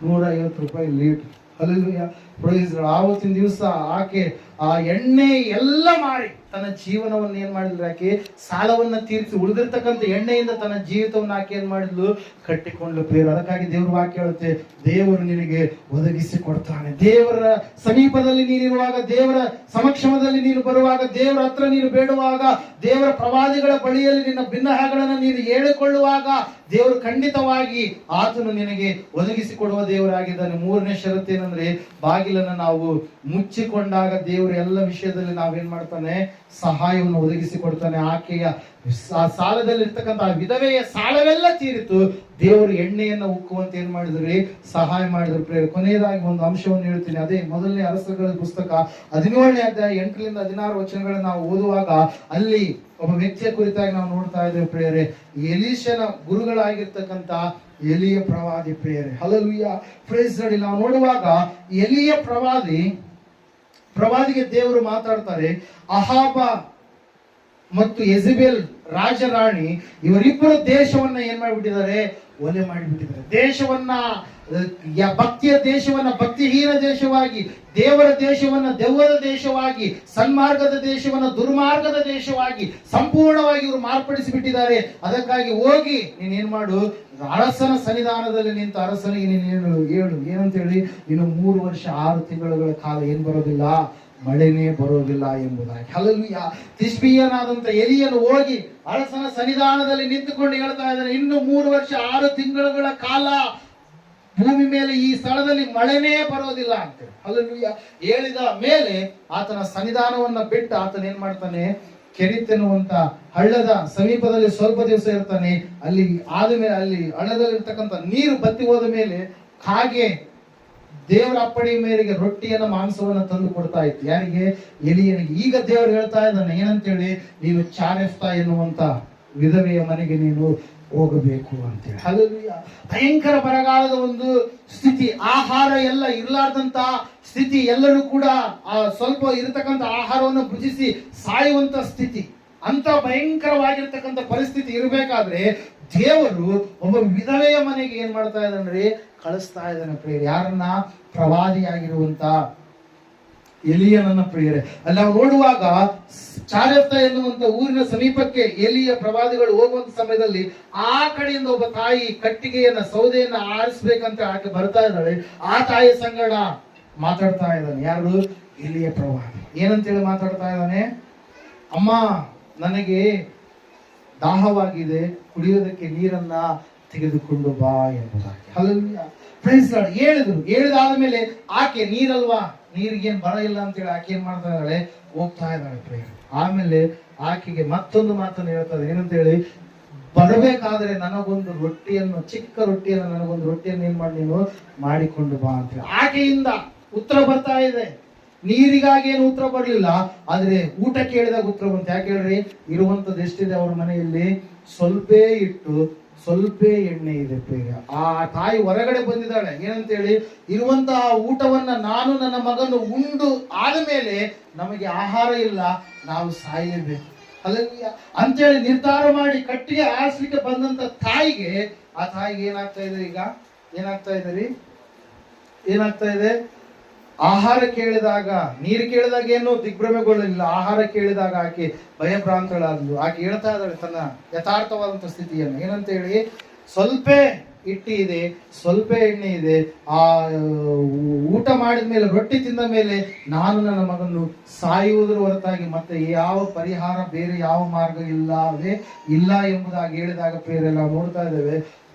150 ರೂಪಾಯಿ ಲೀಟರ್. Hallelujah, praise lord. ಆವತ್ತಿನ ದಿವಸ ಆಕೆ ಆ ಎಣ್ಣೆ ಎಲ್ಲ ಮಾರಿ ತನ್ನ ಜೀವನವನ್ನು ಏನ್ ಮಾಡಿದ್ರು, ಆಕೆ ಸಾಲವನ್ನ ತೀರಿಸಿ ಉಳಿದಿರ್ತಕ್ಕಂಥ ಎಣ್ಣೆಯಿಂದ ತನ್ನ ಜೀವಿತವನ್ನು ಆಕೆ ಏನ್ ಮಾಡಿದ್ಲು, ಕಟ್ಟಿಕೊಂಡ್ಲು ಪ್ರಿಯರು. ಅದಕ್ಕಾಗಿ ದೇವ್ರ ವಾಕ್ಯ ಹೇಳುತ್ತೆ, ದೇವರು ನಿನಗೆ ಒದಗಿಸಿ ಕೊಡ್ತಾನೆ. ದೇವರ ಸಮೀಪದಲ್ಲಿ ನೀನಿರುವಾಗ, ದೇವರ ಸಮಕ್ಷಮದಲ್ಲಿ ನೀನು ಬರುವಾಗ, ದೇವರ ಹತ್ರ ನೀನು ಬೇಡುವಾಗ, ದೇವರ ಪ್ರವಾದಿಗಳ ಬಳಿಯಲ್ಲಿ ನಿನ್ನ ಭಿನ್ನಹಗಳನ್ನು ನೀನು ಹೇಳಿಕೊಳ್ಳುವಾಗ, ದೇವರು ಖಂಡಿತವಾಗಿ ಆತನು ನಿನಗೆ ಒದಗಿಸಿ ಕೊಡುವ ದೇವರಾಗಿದ್ದಾನೆ. ಮೂರನೇ ಷರತ್ತು ಏನಂದ್ರೆ, ಬಾಗಿಲನ್ನು ನಾವು ಮುಚ್ಚಿಕೊಂಡಾಗ ದೇವರು ಎಲ್ಲ ವಿಷಯದಲ್ಲಿ ನಾವೇನ್ ಮಾಡ್ತಾನೆ, ಸಹಾಯವನ್ನು ಒದಗಿಸಿ ಕೊಡ್ತಾನೆ. ಆಕೆಯ ಸಾಲದಲ್ಲಿ ಇರ್ತಕ್ಕಂಥ ವಿಧವೆಯ ಸಾಲವೆಲ್ಲ ತೀರಿತು. ದೇವರು ಎಣ್ಣೆಯನ್ನ ಉಕ್ಕುವಂತ ಏನ್ ಮಾಡಿದ್ರಿ, ಸಹಾಯ ಮಾಡಿದ್ರು ಪ್ರೇರೆ. ಕೊನೆಯದಾಗಿ ಒಂದು ಅಂಶವನ್ನು ಹೇಳ್ತೀನಿ, ಅದೇ ಮೊದಲನೇ ಅರಸಗಳ ಪುಸ್ತಕ 17ನೇ ಅಧ್ಯಾಯ 8ರಿಂದ 16 ವಚನಗಳನ್ನ ನಾವು ಓದುವಾಗ ಅಲ್ಲಿ ಒಬ್ಬ ವ್ಯಕ್ತಿಯ ಕುರಿತಾಗಿ ನಾವು ನೋಡ್ತಾ ಇದ್ದೇವೆ ಪ್ರೇರೆ. ಎಲೀಷನ ಗುರುಗಳಾಗಿರ್ತಕ್ಕಂಥ ಎಲಿಯ ಪ್ರವಾದಿ ಪ್ರೇರೆ. Hallelujah, praise Lord. ನಾವು ನೋಡುವಾಗ ಎಲಿಯ ಪ್ರವಾದಿಗೆ ದೇವರು ಮಾತಾಡ್ತಾರೆ, ಅಹಾಬ ಮತ್ತು ಯೆಜೆಬೇಲ್ ರಾಜರಾಣಿ ಇವರಿಬ್ಬರು ದೇಶವನ್ನ ಏನ್ ಮಾಡಿಬಿಟ್ಟಿದ್ದಾರೆ, ಒಲೆ ಮಾಡಿಬಿಟ್ಟಿದ್ದಾರೆ. ದೇಶವನ್ನ ಭಕ್ತಿಯ ದೇಶವನ್ನ ಭಕ್ತಿಹೀನ ದೇಶವಾಗಿ, ದೇವರ ದೇಶವನ್ನ ದೆವ್ವದ ದೇಶವಾಗಿ, ಸನ್ಮಾರ್ಗದ ದೇಶವನ್ನ ದುರ್ಮಾರ್ಗದ ದೇಶವಾಗಿ ಸಂಪೂರ್ಣವಾಗಿ ಇವರು ಮಾರ್ಪಡಿಸಿ ಬಿಟ್ಟಿದ್ದಾರೆ. ಅದಕ್ಕಾಗಿ ಹೋಗಿ ನೀನೇನ್ ಮಾಡು, ಅರಸನ ಸನ್ನಿಧಾನದಲ್ಲಿ ನಿಂತ ಅರಸನಿಗೆ ನೀನು ಹೇಳು, ಏನಂತ ಹೇಳಿ, ಇನ್ನು 3 ವರ್ಷ 6 ತಿಂಗಳ ಕಾಲ ಏನ್ ಬರೋದಿಲ್ಲ, ಮಳೆನೇ ಬರೋದಿಲ್ಲ ಎಂಬುದಾಗಿ. ಹಲ್ಲೆಲೂಯಾ. ತಿಷ್ಬೀಯನಾದಂತ ಎಲಿಯನು ಹೋಗಿ ಅರಸನ ಸನ್ನಿಧಾನದಲ್ಲಿ ನಿಂತುಕೊಂಡು ಹೇಳ್ತಾ ಇದ್ದಾನೆ, ಇನ್ನು 3 ವರ್ಷ 6 ತಿಂಗಳ ಕಾಲ ಭೂಮಿ ಮೇಲೆ ಈ ಸ್ಥಳದಲ್ಲಿ ಮಳೆನೇ ಬರೋದಿಲ್ಲ ಅಂತ. ಹಲ್ಲೆಲೂಯಾ. ಹೇಳಿದ ಮೇಲೆ ಆತನ ಸನ್ನಿಧಾನವನ್ನ ಬಿಟ್ಟು ಆತನ ಏನ್ ಮಾಡ್ತಾನೆ, ಕೆರಿತ್ ಎನ್ನುವಂತ ಹಳ್ಳದ ಸಮೀಪದಲ್ಲಿ ಸ್ವಲ್ಪ ದಿವಸ ಇರ್ತಾನೆ. ಅಲ್ಲಿ ಆದ್ಮೇಲೆ ಅಲ್ಲಿ ಹಳ್ಳದಲ್ಲಿ ಇರ್ತಕ್ಕಂಥ ನೀರು ಬತ್ತಿ ಹೋದ ಮೇಲೆ ಹಾಗೆ ದೇವರ ಅಪ್ಪಣೆ ಮೇರೆಗೆ ರೊಟ್ಟಿಯನ್ನ ಮಾಂಸವನ್ನ ತಂದು ಕೊಡ್ತಾ ಇತ್ತು. ಯಾರಿಗೆ? ಎಲಿಯನಿಗೆ. ಈಗ ದೇವರು ಹೇಳ್ತಾ ಇದ್ದಾನೆ, ಏನಂತೇಳಿ, ನೀನು ಚಾರೆಫ್ತಾ ಎನ್ನುವಂತ ವಿಧವೆಯ ಮನೆಗೆ ನೀನು ಹೋಗಬೇಕು ಅಂತೇಳಿ. ಹಲ್ಲೆಲೂಯಾ. ಭಯಂಕರ ಬರಗಾಲದ ಒಂದು ಸ್ಥಿತಿ, ಆಹಾರ ಎಲ್ಲ ಇರ್ಲಾರ್ದಂತ ಸ್ಥಿತಿ, ಎಲ್ಲರೂ ಕೂಡ ಸ್ವಲ್ಪ ಇರತಕ್ಕಂಥ ಆಹಾರವನ್ನು ಭುಜಿಸಿ ಸಾಯುವಂತ ಸ್ಥಿತಿ. ಅಂತ ಭಯಂಕರವಾಗಿರ್ತಕ್ಕಂಥ ಪರಿಸ್ಥಿತಿ ಇರಬೇಕಾದ್ರೆ ದೇವರು ಒಬ್ಬ ವಿಧವೆಯ ಮನೆಗೆ ಏನ್ ಮಾಡ್ತಾ ಇದ್ದಾನೆ, ಕಳಿಸ್ತಾ ಇದ್ದಾನೆ ಪ್ರಿಯರೇ. ಯಾರನ್ನ? ಪ್ರವಾದಿಯಾಗಿರುವಂತ ಎಲಿಯನನ್ನ ಪ್ರಿಯರೇ. ಅಲ್ಲಿ ನಾವು ನೋಡುವಾಗ ಚಾರೆಫ್ತಾ ಎನ್ನುವಂತ ಊರಿನ ಸಮೀಪಕ್ಕೆ ಎಲಿಯ ಪ್ರವಾದಿಗಳು ಹೋಗುವಂತ ಸಮಯದಲ್ಲಿ ಆ ಕಡೆಯಿಂದ ಒಬ್ಬ ತಾಯಿ ಕಟ್ಟಿಗೆಯನ್ನ ಸೌದೆಯನ್ನ ಆರಿಸ್ಬೇಕಂತ ಆಕೆ ಬರ್ತಾ ಇದ್ದಾಳೆ. ಆ ತಾಯಿ ಸಂಗಡ ಮಾತಾಡ್ತಾ ಇದ್ದಾನೆ ಯಾರು? ಎಲಿಯ ಪ್ರವಾದಿ. ಏನಂತೇಳಿ ಮಾತಾಡ್ತಾ ಇದ್ದಾನೆ? ಅಮ್ಮ, ನನಗೆ ದಾಹವಾಗಿದೆ, ಕುಡಿಯೋದಕ್ಕೆ ನೀರನ್ನ ತೆಗೆದುಕೊಂಡು ಬಾ ಎಂಬುದಾಗಿ. ಹಲ್ಲೆಲೂಯಾ. ಫ್ರೆಂಡ್ಸ್ ಹೇಳಿದಾದ ಮೇಲೆ ಆಕೆ ನೀರಲ್ವಾ, ನೀರಿಗೇನ್ ಬರ ಇಲ್ಲ ಅಂತೇಳಿ ಆಕೆ ಏನ್ ಮಾಡ್ತಾ ಇದ್ದಾಳೆ, ಹೋಗ್ತಾ ಇದ್ದಾಳೆ ಪ್ರೇಯರ್. ಆಮೇಲೆ ಆಕೆಗೆ ಮತ್ತೊಂದು ಮಾತನ್ನು ಹೇಳ್ತಾರೆ, ಏನಂತ ಹೇಳಿ, ಬರಬೇಕಾದ್ರೆ ನನಗೊಂದು ರೊಟ್ಟಿಯನ್ನು, ಚಿಕ್ಕ ರೊಟ್ಟಿಯನ್ನು, ನನಗೊಂದು ರೊಟ್ಟಿಯನ್ನು ಏನ್ ಮಾಡಿ ನೀನು ಮಾಡಿಕೊಂಡು ಬಾ ಅಂತ. ಆಕೆಯಿಂದ ಉತ್ತರ ಬರ್ತಾ ಇದೆ. ನೀರಿಗಾಗಿ ಏನು ಉತ್ತರ ಬರಲಿಲ್ಲ, ಆದ್ರೆ ಊಟ ಕೇಳಿದಾಗ ಉತ್ತರ ಬಂತು. ಯಾಕೆ ಹೇಳ್ರಿ, ಇರುವಂತದ್ದು ಎಷ್ಟಿದೆ ಅವ್ರ ಮನೆಯಲ್ಲಿ, ಸ್ವಲ್ಪ ಇಟ್ಟು ಸ್ವಲ್ಪ ಎಣ್ಣೆ ಇದೆ ಬೇಗ. ಆ ತಾಯಿ ಹೊರಗಡೆ ಬಂದಿದ್ದಾಳೆ, ಏನಂತೇಳಿ, ಇರುವಂತಹ ಊಟವನ್ನ ನಾನು ನನ್ನ ಮಗನು ಉಂಡು ಆದ ಮೇಲೆ ನಮಗೆ ಆಹಾರ ಇಲ್ಲ, ನಾವು ಸಾಯಲೇಬೇಕು ಅಂತೇಳಿ ನಿರ್ಧಾರ ಮಾಡಿ ಕಟ್ಟಿಗೆ ಆರಿಸ್ಲಿಕ್ಕೆ ಬಂದಂತ ತಾಯಿಗೆ, ಆ ತಾಯಿಗೆ ಏನಾಗ್ತಾ ಇದೆ ಈಗ, ಏನಾಗ್ತಾ ಇದೆ, ಆಹಾರ ಕೇಳಿದಾಗ, ನೀರು ಕೇಳಿದಾಗ ಏನು ದಿಗ್ಭ್ರಮೆಗೊಳ್ಳಲಿಲ್ಲ, ಆಹಾರ ಕೇಳಿದಾಗ ಆಕೆ ಭಯಭ್ರಾಂತಳಾದ್ಲು. ಆಕೆ ಹೇಳ್ತಾ ಇದ್ದಾಳೆ ತನ್ನ ಯಥಾರ್ಥವಾದಂತ ಸ್ಥಿತಿಯನ್ನು, ಏನಂತ ಹೇಳಿ, ಸ್ವಲ್ಪ ಹಿಟ್ಟು ಇದೆ, ಸ್ವಲ್ಪ ಎಣ್ಣೆ ಇದೆ, ಆ ಊಟ ಮಾಡಿದ ಮೇಲೆ, ರೊಟ್ಟಿ ತಿಂದ ಮೇಲೆ ನಾನು ನನ್ನ ಮಗನು ಸಾಯುವುದರ ಹೊರತಾಗಿ ಮತ್ತೆ ಯಾವ ಪರಿಹಾರ, ಬೇರೆ ಯಾವ ಮಾರ್ಗ ಇಲ್ಲ ಎಂಬುದಾಗಿ ಹೇಳಿದಾಗ ಪ್ರಿಯರೆಲ್ಲ ನೋಡ್ತಾ ಇದ್ದೇವೆ.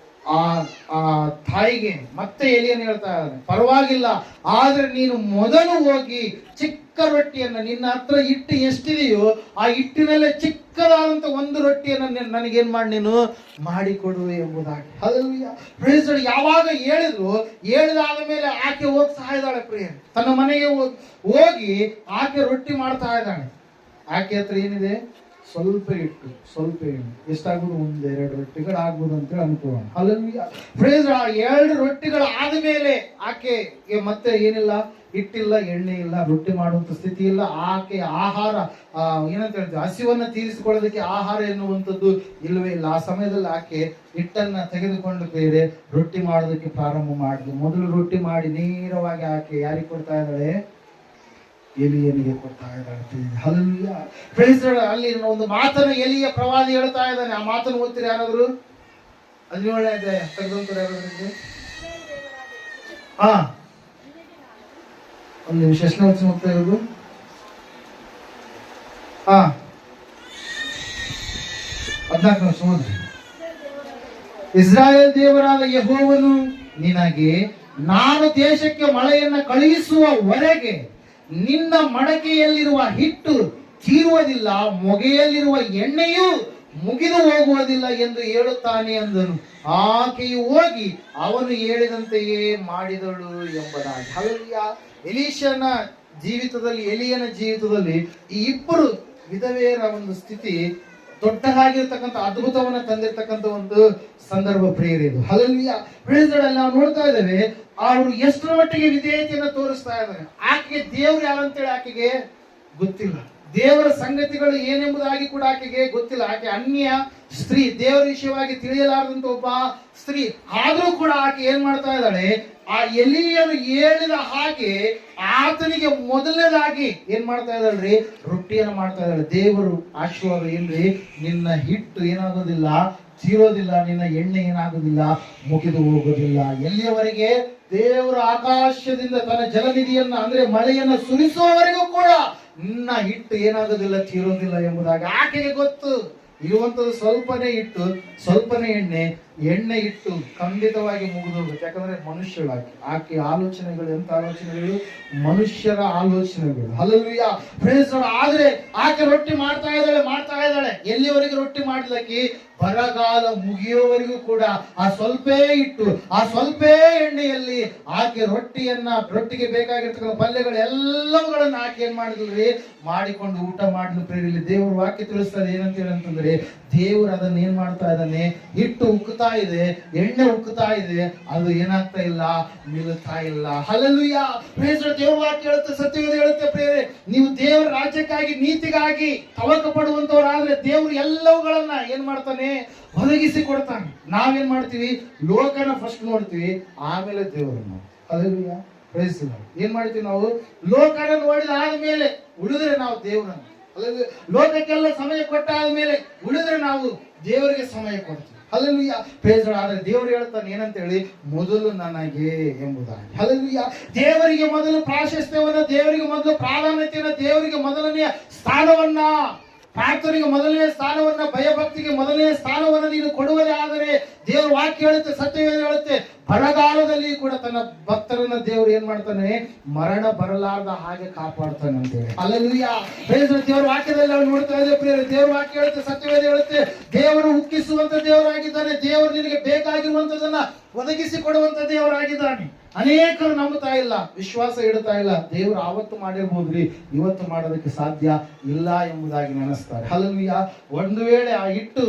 ಆ ತಾಯಿಗೆ ಮತ್ತೆ ಎಲಿಯನ್ನು ಹೇಳ್ತಾ ಇದ್ದಾನೆ, ಪರವಾಗಿಲ್ಲ, ಆದ್ರೆ ನೀನು ಮೊದಲು ಹೋಗಿ ಚಿಕ್ಕ ರೊಟ್ಟಿಯನ್ನ, ನಿನ್ನ ಹತ್ರ ಹಿಟ್ಟು ಎಷ್ಟಿದೆಯೋ ಆ ಹಿಟ್ಟಿನಲ್ಲೇ ಚಿಕ್ಕದಾದಂತ ಒಂದು ರೊಟ್ಟಿಯನ್ನ ನನಗೇನ್ ಮಾಡಿ ನೀನು ಮಾಡಿಕೊಡು ಎಂಬುದಾಗಿ. ಹಲ್ಲೆಲೂಯಾ. ಯಾವಾಗ ಹೇಳಿದಾದ ಮೇಲೆ ಆಕೆ ಹೋಗ್ತಾ ಇದ್ದಾಳೆ ಪ್ರಿಯ, ತನ್ನ ಮನೆಗೆ ಹೋಗಿ ಆಕೆ ರೊಟ್ಟಿ ಮಾಡ್ತಾ ಇದ್ದಾಳೆ. ಆಕೆ ಹತ್ರ ಏನಿದೆ, ಸ್ವಲ್ಪ ಇಟ್ಟು ಸ್ವಲ್ಪ ಎಣ್ಣೆ, ಎಷ್ಟಾಗ್ಬೋದು, 1-2 ರೊಟ್ಟಿಗಳು ಆಗ್ಬೋದು ಅಂತೇಳಿ ಅನ್ಕೋಣ. ಹಲ್ಲೆಲೂಯಾ. ಪ್ರೇಸ್. 2 ರೊಟ್ಟಿಗಳು ಆದ್ಮೇಲೆ ಆಕೆಗೆ ಮತ್ತೆ ಏನಿಲ್ಲ, ಹಿಟ್ಟಿಲ್ಲ, ಎಣ್ಣೆ ಇಲ್ಲ, ರೊಟ್ಟಿ ಮಾಡುವಂತ ಸ್ಥಿತಿ ಇಲ್ಲ. ಆಕೆ ಆಹಾರ ಏನಂತ ಹೇಳ್ತೀವಿ, ಹಸಿವನ್ನ ತೀರಿಸಿಕೊಳ್ಳೋದಕ್ಕೆ ಆಹಾರ ಎನ್ನುವಂಥದ್ದು ಇಲ್ಲವೇ ಇಲ್ಲ. ಆ ಸಮಯದಲ್ಲಿ ಆಕೆ ಹಿಟ್ಟನ್ನ ತೆಗೆದುಕೊಂಡು ಬೇರೆ ರೊಟ್ಟಿ ಮಾಡೋದಕ್ಕೆ ಪ್ರಾರಂಭ ಮಾಡಿದ್ಲು. ಮೊದಲು ರೊಟ್ಟಿ ಮಾಡಿ ನೇರವಾಗಿ ಆಕೆ ಯಾರಿಗೆ ಕೊಡ್ತಾ ಇದ್ದಾಳೆ, ಎಲಿಯನಿಗೆ ಕೊಡ್ತಾ ಇದ್ದಾಳೆ. ಹಲ್ಲೆಲೂಯಾ. ಫ್ರೆಂಡ್ಸ್, ಅಲ್ಲಿ ಒಂದು ಮಾತನ್ನು ಎಲಿಯ ಪ್ರವಾದಿ ಹೇಳ್ತಾ ಇದ್ದಾನೆ. ಆ ಮಾತನ್ನು ಓದ್ತೀರಿ ಯಾರಾದ್ರು? 17ನೇ ಅಧ್ಯಾಯ ತೆಗೆದಂತಾರೆ ಯಾರಾದ್ರೂ? ಒಂದು ನಿಮಿಷ, ಎಷ್ಟನೇ ವಚನ ಹೋಗ್ತಾ ಇರೋದು? 14ನೇ ವಚನ ಓದ್ರಿ. ಇಸ್ರಾಯೇಲ್ ದೇವರಾದ ಯೆಹೋವನು ನಿನಗೆ, ನಾನು ದೇಶಕ್ಕೆ ಮಳೆಯನ್ನ ಕಳುಹಿಸುವವರೆಗೆ ನಿನ್ನ ಮಡಕೆಯಲ್ಲಿರುವ ಹಿಟ್ಟು ತೀರುವುದಿಲ್ಲ, ಮೊಗೆಯಲ್ಲಿರುವ ಎಣ್ಣೆಯೂ ಮುಗಿದು ಹೋಗುವುದಿಲ್ಲ ಎಂದು ಹೇಳುತ್ತಾನೆ ಅಂದನು. ಆಕೆಯು ಹೋಗಿ ಅವನು ಹೇಳಿದಂತೆಯೇ ಮಾಡಿದಳು ಎಂಬುದಾಗಿ. ಹಲ್ಲೆಲೂಯಾ. ಎಲೀಯನ ಜೀವಿತದಲ್ಲಿ ಈ ಇಬ್ಬರು ವಿಧವೆಯರ ಒಂದು ಸ್ಥಿತಿ ದೊಡ್ಡದಾಗಿರ್ತಕ್ಕಂಥ ಅದ್ಭುತವನ್ನ ತಂದಿರ್ತಕ್ಕಂಥ ಒಂದು ಸಂದರ್ಭ ಪ್ರಿಯರಿದು. ಹಲ್ಲೆಲೂಯಾ. ಪ್ರಿಯರಲ್ಲಿ ನಾವು ನೋಡ್ತಾ ಇದ್ದೇವೆ, ಅವರು ಎಷ್ಟರ ಮಟ್ಟಿಗೆ ವಿಧೇಯತೆಯನ್ನು ತೋರಿಸ್ತಾ ಇದ್ದಾರೆ. ಆಕೆಗೆ ದೇವ್ರು ಯಾರಂತೇಳಿ ಆಕೆಗೆ ಗೊತ್ತಿಲ್ಲ, ದೇವರ ಸಂಗತಿಗಳು ಏನೆಂಬುದಾಗಿ ಕೂಡ ಆಕೆಗೆ ಗೊತ್ತಿಲ್ಲ. ಆಕೆ ಅನ್ಯ ಸ್ತ್ರೀ, ದೇವರ ವಿಷಯವಾಗಿ ತಿಳಿಯಲಾರದಂತ ಒಬ್ಬ ಸ್ತ್ರೀ. ಆದ್ರೂ ಕೂಡ ಆಕೆ ಏನ್ ಮಾಡ್ತಾ ಇದ್ದಾಳೆ, ಆ ಎಲಿಯನು ಹೇಳಿದ ಹಾಗೆ ಆತನಿಗೆ ಮೊದಲನೇದಾಗಿ ಏನ್ ಮಾಡ್ತಾ ಇದ್ದಾಳ್ರಿ, ರೊಟ್ಟಿಯನ್ನು ಮಾಡ್ತಾ ಇದ್ದಾಳೆ. ದೇವರು ಆಶೀರ್ವಾದ ಏನ್ರಿ, ನಿನ್ನ ಹಿಟ್ಟು ಏನಾಗೋದಿಲ್ಲ, ತೀರೋದಿಲ್ಲ, ನಿನ್ನ ಎಣ್ಣೆ ಏನಾಗೋದಿಲ್ಲ, ಮುಗಿದು ಹೋಗೋದಿಲ್ಲ. ಎಲ್ಲಿಯವರೆಗೆ ದೇವರು ಆಕಾಶದಿಂದ ತನ್ನ ಜಲನಿಧಿಯನ್ನ ಅಂದ್ರೆ ಮಳೆಯನ್ನ ಸುರಿಸುವವರೆಗೂ ಕೂಡ ನಿನ್ನ ಹಿಟ್ಟು ಏನಾಗೋದಿಲ್ಲ, ತೀರೋದಿಲ್ಲ ಎಂಬುದಾಗಿ ಆಕೆಗೆ ಗೊತ್ತು. ಇರುವಂತದ್ದು ಸ್ವಲ್ಪನೇ ಹಿಟ್ಟು, ಸ್ವಲ್ಪನೇ ಎಣ್ಣೆ ಇಟ್ಟು ಖಂಡಿತವಾಗಿ ಮುಗಿದು ಹೋಗುತ್ತೆ. ಯಾಕಂದ್ರೆ ಮನುಷ್ಯಳಾಗಿ ಆಕೆ ಆಲೋಚನೆಗಳು ಎಂತ ಆಲೋಚನೆಗಳು, ಮನುಷ್ಯರ ಆಲೋಚನೆಗಳು. ಹಲ್ಲೆಲೂಯಾ. ಫ್ರೆಂಡ್ಸ್, ಆದ್ರೆ ಆಕೆ ರೊಟ್ಟಿ ಮಾಡ್ತಾ ಇದ್ದಾಳೆ. ಎಲ್ಲಿವರೆಗೆ ರೊಟ್ಟಿ ಮಾಡ್ಲಿಕ್ಕೆ, ಬರಗಾಲ ಮುಗಿಯೋವರೆಗೂ ಕೂಡ ಆ ಸ್ವಲ್ಪ ಇಟ್ಟು, ಆ ಸ್ವಲ್ಪ ಎಣ್ಣೆಯಲ್ಲಿ ಆಕೆ ರೊಟ್ಟಿಗೆ ಬೇಕಾಗಿರ್ತಕ್ಕಂಥ ಪಲ್ಯಗಳು ಎಲ್ಲವುಗಳನ್ನ ಆಕೆ ಏನ್ ಮಾಡಿದ್ರಿ, ಮಾಡಿಕೊಂಡು ಊಟ ಮಾಡಿದ್ರು. ಪ್ರೇರಿಲಿ ದೇವರು ವಾಕ್ಯ ತಿಳಿಸ್ತದೆ ಏನಂತ ಹೇಳಂತಂದ್ರೆ, ದೇವರು ಅದನ್ನ ಏನ್ ಮಾಡ್ತಾ ಇದ್ದಾನೆ, ಹಿಟ್ಟು ಉಕ್ಕುತ್ತಾ ಇದೆ, ಎಣ್ಣೆ ಉಕ್ಕುತ್ತಾ ಇದೆ, ಅದು ಏನಾಗ್ತಾ ಇಲ್ಲ, ನಿಲ್ಲುತ್ತಾ ಇಲ್ಲ. ಹಲ್ಲೆಲೂಯಾ. ದೇವ್ರ ವಾಕ್ಯ ಹೇಳುತ್ತೆ, ಸತ್ಯವೇದ ಹೇಳುತ್ತೆ ಪ್ರೇರೆ, ನೀವು ದೇವರ ರಾಜ್ಯಕ್ಕಾಗಿ ನೀತಿಗಾಗಿ ತವಕ ಪಡುವಂತವರಾದ್ರೆ ದೇವರು ಎಲ್ಲವುಗಳನ್ನ ಏನ್ ಮಾಡ್ತಾನೆ, ಒದಗಿಸಿ ಕೊಡ್ತಾನೆ. ನಾವೇನ್ ಮಾಡ್ತೀವಿ, ಲೋಕನ ಫಸ್ಟ್ ನೋಡ್ತೀವಿ, ಆಮೇಲೆ ದೇವರನ್ನು. ಹಲ್ಲೆಲೂಯಾ. Praise the Lord. ಏನ್ ಮಾಡ್ತೀವಿ ನಾವು, ಲೋಕನ ನೋಡಿದ ಆದ್ಮೇಲೆ ಉಳಿದ್ರೆ ನಾವು ದೇವರನ್ನು, ಲೋಕಕ್ಕೆಲ್ಲ ಸಮಯ ಕೊಟ್ಟಾದ್ಮೇಲೆ ಉಳಿದ್ರೆ ನಾವು ದೇವರಿಗೆ ಸಮಯ ಕೊಡ್ತೀವಿ. ಹಲ್ಲೆಲೂಯಾ. Praise the Lord. ಆದ್ರೆ ದೇವರು ಹೇಳ್ತಾನೆ ಏನಂತ ಹೇಳಿ, ಮೊದಲು ನನಗೆ ಎಂಬುದಾಗಿ. ಹಲ್ಲೆಲೂಯಾ. ದೇವರಿಗೆ ಮೊದಲು ಪ್ರಾಶಸ್ತ್ಯವನ್ನ, ದೇವರಿಗೆ ಮೊದಲು ಪ್ರಾಧಾನ್ಯತೆಯನ್ನ, ದೇವರಿಗೆ ಮೊದಲನೆಯ ಸ್ಥಾನವನ್ನ, ಪ್ರಾರ್ಥನೆಗೆ ಮೊದಲನೇ ಸ್ಥಾನವನ್ನ, ಭಯಭಕ್ತಿಗೆ ಮೊದಲನೇ ಸ್ಥಾನವನ್ನ ನೀನು ಕೊಡುವುದೇ ಆದರೆ ದೇವರ ವಾಕ್ಯ ಹೇಳುತ್ತೆ, ಸತ್ಯವೇದ ಹೇಳುತ್ತೆ, ಬರಗಾಲದಲ್ಲಿ ಕೂಡ ಬರಲಾರ್ದ ಹಾಗೆ ಕಾಪಾಡ್ತಾನೆ ಅಂತೇಳಿ. ಹಲ್ಲೆಲೂಯಾ. ದೇವರ ವಾಕ್ಯದಲ್ಲಿ ನಾವು ನೋಡ್ತಾ ಇದ್ದೇವೆ ಪ್ರಿಯರೇ, ದೇವರ ವಾಕ್ಯ ಹೇಳುತ್ತೆ, ಸತ್ಯವೇದ ಹೇಳುತ್ತೆ, ದೇವರು ಉಕ್ಕಿಸುವಂತ ದೇವರಾಗಿದ್ದಾನೆ. ದೇವರು ನಿನಗೆ ಬೇಕಾಗಿರುವಂತದನ್ನ ಒದಗಿಸಿ ಕೊಡುವಂತ ದೇವರಾಗಿದ್ದಾನೆ. ಅನೇಕರು ನಂಬುತ್ತಾ ಇಲ್ಲ, ವಿಶ್ವಾಸ ಇಡ್ತಾ ಇಲ್ಲ. ದೇವರು ಆವತ್ತು ಮಾಡಿರ್ಬೋದ್ರಿ, ಇವತ್ತು ಮಾಡೋದಕ್ಕೆ ಸಾಧ್ಯ ಇಲ್ಲ ಎಂಬುದಾಗಿ ನೆನೆಸ್ತಾರೆ. ಹಲ್ಲೆಲೂಯಾ. ಒಂದು ವೇಳೆ ಆ ಹಿಟ್ಟು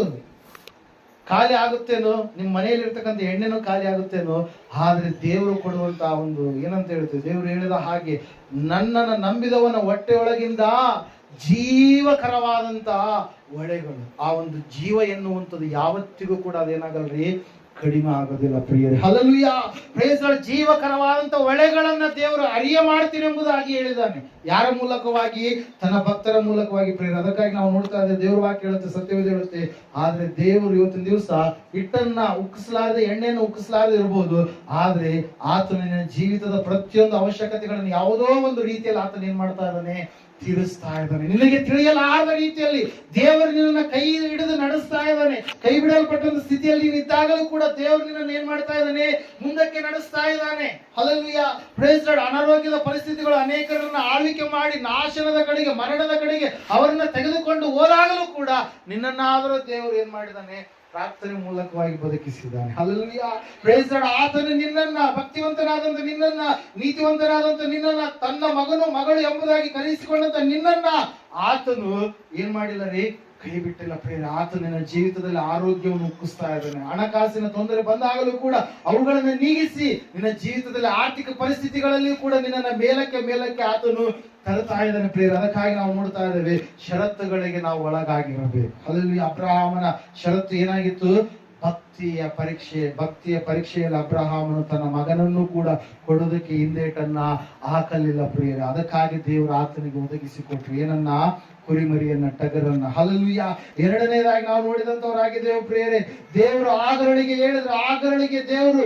ಖಾಲಿ ಆಗುತ್ತೇನೋ, ನಿಮ್ಮ ಮನೆಯಲ್ಲಿ ಇರ್ತಕ್ಕಂಥ ಎಣ್ಣೆನೂ ಖಾಲಿ ಆಗುತ್ತೇನೋ, ಆದ್ರೆ ದೇವರು ಕೊಡುವಂತ ಒಂದು ಏನಂತ ಹೇಳ್ತೇವೆ, ದೇವರು ಹೇಳಿದ ಹಾಗೆ ನನ್ನನ್ನು ನಂಬಿದವನ ಹೊಟ್ಟೆ ಒಳಗಿಂದ ಜೀವಕರವಾದಂತಹ ಒಳೆಗಳು, ಆ ಒಂದು ಜೀವ ಎನ್ನುವಂಥದ್ದು ಯಾವತ್ತಿಗೂ ಕೂಡ ಅದೇನಾಗಲ್ರಿ, ಕಡಿಮೆ ಆಗೋದಿಲ್ಲ ಪ್ರಿಯರೇ. ಹಲ್ಲೆಲೂಯಾ. Praise lord. ಜೀವಕರವಾದಂತ ಒಳೆಗಳನ್ನ ದೇವರು ಅರಿಯ ಮಾಡ್ತೀನಿ ಎಂಬುದಾಗಿ ಹೇಳಿದ್ದಾನೆ. ಯಾರ ಮೂಲಕವಾಗಿ? ತನ್ನ ಭಕ್ತರ ಮೂಲಕವಾಗಿ ಪ್ರಿಯರೇ. ಅದಕ್ಕಾಗಿ ನಾವು ನೋಡ್ತಾ ಇದ್ದೇವೆ, ದೇವ್ರ ವಾಕ್ಯ ಹೇಳುತ್ತೆ, ಸತ್ಯವೇದ ಹೇಳುತ್ತೆ. ಆದ್ರೆ ದೇವರು ಇವತ್ತಿನ ದಿವಸ ಹಿಟ್ಟನ್ನ ಉಕ್ಕಿಸಲಾರದೆ, ಎಣ್ಣೆಯನ್ನು ಉಕ್ಕಿಸಲಾರದೆ ಇರಬಹುದು, ಆದ್ರೆ ಆತನ ಜೀವಿತದ ಪ್ರತಿಯೊಂದು ಅವಶ್ಯಕತೆಗಳನ್ನು ಯಾವುದೋ ಒಂದು ರೀತಿಯಲ್ಲಿ ಆತನ ಏನ್ ಮಾಡ್ತಾ ಇದ್ದಾನೆ, ತೀರಿಸ್ತಾ ಇದ್ದಾನೆ. ನಿನಗೆ ತಿಳಿಯಲಾರದ ರೀತಿಯಲ್ಲಿ ದೇವರು ನಿನ್ನ ಕೈ ಹಿಡಿದು ನಡೆಸ್ತಾ ಇದ್ದಾನೆ. ಕೈ ಬಿಡಲ್ಪಟ್ಟಂತ ಸ್ಥಿತಿಯಲ್ಲಿ ನೀನು ಇದ್ದಾಗಲೂ ಕೂಡ ದೇವರು ನಿನ್ನನ್ನು ಏನ್ ಮಾಡ್ತಾ ಇದ್ದಾನೆ, ಮುಂದಕ್ಕೆ ನಡೆಸ್ತಾ ಇದ್ದಾನೆ. ಹಲ್ಲೆಲೂಯಾ. Praise Lord. ಅನಾರೋಗ್ಯದ ಪರಿಸ್ಥಿತಿಗಳು ಅನೇಕರನ್ನ ಆಳ್ವಿಕೆ ಮಾಡಿ ನಾಶನದ ಕಡೆಗೆ, ಮರಣದ ಕಡೆಗೆ ಅವರನ್ನ ತೆಗೆದುಕೊಂಡು ಹೋದಾಗಲೂ ಕೂಡ ನಿನ್ನನ್ನಾದರೂ ದೇವರು ಏನ್ ಮಾಡಿದ್ದಾನೆ, ಪ್ರಾರ್ಥನೆ ಮೂಲಕವಾಗಿ ಬದುಕಿಸಿದ್ದಾನೆ. ಹಲ್ಲೆಲೂಯಾ. Praise lord. ಆತನು ನಿನ್ನನ್ನ, ಭಕ್ತಿವಂತನಾದಂತ ನಿನ್ನನ್ನ, ನೀತಿವಂತನಾದಂತ ನಿನ್ನನ್ನ, ತನ್ನ ಮಗನು ಮಗಳು ಎಂಬುದಾಗಿ ಕರೆಸಿಕೊಂಡಂತ ನಿನ್ನನ್ನ ಆತನು ಏನ್ ಮಾಡಿಲ್ಲ ರೀ, ಕೈ ಬಿಟ್ಟಿಲ್ಲ ಪ್ರಿಯರೇ. ಆತ ನಿನ್ನ ಜೀವಿತದಲ್ಲಿ ಆರೋಗ್ಯವನ್ನು ಉಕ್ಕಿಸ್ತಾ ಇದ್ದಾನೆ. ಹಣಕಾಸಿನ ತೊಂದರೆ ಬಂದಾಗಲೂ ಕೂಡ ಅವುಗಳನ್ನು ನೀಗಿಸಿ ನಿನ್ನ ಜೀವಿತದಲ್ಲಿ ಆರ್ಥಿಕ ಪರಿಸ್ಥಿತಿಗಳಲ್ಲಿ ಕೂಡ ನಿನ್ನನ್ನ ಮೇಲಕ್ಕೆ ಆತನು ತರುತ್ತಾ ಇದ್ದಾನೆ ಪ್ರಿಯರೇ. ಅದಕ್ಕಾಗಿ ನಾವು ನೋಡ್ತಾ ಇದ್ದೇವೆ, ಷರತ್ತುಗಳಿಗೆ ನಾವು ಒಳಗಾಗಿರಬೇಕು. ಅಲ್ಲಿ ಅಬ್ರಹಾಮನ ಷರತ್ತು ಏನಾಗಿತ್ತು? ಭಕ್ತಿಯ ಪರೀಕ್ಷೆಯಲ್ಲಿ ಅಬ್ರಹಾಮನು ತನ್ನ ಮಗನನ್ನು ಕೂಡ ಕೊಡೋದಕ್ಕೆ ಹಿಂದೇಟನ್ನ ಹಾಕಲಿಲ್ಲ ಪ್ರಿಯರೇ. ಅದಕ್ಕಾಗಿ ದೇವರು ಆತನಿಗೆ ಒದಗಿಸಿಕೊಟ್ರು ಏನನ್ನ? ಕುರಿಮರಿಯನ್ನ, ಟಗರನ್ನ. ಹಲ್ಲೆಲೂಯಾ. ಎರಡನೇದಾಗಿ ನಾವು ನೋಡಿದಂತವರಾಗಿದ್ದೇವೆ ಪ್ರಿಯರೇ. ದೇವರು ಆಗರಳಿಗೆ ಹೇಳಿದ್ರು, ಆಗರಳಿಗೆ ದೇವರು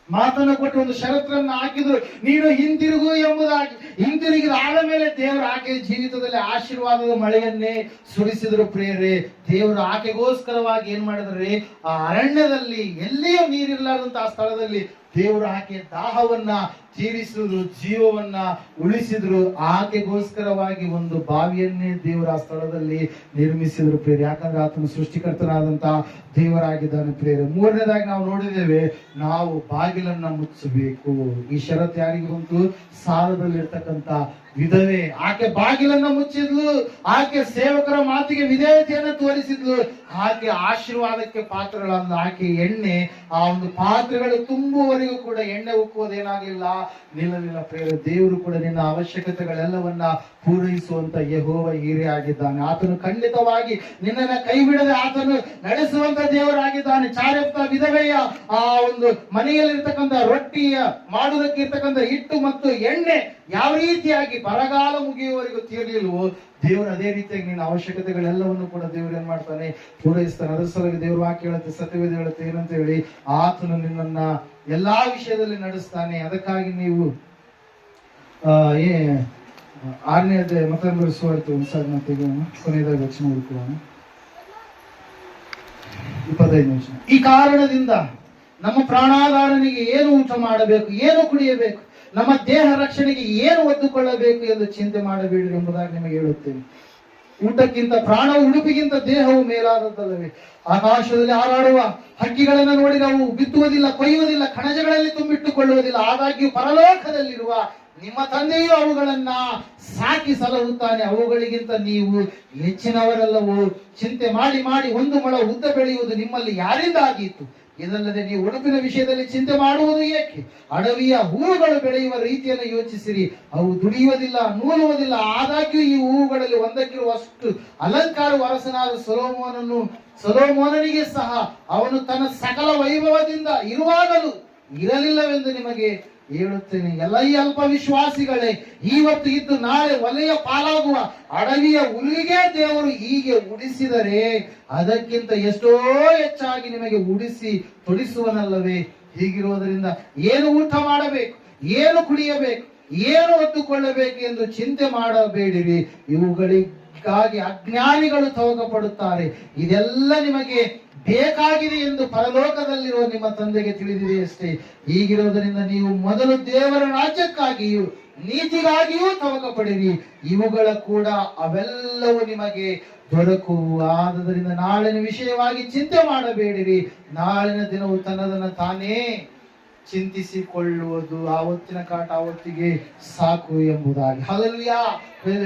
ಮಾತನ್ನು ಕೊಟ್ಟು ಒಂದು ಷರತ್ತನ್ನು ಹಾಕಿದ್ರು, ನೀನು ಹಿಂತಿರುಗು ಎಂಬುದಾಗಿ. ಹಿಂತಿರುಗಿದ ಆದ ಮೇಲೆ ದೇವರು ಆಕೆಯ ಜೀವಿತದಲ್ಲಿ ಆಶೀರ್ವಾದದ ಮಳೆಯನ್ನೇ ಸುರಿಸಿದ್ರು ಪ್ರಿಯರೇ. ದೇವರು ಆಕೆಗೋಸ್ಕರವಾಗಿ ಏನ್ ಮಾಡಿದ್ರಿ, ಆ ಅರಣ್ಯದಲ್ಲಿ ಎಲ್ಲಿಯೂ ನೀರಿರ್ಲಾರ್ದಂತ ಆ ಸ್ಥಳದಲ್ಲಿ ದೇವರು ಆಕೆಯ ದಾಹವನ್ನ ತೀರಿಸಿದ್ರು, ಜೀವವನ್ನ ಉಳಿಸಿದ್ರು. ಆಕೆಗೋಸ್ಕರವಾಗಿ ಒಂದು ಬಾವಿಯನ್ನೇ ದೇವರು ಆ ಸ್ಥಳದಲ್ಲಿ ನಿರ್ಮಿಸಿದ್ರು ಪ್ರಿಯರೇ. ಯಾಕಂದ್ರೆ ಆತನು ಸೃಷ್ಟಿಕರ್ತನಾದಂತ ದೇವರಾಗಿದ್ದಾನೆ ಪ್ರಿಯರೇ. ಮೂರನೇದಾಗಿ ನಾವು ನೋಡಿದ್ದೇವೆ, ನಾವು ಬಾಗಿಲನ್ನ ಮುಚ್ಚಬೇಕು. ಈ ಷರತ್ತು ಯಾರಿಗೆ ಬಂತು? ಸಾಲದಲ್ಲಿರ್ತಕ್ಕಂಥ ವಿಧವೆ. ಆಕೆ ಬಾಗಿಲನ್ನ ಮುಚ್ಚಿದ್ಲು, ಆಕೆ ಸೇವಕರ ಮಾತಿಗೆ ವಿಧೇಯತೆಯನ್ನು ತೋರಿಸಿದ್ಲು, ಆಕೆ ಆಶೀರ್ವಾದಕ್ಕೆ ಪಾತ್ರಗಳಲ್ಲ. ಆಕೆ ಎಣ್ಣೆ ಆ ಒಂದು ಪಾತ್ರೆಗಳು ತುಂಬುವವರೆಗೂ ಕೂಡ ಎಣ್ಣೆ ಉಕ್ಕುವುದೇನಾಗಲಿಲ್ಲ, ನಿಲ್ಲಲಿಲ್ಲ ಪ್ರಿಯರೇ. ದೇವರು ಕೂಡ ನಿನ್ನ ಅವಶ್ಯಕತೆಗಳೆಲ್ಲವನ್ನ ಪೂರೈಸುವಂತ ಯೆಹೋವ ಹೀರೆ ಆಗಿದ್ದಾನೆ. ಆತನು ಖಂಡಿತವಾಗಿ ನಿನ್ನನ್ನ ಕೈ ಬಿಡದೆ ಆತನು ನಡೆಸುವಂತ ದೇವರಾಗಿದ್ದಾನೆ. ಚಾರೆಪ್ತ ವಿಧವೆಯ ಆ ಒಂದು ಮನೆಯಲ್ಲಿರ್ತಕ್ಕಂಥ ರೊಟ್ಟಿಯ ಮಾಡುವುದಕ್ಕೆ ಇರ್ತಕ್ಕಂಥ ಹಿಟ್ಟು ಮತ್ತು ಎಣ್ಣೆ ಯಾವ ರೀತಿಯಾಗಿ ಬರಗಾಲ ಮುಗಿಯುವವರೆಗೂ ತೀರ್ಲಿಲ್ವೋ, ದೇವರು ಅದೇ ರೀತಿಯಾಗಿ ನಿನ್ನ ಅವಶ್ಯಕತೆಗಳೆಲ್ಲವನ್ನು ಕೂಡ ದೇವರು ಏನ್ ಮಾಡ್ತಾನೆ, ಪೂರೈಸ್ತಾನೆ. ಅದರ ಸಲುವಾಗಿ ದೇವರು ವಾಕ್ಯ ಹೇಳುತ್ತೆ, ಸತ್ಯವೇದ ಹೇಳುತ್ತೆ ಏನಂತ ಹೇಳಿ, ಆತನು ನಿನ್ನನ್ನ ಎಲ್ಲಾ ವಿಷಯದಲ್ಲಿ ನಡೆಸ್ತಾನೆ. ಅದಕ್ಕಾಗಿ ನೀವು 6ನೇ ಅಧ್ಯಾಯ ಮತ್ತೊಂದು ಸುವಾರ್ತೆ 1 ತೆಗೆಯೋಣ, ಕೊನೆಯದಾಗಿ ವಚನ ಹುಡುಕೋಣ, 25 ನಿಮಿಷ. ಈ ಕಾರಣದಿಂದ ನಮ್ಮ ಪ್ರಾಣಾಧಾರನಿಗೆ ಏನು ಊಟ ಮಾಡಬೇಕು, ಏನು ಕುಡಿಯಬೇಕು, ನಮ್ಮ ದೇಹ ರಕ್ಷಣೆಗೆ ಏನು ಒದ್ದುಕೊಳ್ಳಬೇಕು ಎಂದು ಚಿಂತೆ ಮಾಡಬೇಡಿ ಎಂಬುದಾಗಿ ನಿಮಗೆ ಹೇಳುತ್ತೇನೆ. ಊಟಕ್ಕಿಂತ ಪ್ರಾಣವು, ಉಡುಪಿಗಿಂತ ದೇಹವು ಮೇಲಾದದ್ದಲ್ಲವೇ? ಆಕಾಶದಲ್ಲಿ ಹಾರಾಡುವ ಹಕ್ಕಿಗಳನ್ನು ನೋಡಿ ನಾವು ಬಿತ್ತುವುದಿಲ್ಲ, ಕೊಯ್ಯುವುದಿಲ್ಲ, ಕಣಜಗಳಲ್ಲಿ ತುಂಬಿಟ್ಟುಕೊಳ್ಳುವುದಿಲ್ಲ, ಆದಾಗ್ಯೂ ಪರಲೋಕದಲ್ಲಿರುವ ನಿಮ್ಮ ತಂದೆಯು ಅವುಗಳನ್ನ ಸಾಕಿ ಸಲಹುತ್ತಾನೆ. ಅವುಗಳಿಗಿಂತ ನೀವು ಹೆಚ್ಚಿನವರಲ್ಲವೋ? ಚಿಂತೆ ಮಾಡಿ ಮಾಡಿ 1 ಮೊಳ ಉದ್ದ ಬೆಳೆಯುವುದು ನಿಮ್ಮಲ್ಲಿ ಯಾರಿಂದ ಆದೀತು? ಇದಲ್ಲದೆ ನೀವು ಉಡುಪಿನ ವಿಷಯದಲ್ಲಿ ಚಿಂತೆ ಮಾಡುವುದು ಏಕೆ? ಅಡವಿಯ ಹೂವುಗಳು ಬೆಳೆಯುವ ರೀತಿಯನ್ನು ಯೋಚಿಸಿರಿ. ಅವು ದುಡಿಯುವುದಿಲ್ಲ, ನೂಲುವುದಿಲ್ಲ, ಆದಾಗ್ಯೂ ಈ ಹೂವುಗಳಲ್ಲಿ ಒಂದಕ್ಕಿರುವಷ್ಟು ಅಲಂಕಾರವು ಅರಸನಾದ ಸೊಲೊಮೋನನಿಗೆ ಸಹ ಅವನು ತನ್ನ ಸಕಲ ವೈಭವದಿಂದ ಇರುವಾಗಲೂ ಇರಲಿಲ್ಲವೆಂದು ನಿಮಗೆ ಹೇಳುತ್ತೇನೆ. ಎಲ್ಲ ಈ ಅಲ್ಪ ವಿಶ್ವಾಸಿಗಳೇ, ಇವತ್ತು ಇದ್ದು ನಾಳೆ ಒಲೆಯ ಪಾಲಾಗುವ ಅಡವಿಯ ಹುಲ್ಲಿಗೆ ದೇವರು ಹೀಗೆ ಉಡಿಸಿದರೆ ಅದಕ್ಕಿಂತ ಎಷ್ಟೋ ಹೆಚ್ಚಾಗಿ ನಿಮಗೆ ಉಡಿಸಿ ತೊಡಿಸುವನಲ್ಲವೇ? ಹೀಗಿರುವುದರಿಂದ ಏನು ಊಟ ಮಾಡಬೇಕು, ಏನು ಕುಡಿಯಬೇಕು, ಏನು ಹೊತ್ತುಕೊಳ್ಳಬೇಕು ಎಂದು ಚಿಂತೆ ಮಾಡಬೇಡಿರಿ. ಇವುಗಳಿಗಾಗಿ ಅಜ್ಞಾನಿಗಳು ತವಕ ಪಡುತ್ತಾರೆ. ಇದೆಲ್ಲ ನಿಮಗೆ ಬೇಕಾಗಿದೆ ಎಂದು ಪರಲೋಕದಲ್ಲಿರುವ ನಿಮ್ಮ ತಂದೆಗೆ ತಿಳಿದಿದೆ ಅಷ್ಟೇ. ಹೀಗಿರುವುದರಿಂದ ನೀವು ಮೊದಲು ದೇವರ ರಾಜ್ಯಕ್ಕಾಗಿಯೂ ನೀತಿಗಾಗಿಯೂ ತವಕ ಪಡಿರಿ, ಇವುಗಳ ಕೂಡ ಅವೆಲ್ಲವೂ ನಿಮಗೆ ದೊರಕುವು. ಆದುದರಿಂದ ನಾಳಿನ ವಿಷಯವಾಗಿ ಚಿಂತೆ ಮಾಡಬೇಡಿರಿ, ನಾಳಿನ ದಿನವು ತನ್ನದನ್ನು ತಾನೇ ಚಿಂತಿಸಿಕೊಳ್ಳುವುದು, ಆವತ್ತಿನ ಕಾಟ ಆವತ್ತಿಗೆ ಸಾಕು ಎಂಬುದಾಗಿ. ಹಲ್ಲೆಲೂಯಾ.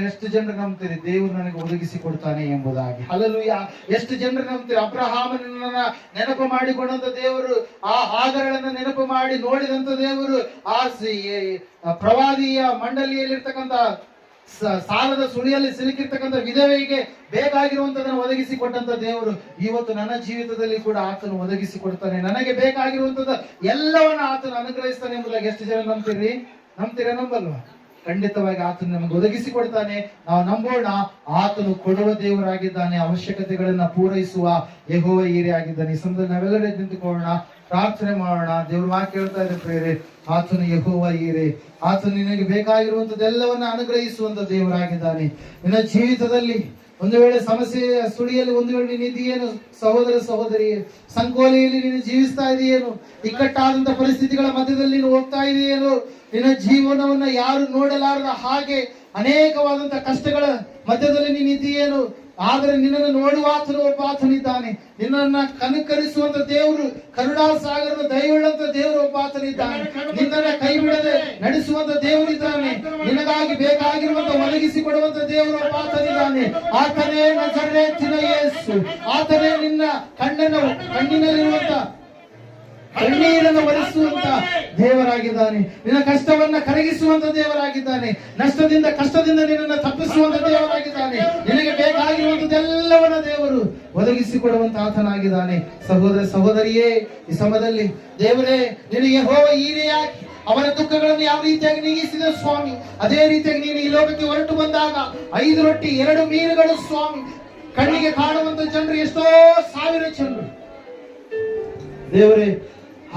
ಎಷ್ಟು ಜನರು ನಂಬ್ತೀರಿ ದೇವರು ನನಗೆ ಒದಗಿಸಿ ಕೊಡ್ತಾನೆ ಎಂಬುದಾಗಿ? ಹಲ್ಲೆಲೂಯಾ. ಎಷ್ಟು ಜನರು ನಂಬ್ತೀರಿ ಅಬ್ರಹಾಮನನ್ನ ನೆನಪು ಮಾಡಿಕೊಂಡಂತ ದೇವರು, ಆ ಹಾಗರಳನ್ನ ನೆನಪು ಮಾಡಿ ನೋಡಿದಂತ ದೇವರು, ಆ ಪ್ರವಾದಿಯ ಮಂಡಳಿಯಲ್ಲಿರ್ತಕ್ಕಂಥ ಸಾಲದ ಸುಳಿಯಲ್ಲಿ ಸಿಲುಕಿರ್ತಕ್ಕಂಥ ವಿಧವೆಗೆ ಬೇಕಾಗಿರುವಂತದನ್ನು ಒದಗಿಸಿ ಕೊಟ್ಟಂತ ದೇವರು ಇವತ್ತು ನನ್ನ ಜೀವಿತದಲ್ಲಿ ಕೂಡ ಆತನು ಒದಗಿಸಿ ಕೊಡ್ತಾನೆ. ನನಗೆ ಬೇಕಾಗಿರುವಂತದ್ದು ಎಲ್ಲವನ್ನ ಆತನು ಅನುಗ್ರಹಿಸ್ತಾನೆ ಎಂಬುದಾಗಿ ಎಷ್ಟು ಜನ ನಂಬ್ತೀರಿ? ನಂಬ್ತೀರಾ? ನಂಬಲ್ವಾ? ಖಂಡಿತವಾಗಿ ಆತನು ನಮಗೆ ಒದಗಿಸಿ ಕೊಡ್ತಾನೆ. ನಾವು ನಂಬೋಣ. ಆತನು ಕೊಡುವ ದೇವರಾಗಿದ್ದಾನೆ, ಅವಶ್ಯಕತೆಗಳನ್ನ ಪೂರೈಸುವ ಯೆಹೋವ ಈರೆ ಆಗಿದ್ದಾನೆ. ಈ ಸಂದರ್ಭದಲ್ಲಿ ನಾವೆಲ್ಲರೂ ನಿಂತುಕೊಳ್ಳೋಣ, ಪ್ರಾರ್ಥನೆ ಮಾಡೋಣ. ದೇವ್ರ ವಾಕ್ಯ ಹೇಳ್ತಾ ಇದೆ ಪ್ರೇರೆ, ಆತನು ಯೆಹೋವ ಈರೆ, ಆತನು ನಿನಗೆ ಬೇಕಾಗಿರುವಂತದ್ದೆಲ್ಲವನ್ನ ಅನುಗ್ರಹಿಸುವಂತ ದೇವರಾಗಿದ್ದಾನೆ. ನಿನ್ನ ಜೀವಿತದಲ್ಲಿ ಒಂದು ವೇಳೆ ಸಮಸ್ಯೆಯ ಸುಳಿಯಲ್ಲಿ, ಒಂದು ವೇಳೆ ನೀನು ಇದೆಯೇನು ಸಹೋದರ ಸಹೋದರಿಯೇ, ಸಂಕೋಲೆಯಲ್ಲಿ ನೀನು ಜೀವಿಸ್ತಾ ಇದೆಯೇನು, ಇಕ್ಕಟ್ಟಾದಂತ ಪರಿಸ್ಥಿತಿಗಳ ಮಧ್ಯದಲ್ಲಿ ನೀನು ಹೋಗ್ತಾ ಇದೆಯೇನು, ನಿನ್ನ ಜೀವನವನ್ನ ಯಾರು ನೋಡಲಾರದ ಹಾಗೆ ಅನೇಕವಾದಂತ ಕಷ್ಟಗಳ ಮಧ್ಯದಲ್ಲಿ ನೀನು ಇದೆಯೇನು, ಆದರೆ ನಿನ್ನನ್ನು ನೋಡುವ ಆತನು ಒಬ್ಬ ಆತನಿದ್ದಾನೆ. ನಿನ್ನನ್ನ ಕನುಕರಿಸುವಂತ ದೇವರು, ಕರುಣಾಸಾಗರದ ದಯವುಳ್ಳಂತ ದೇವರು ಒಬ್ಬ ಆತನಿದ್ದಾನೆ. ನಿನ್ನನ್ನ ಕೈ ಬಿಡದೆ ನಡೆಸುವಂತ ದೇವರಿದ್ದಾನೆ. ನಿನಗಾಗಿ ಬೇಕಾಗಿರುವಂತ ಒದಗಿಸಿ ಕೊಡುವಂತ ದೇವರು ಒಬ್ಬ ಆತನಿದ್ದಾನೆ. ಆತನೇ ನಜರೇತಿನ ಯೇಸು. ಆತನೇ ನಿನ್ನ ಕಣ್ಣಿನಲ್ಲಿರುವಂತ ಕಣ್ಣೀರನ್ನು ಒರೆಸುವಂತ ದೇವರಾಗಿದ್ದಾನೆ. ನಿನ್ನ ಕಷ್ಟವನ್ನ ಕರಗಿಸುವಂತ ದೇವರಾಗಿದ್ದಾನೆ. ಕಷ್ಟದಿಂದ ನಿನ್ನನ್ನು ತಪ್ಪಿಸುವಂತ ದೇವರಾಗಿದ್ದಾನೆ. ನಿನಗೆ ಬೇಕಾಗಿರುವಂತದ್ದೆಲ್ಲವನ್ನ ದೇವರು ಒದಗಿಸಿಕೊಡುವಂತ ಆತನಾಗಿದ್ದಾನೆ. ಸಹೋದರ ಸಹೋದರಿಯೇ, ಈ ಸಮಯದಲ್ಲಿ ದೇವರೇ ನಿನಗೆ ಯೆಹೋವ ಈರೆಯಾಗಿ ಅವನ ದುಃಖಗಳನ್ನು ಯಾವ ರೀತಿಯಾಗಿ ನೀಗಿಸಿದ ಸ್ವಾಮಿ, ಅದೇ ರೀತಿಯಾಗಿ ನೀನು ಈ ಲೋಕಕ್ಕೆ ಹೊರಟು ಬಂದಾಗ 5 ರೊಟ್ಟಿ 2 ಮೀನುಗಳು ಸ್ವಾಮಿ, ಕಣ್ಣಿಗೆ ಕಾಣುವಂತ ಜನರು ಎಷ್ಟೋ ಸಾವಿರ ಜನರು ದೇವರೇ,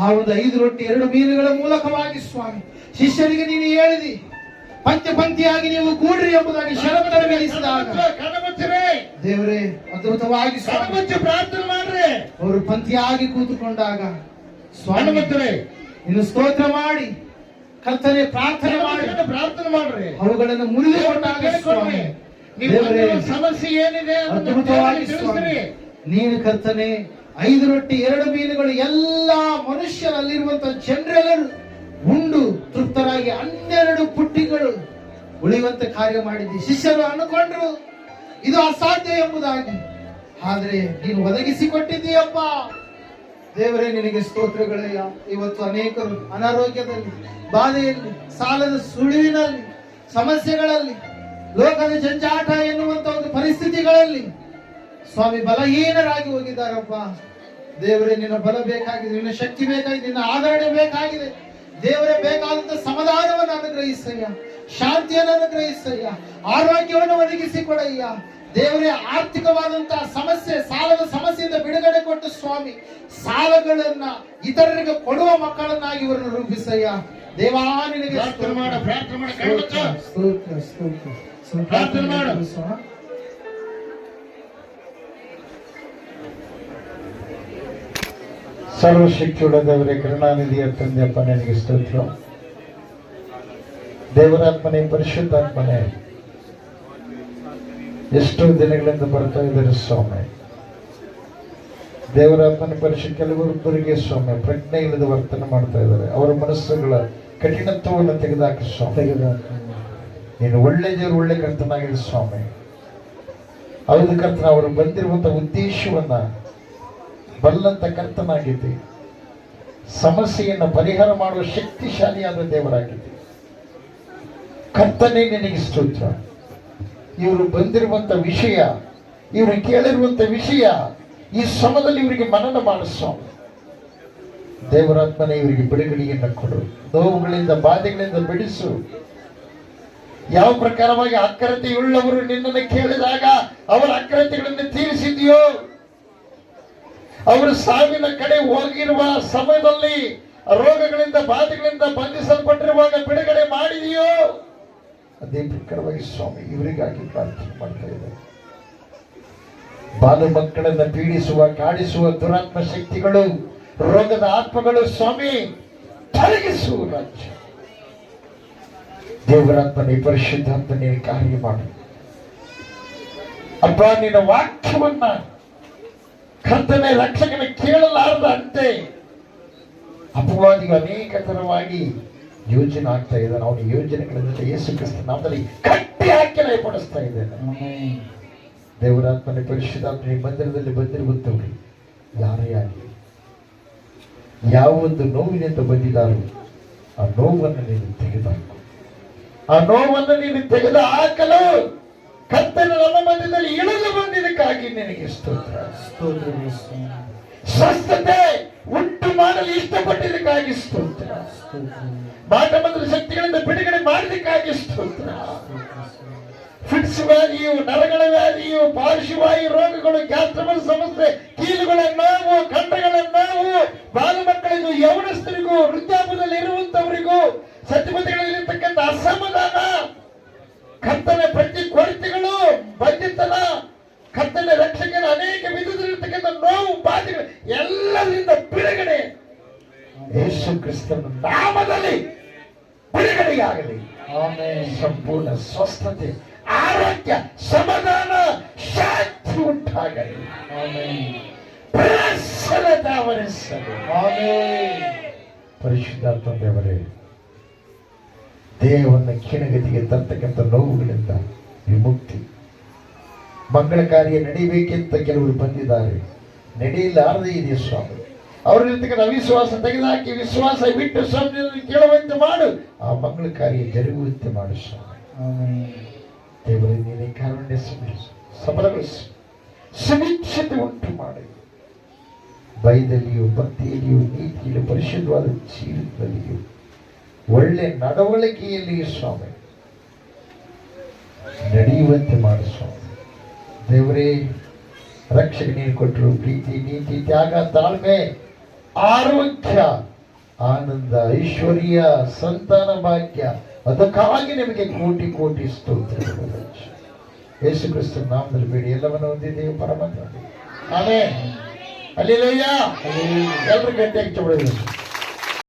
ಆ ಒಂದು 5 ರೊಟ್ಟಿ 2 ಮೀನುಗಳ ಮೂಲಕವಾಗಿ ಸ್ವಾಮಿ ಶಿಷ್ಯರಿಗೆ ನೀನು ಹೇಳಿದಿ, ಪಂಕ್ತಿಯಾಗಿ ನೀವು ಕೂಡ್ರಿ ಎಂಬುದಾಗಿ ಷರತ್ತನ್ನು ವಿಧಿಸಿದಾಗ ದೇವರೇ ಅದ್ಭುತವಾಗಿ ಪ್ರಾರ್ಥನೆ ಮಾಡ್ರಿ. ಅವರು ಪಂಕ್ತಿಯಾಗಿ ಕೂತುಕೊಂಡಾಗ ಸ್ವಾಮಿ ಇನ್ನು ಸ್ತೋತ್ರ ಮಾಡಿ ಕರ್ತನೆ ಪ್ರಾರ್ಥನೆ ಮಾಡ್ರಿ, ಅವುಗಳನ್ನು ಮುರಿದುಕೊಂಡಾಗ ಸ್ವಾಮಿ ದೇವರೇ ಸಮಸ್ಯೆ ಏನಿದೆ ಅದ್ಭುತವಾಗಿ ಸ್ವಾಮಿ ನೀನು ಕರ್ತನೆ 5 ರೊಟ್ಟಿ 2 ಮೀನುಗಳು ಎಲ್ಲ ಮನುಷ್ಯರಲ್ಲಿರುವಂತ ಜನರೆಲ್ಲರೂ ಉಂಡು ತೃಪ್ತರಾಗಿ 12 ಪುಟ್ಟಿಗಳು ಉಳಿಯುವಂತ ಕಾರ್ಯ ಮಾಡಿದ್ದಿ. ಶಿಷ್ಯರು ಅನ್ಕೊಂಡ್ರು ಇದು ಅಸಾಧ್ಯ ಎಂಬುದಾಗಿ, ಆದ್ರೆ ನೀನು ಒದಗಿಸಿಕೊಟ್ಟಿದ್ದೀಯಪ್ಪ ದೇವರೇ, ನಿನಗೆ ಸ್ತೋತ್ರಗಳಯ್ಯ. ಇವತ್ತು ಅನೇಕರು ಅನಾರೋಗ್ಯದಲ್ಲಿ, ಬಾಧೆಯಲ್ಲಿ, ಸಾಲದ ಸುಳಿವಿನಲ್ಲಿ, ಸಮಸ್ಯೆಗಳಲ್ಲಿ, ಲೋಕದ ಜಂಜಾಟ ಎನ್ನುವಂತ ಒಂದು ಪರಿಸ್ಥಿತಿಗಳಲ್ಲಿ ಸ್ವಾಮಿ ಬಲಹೀನರಾಗಿ ಹೋಗಿದ್ದಾರಪ್ಪ. ದೇವರೇ, ನಿನ್ನ ಬಲ ಬೇಕಾಗಿದೆ, ನಿನ್ನ ಶಕ್ತಿ ಬೇಕಾಗಿದೆ, ನಿನ್ನ ಆದರಣೆ ಬೇಕಾಗಿದೆ. ದೇವರೇ, ಬೇಕಾದಂತ ಸಮಾಧಾನವನ್ನು ಅನುಗ್ರಹಿಸಯ್ಯ, ಶಾಂತಿಯನ್ನು ಅನುಗ್ರಹಿಸಯ್ಯ, ಆರೋಗ್ಯವನ್ನು ಒದಗಿಸಿಕೊಡಯ್ಯ. ದೇವರೇ, ಆರ್ಥಿಕವಾದಂತಹ ಸಮಸ್ಯೆ, ಸಾಲದ ಸಮಸ್ಯೆಯಿಂದ ಬಿಡುಗಡೆ ಕೊಟ್ಟು ಸ್ವಾಮಿ ಸಾಲಗಳನ್ನ ಇತರರಿಗೆ ಕೊಡುವ ಮಕ್ಕಳನ್ನಾಗಿ ಇವರನ್ನು ರೂಪಿಸಯ್ಯ. ದೇವಾ, ನಿನಗೆ ಸರ್ವಶಕ್ತಿಯುಳ್ಳದವರೇ, ಕರುಣಾನಿಧಿಯ ತಂದೆಯಪ್ಪ, ನನಗೆ ಸ್ತೋತ್ರ. ದೇವರಾತ್ಮನೆ, ಪರಿಶುದ್ಧಾತ್ಮನೆ, ಎಷ್ಟೋ ದಿನಗಳಿಂದ ಬರ್ತಾ ಇದ್ದಾರೆ ಸ್ವಾಮಿ. ದೇವರಾತ್ಮನ ಪರಿಶುದ್ಧ ಕೆಲವೊಬ್ಬರಿಗೆ ಸ್ವಾಮಿ ಪ್ರಜ್ಞೆ ಇಲ್ಲದ ವರ್ತನೆ ಮಾಡ್ತಾ ಇದ್ದಾರೆ. ಅವರ ಮನಸ್ಸುಗಳ ಕಠಿಣತ್ವವನ್ನು ತೆಗೆದಾಕಿ ಸ್ವಾಮಿ. ನೀನು ಒಳ್ಳೆ ದೇವರು, ಒಳ್ಳೆ ಕರ್ತನಾಗಿದೆ ಸ್ವಾಮಿ. ಹೌದು ಕರ್ತನ, ಅವರು ಬಂದಿರುವಂತ ಉದ್ದೇಶವನ್ನ ಬಲ್ಲಂತ ಕರ್ತನಾಗಿದ್ದೆ. ಸಮಸ್ಯೆಯನ್ನು ಪರಿಹಾರ ಮಾಡುವ ಶಕ್ತಿಶಾಲಿಯಾದ ದೇವರಾಗಿದ್ದೆ. ಕರ್ತನೇ, ನಿನಗೆ ಸ್ತೋತ್ರ. ಇವರು ಬಂದಿರುವಂತ ವಿಷಯ, ಇವರು ಕೇಳಿರುವಂತ ವಿಷಯ, ಈ ಸಮಯದಲ್ಲಿ ಇವರಿಗೆ ಮನನ ಮಾಡಿಸೋ ದೇವರಾತ್ಮನೇ, ಇವರಿಗೆ ಬಿಡುಗಡೆಯನ್ನು ಕೊಡು. ನೋವುಗಳಿಂದ, ಬಾಧೆಗಳಿಂದ ಬಿಡಿಸು. ಯಾವ ಪ್ರಕಾರವಾಗಿ ಅಕ್ರತೆಯುಳ್ಳವರು ನಿನ್ನನ್ನು ಕೇಳಿದಾಗ ಅವರ ಅಕ್ರತೆಗಳನ್ನು ತೀರಿಸಿದೆಯೋ, ಅವರು ಸಾವಿನ ಕಡೆ ಹೋಗಿರುವ ಸಮಯದಲ್ಲಿ ರೋಗಗಳಿಂದ, ಬಾಧೆಗಳಿಂದ ಬಂಧಿಸಲ್ಪಟ್ಟಿರುವಾಗ ಬಿಡುಗಡೆ ಮಾಡಿದೆಯೋ, ಅದೇ ಪ್ರಕಾರವಾಗಿ ಸ್ವಾಮಿ ಇವರಿಗಾಗಿ ಪ್ರಾರ್ಥನೆ ಮಾಡ್ತಾ ಇದ್ದಾರೆ. ಬಾಲು ಮಕ್ಕಳನ್ನ ಪೀಡಿಸುವ, ಕಾಡಿಸುವ ದುರಾತ್ಮ ಶಕ್ತಿಗಳು, ರೋಗದ ಆತ್ಮಗಳು ಸ್ವಾಮಿ ತೊಲಗಿಸು ರಾಜ್ಯ. ದೇವರಾತ್ಮನೇ, ಪರಿಶುದ್ಧಾತ್ಮನೇ ಕಾರ್ಯ ಮಾಡು ಅಪ್ಪ. ನಿನ್ನ ವಾಕ್ಯವನ್ನ ಕರ್ತನೆ ರಕ್ಷಕನ ಕೇಳಲಾರದ ಅಂತೆ ಅಪವಾದಿಗಳು ಅನೇಕ ತರವಾಗಿ ಯೋಜನೆ ಆಗ್ತಾ ಇದ್ದಾನೆ. ಅವನ ಯೋಜನೆಗಳ ಜೊತೆ ಯೇಸು ಕ್ರಿಸ್ತ ನಾಮದಲ್ಲಿ ಕಟ್ಟಿ ಹಾಕಿ ಲಯಪಡಿಸ್ತಾ ಇದ್ದೇನೆ. ದೇವರಾತ್ಮನೆ, ಪರಿಶುದ್ಧಾತ್ಮನೇ ಮಂದಿರದಲ್ಲಿ ಬಂದಿರುವಂತವ್ರು ಯಾರೇ ಆಗಲಿ, ಯಾವ ಒಂದು ನೋವಿನಿಂದ ಬಂದಿದ್ದಾರೋ ಆ ನೋವನ್ನು ನೀನು ತೆಗೆದುಹಾಕು. ಆ ನೋವನ್ನು ನೀನು ತೆಗೆದು ಹಾಕಲು ಕರ್ತನ ನಮ್ಮ ಮಧ್ಯದಲ್ಲಿ ಇಳಿದು ಬಂದಿದ್ದಕ್ಕಾಗಿ ನಿನಗೆ ಸ್ತೋತ್ರ. ಸ್ವಸ್ಥತೆ ಉಂಟು ಮಾಡಲು ಇಷ್ಟಪಟ್ಟಿದ್ದಕ್ಕಾಗಿ ಸ್ತೋತ್ರ. ಮಾಟಮಂತ್ರ ಶಕ್ತಿಗಳಿಂದ ಬಿಡುಗಡೆ ಮಾಡಿದಕ್ಕಾಗಿ ಸ್ತೋತ್ರ. ಫಿಟ್ಸ್ ವ್ಯಾಧಿಯು, ನರಗಳ ವ್ಯಾಧಿಯು, ಪಾರ್ಶ್ವವಾಯು ರೋಗಗಳು, ಗ್ಯಾಸ್ಟ್ರಬಲ್ ಸಮಸ್ಯೆ, ಕೀಲುಗಳ ನೋವು, ಕಂಠಗಳ ನೋವು, ಬಾಲ ಮಕ್ಕಳಿಗೂ, ಯೌವನಸ್ಥರಿಗೂ, ವೃದ್ಧಾಪದಲ್ಲಿ ಇರುವಂತವರಿಗೂ, ಸತ್ಯಪತಿಗಳಲ್ಲಿರ್ತಕ್ಕಂಥ ಅಸಮಾಧಾನ, ಕರ್ತನ ಪ್ರತಿ ಕೊರತೆಗಳು, ಬಂದಿತನ, ಕರ್ತನ ರಕ್ಷಕನ ಅನೇಕ ವಿಧದಲ್ಲಿರ್ತಕ್ಕಂಥ ನೋವು, ಬಾಧೆಗಳು ಎಲ್ಲರಿಂದ ಬಿಡುಗಡೆ ಯೇಸು ಕ್ರಿಸ್ತನ ನಾಮದಲ್ಲಿ ಬಿಡುಗಡೆಯಾಗಲಿ. ಸಂಪೂರ್ಣ ಸ್ವಸ್ಥತೆ, ಆರೋಗ್ಯ, ಸಮಾಧಾನ, ಶಾಂತಿ ಉಂಟಾಗಲಿ. ಪರಿಶುದ್ಧಾತ್ಮ ದೇವರೇ, ದೇಹವನ್ನು ಕ್ಷೀಣಗತಿಗೆ ತರ್ತಕ್ಕಂಥ ನೋವುಗಳಿಂದ ವಿಮುಕ್ತಿ, ಮಂಗಳ ಕಾರ್ಯ ನಡೀಬೇಕೆಂತ ಕೆಲವರು ಬಂದಿದ್ದಾರೆ, ನಡೆಯಲಾರದೇ ಇದೆ ಸ್ವಾಮಿ. ಅವರಲ್ಲಿರ್ತಕ್ಕಂಥ ಅವಿಶ್ವಾಸ ತೆಗೆದುಹಾಕಿ ವಿಶ್ವಾಸ ಬಿಟ್ಟು ಸ್ವಾಮಿ ಕೇಳುವಂತೆ ಮಾಡು. ಆ ಮಂಗಳ ಕಾರ್ಯ ಜರುಗುವಂತೆ ಮಾಡು ಸ್ವಾಮಿ. ದೇವರೇ, ನೀನೇ ಕಾರುಣ್ಯ ಸಫಲಗೊಳಿಸು, ಸುಭಿಕ್ಷತೆ ಉಂಟು ಮಾಡಿ, ಭಯದಲ್ಲಿಯೂ ಭಕ್ತಿಯಲ್ಲಿಯೂ ನೀತಿಯಲ್ಲಿಯೂ ಪರಿಶುದ್ಧವಾದ ಜೀವನದಲ್ಲಿಯೂ ಒಳ್ಳೆ ನಡವಳಿಕೆಯಲ್ಲಿಯೂ ಸ್ವಾಮಿ ನಡೆಯುವಂತೆ ಮಾಡು ಸ್ವಾಮಿ. ದೇವರೇ, ರಕ್ಷಕ ನೀನು ಕೊಟ್ಟರು ಪ್ರೀತಿ, ನೀತಿ, ತ್ಯಾಗ, ತಾಳ್ಮೆ, ಆರೋಗ್ಯ, ಆನಂದ, ಐಶ್ವರ್ಯ, ಸಂತಾನ ಭಾಗ್ಯ, ಅದಕ್ಕಾಗಿ ನಿಮಗೆ ಕೋಟಿ ಕೋಟಿ ಸ್ತೋತ್ರಗಳು. ಯೇಸು ಕ್ರಿಸ್ತನ ನಾಮದಲ್ಲಿ ಬೇಡಿ ಎಲ್ಲವನ್ನು ಹೊಂದಿದ್ದೇವೆ ಪರಮ ತಂದೆ. ಆಮೆನ್. ಹಲ್ಲೆಲೂಯಾ. ಎಲ್ಲರೂ ಗಟ್ಟಿಯಾಗಿ ಚಪ್ಪಾಳೆ.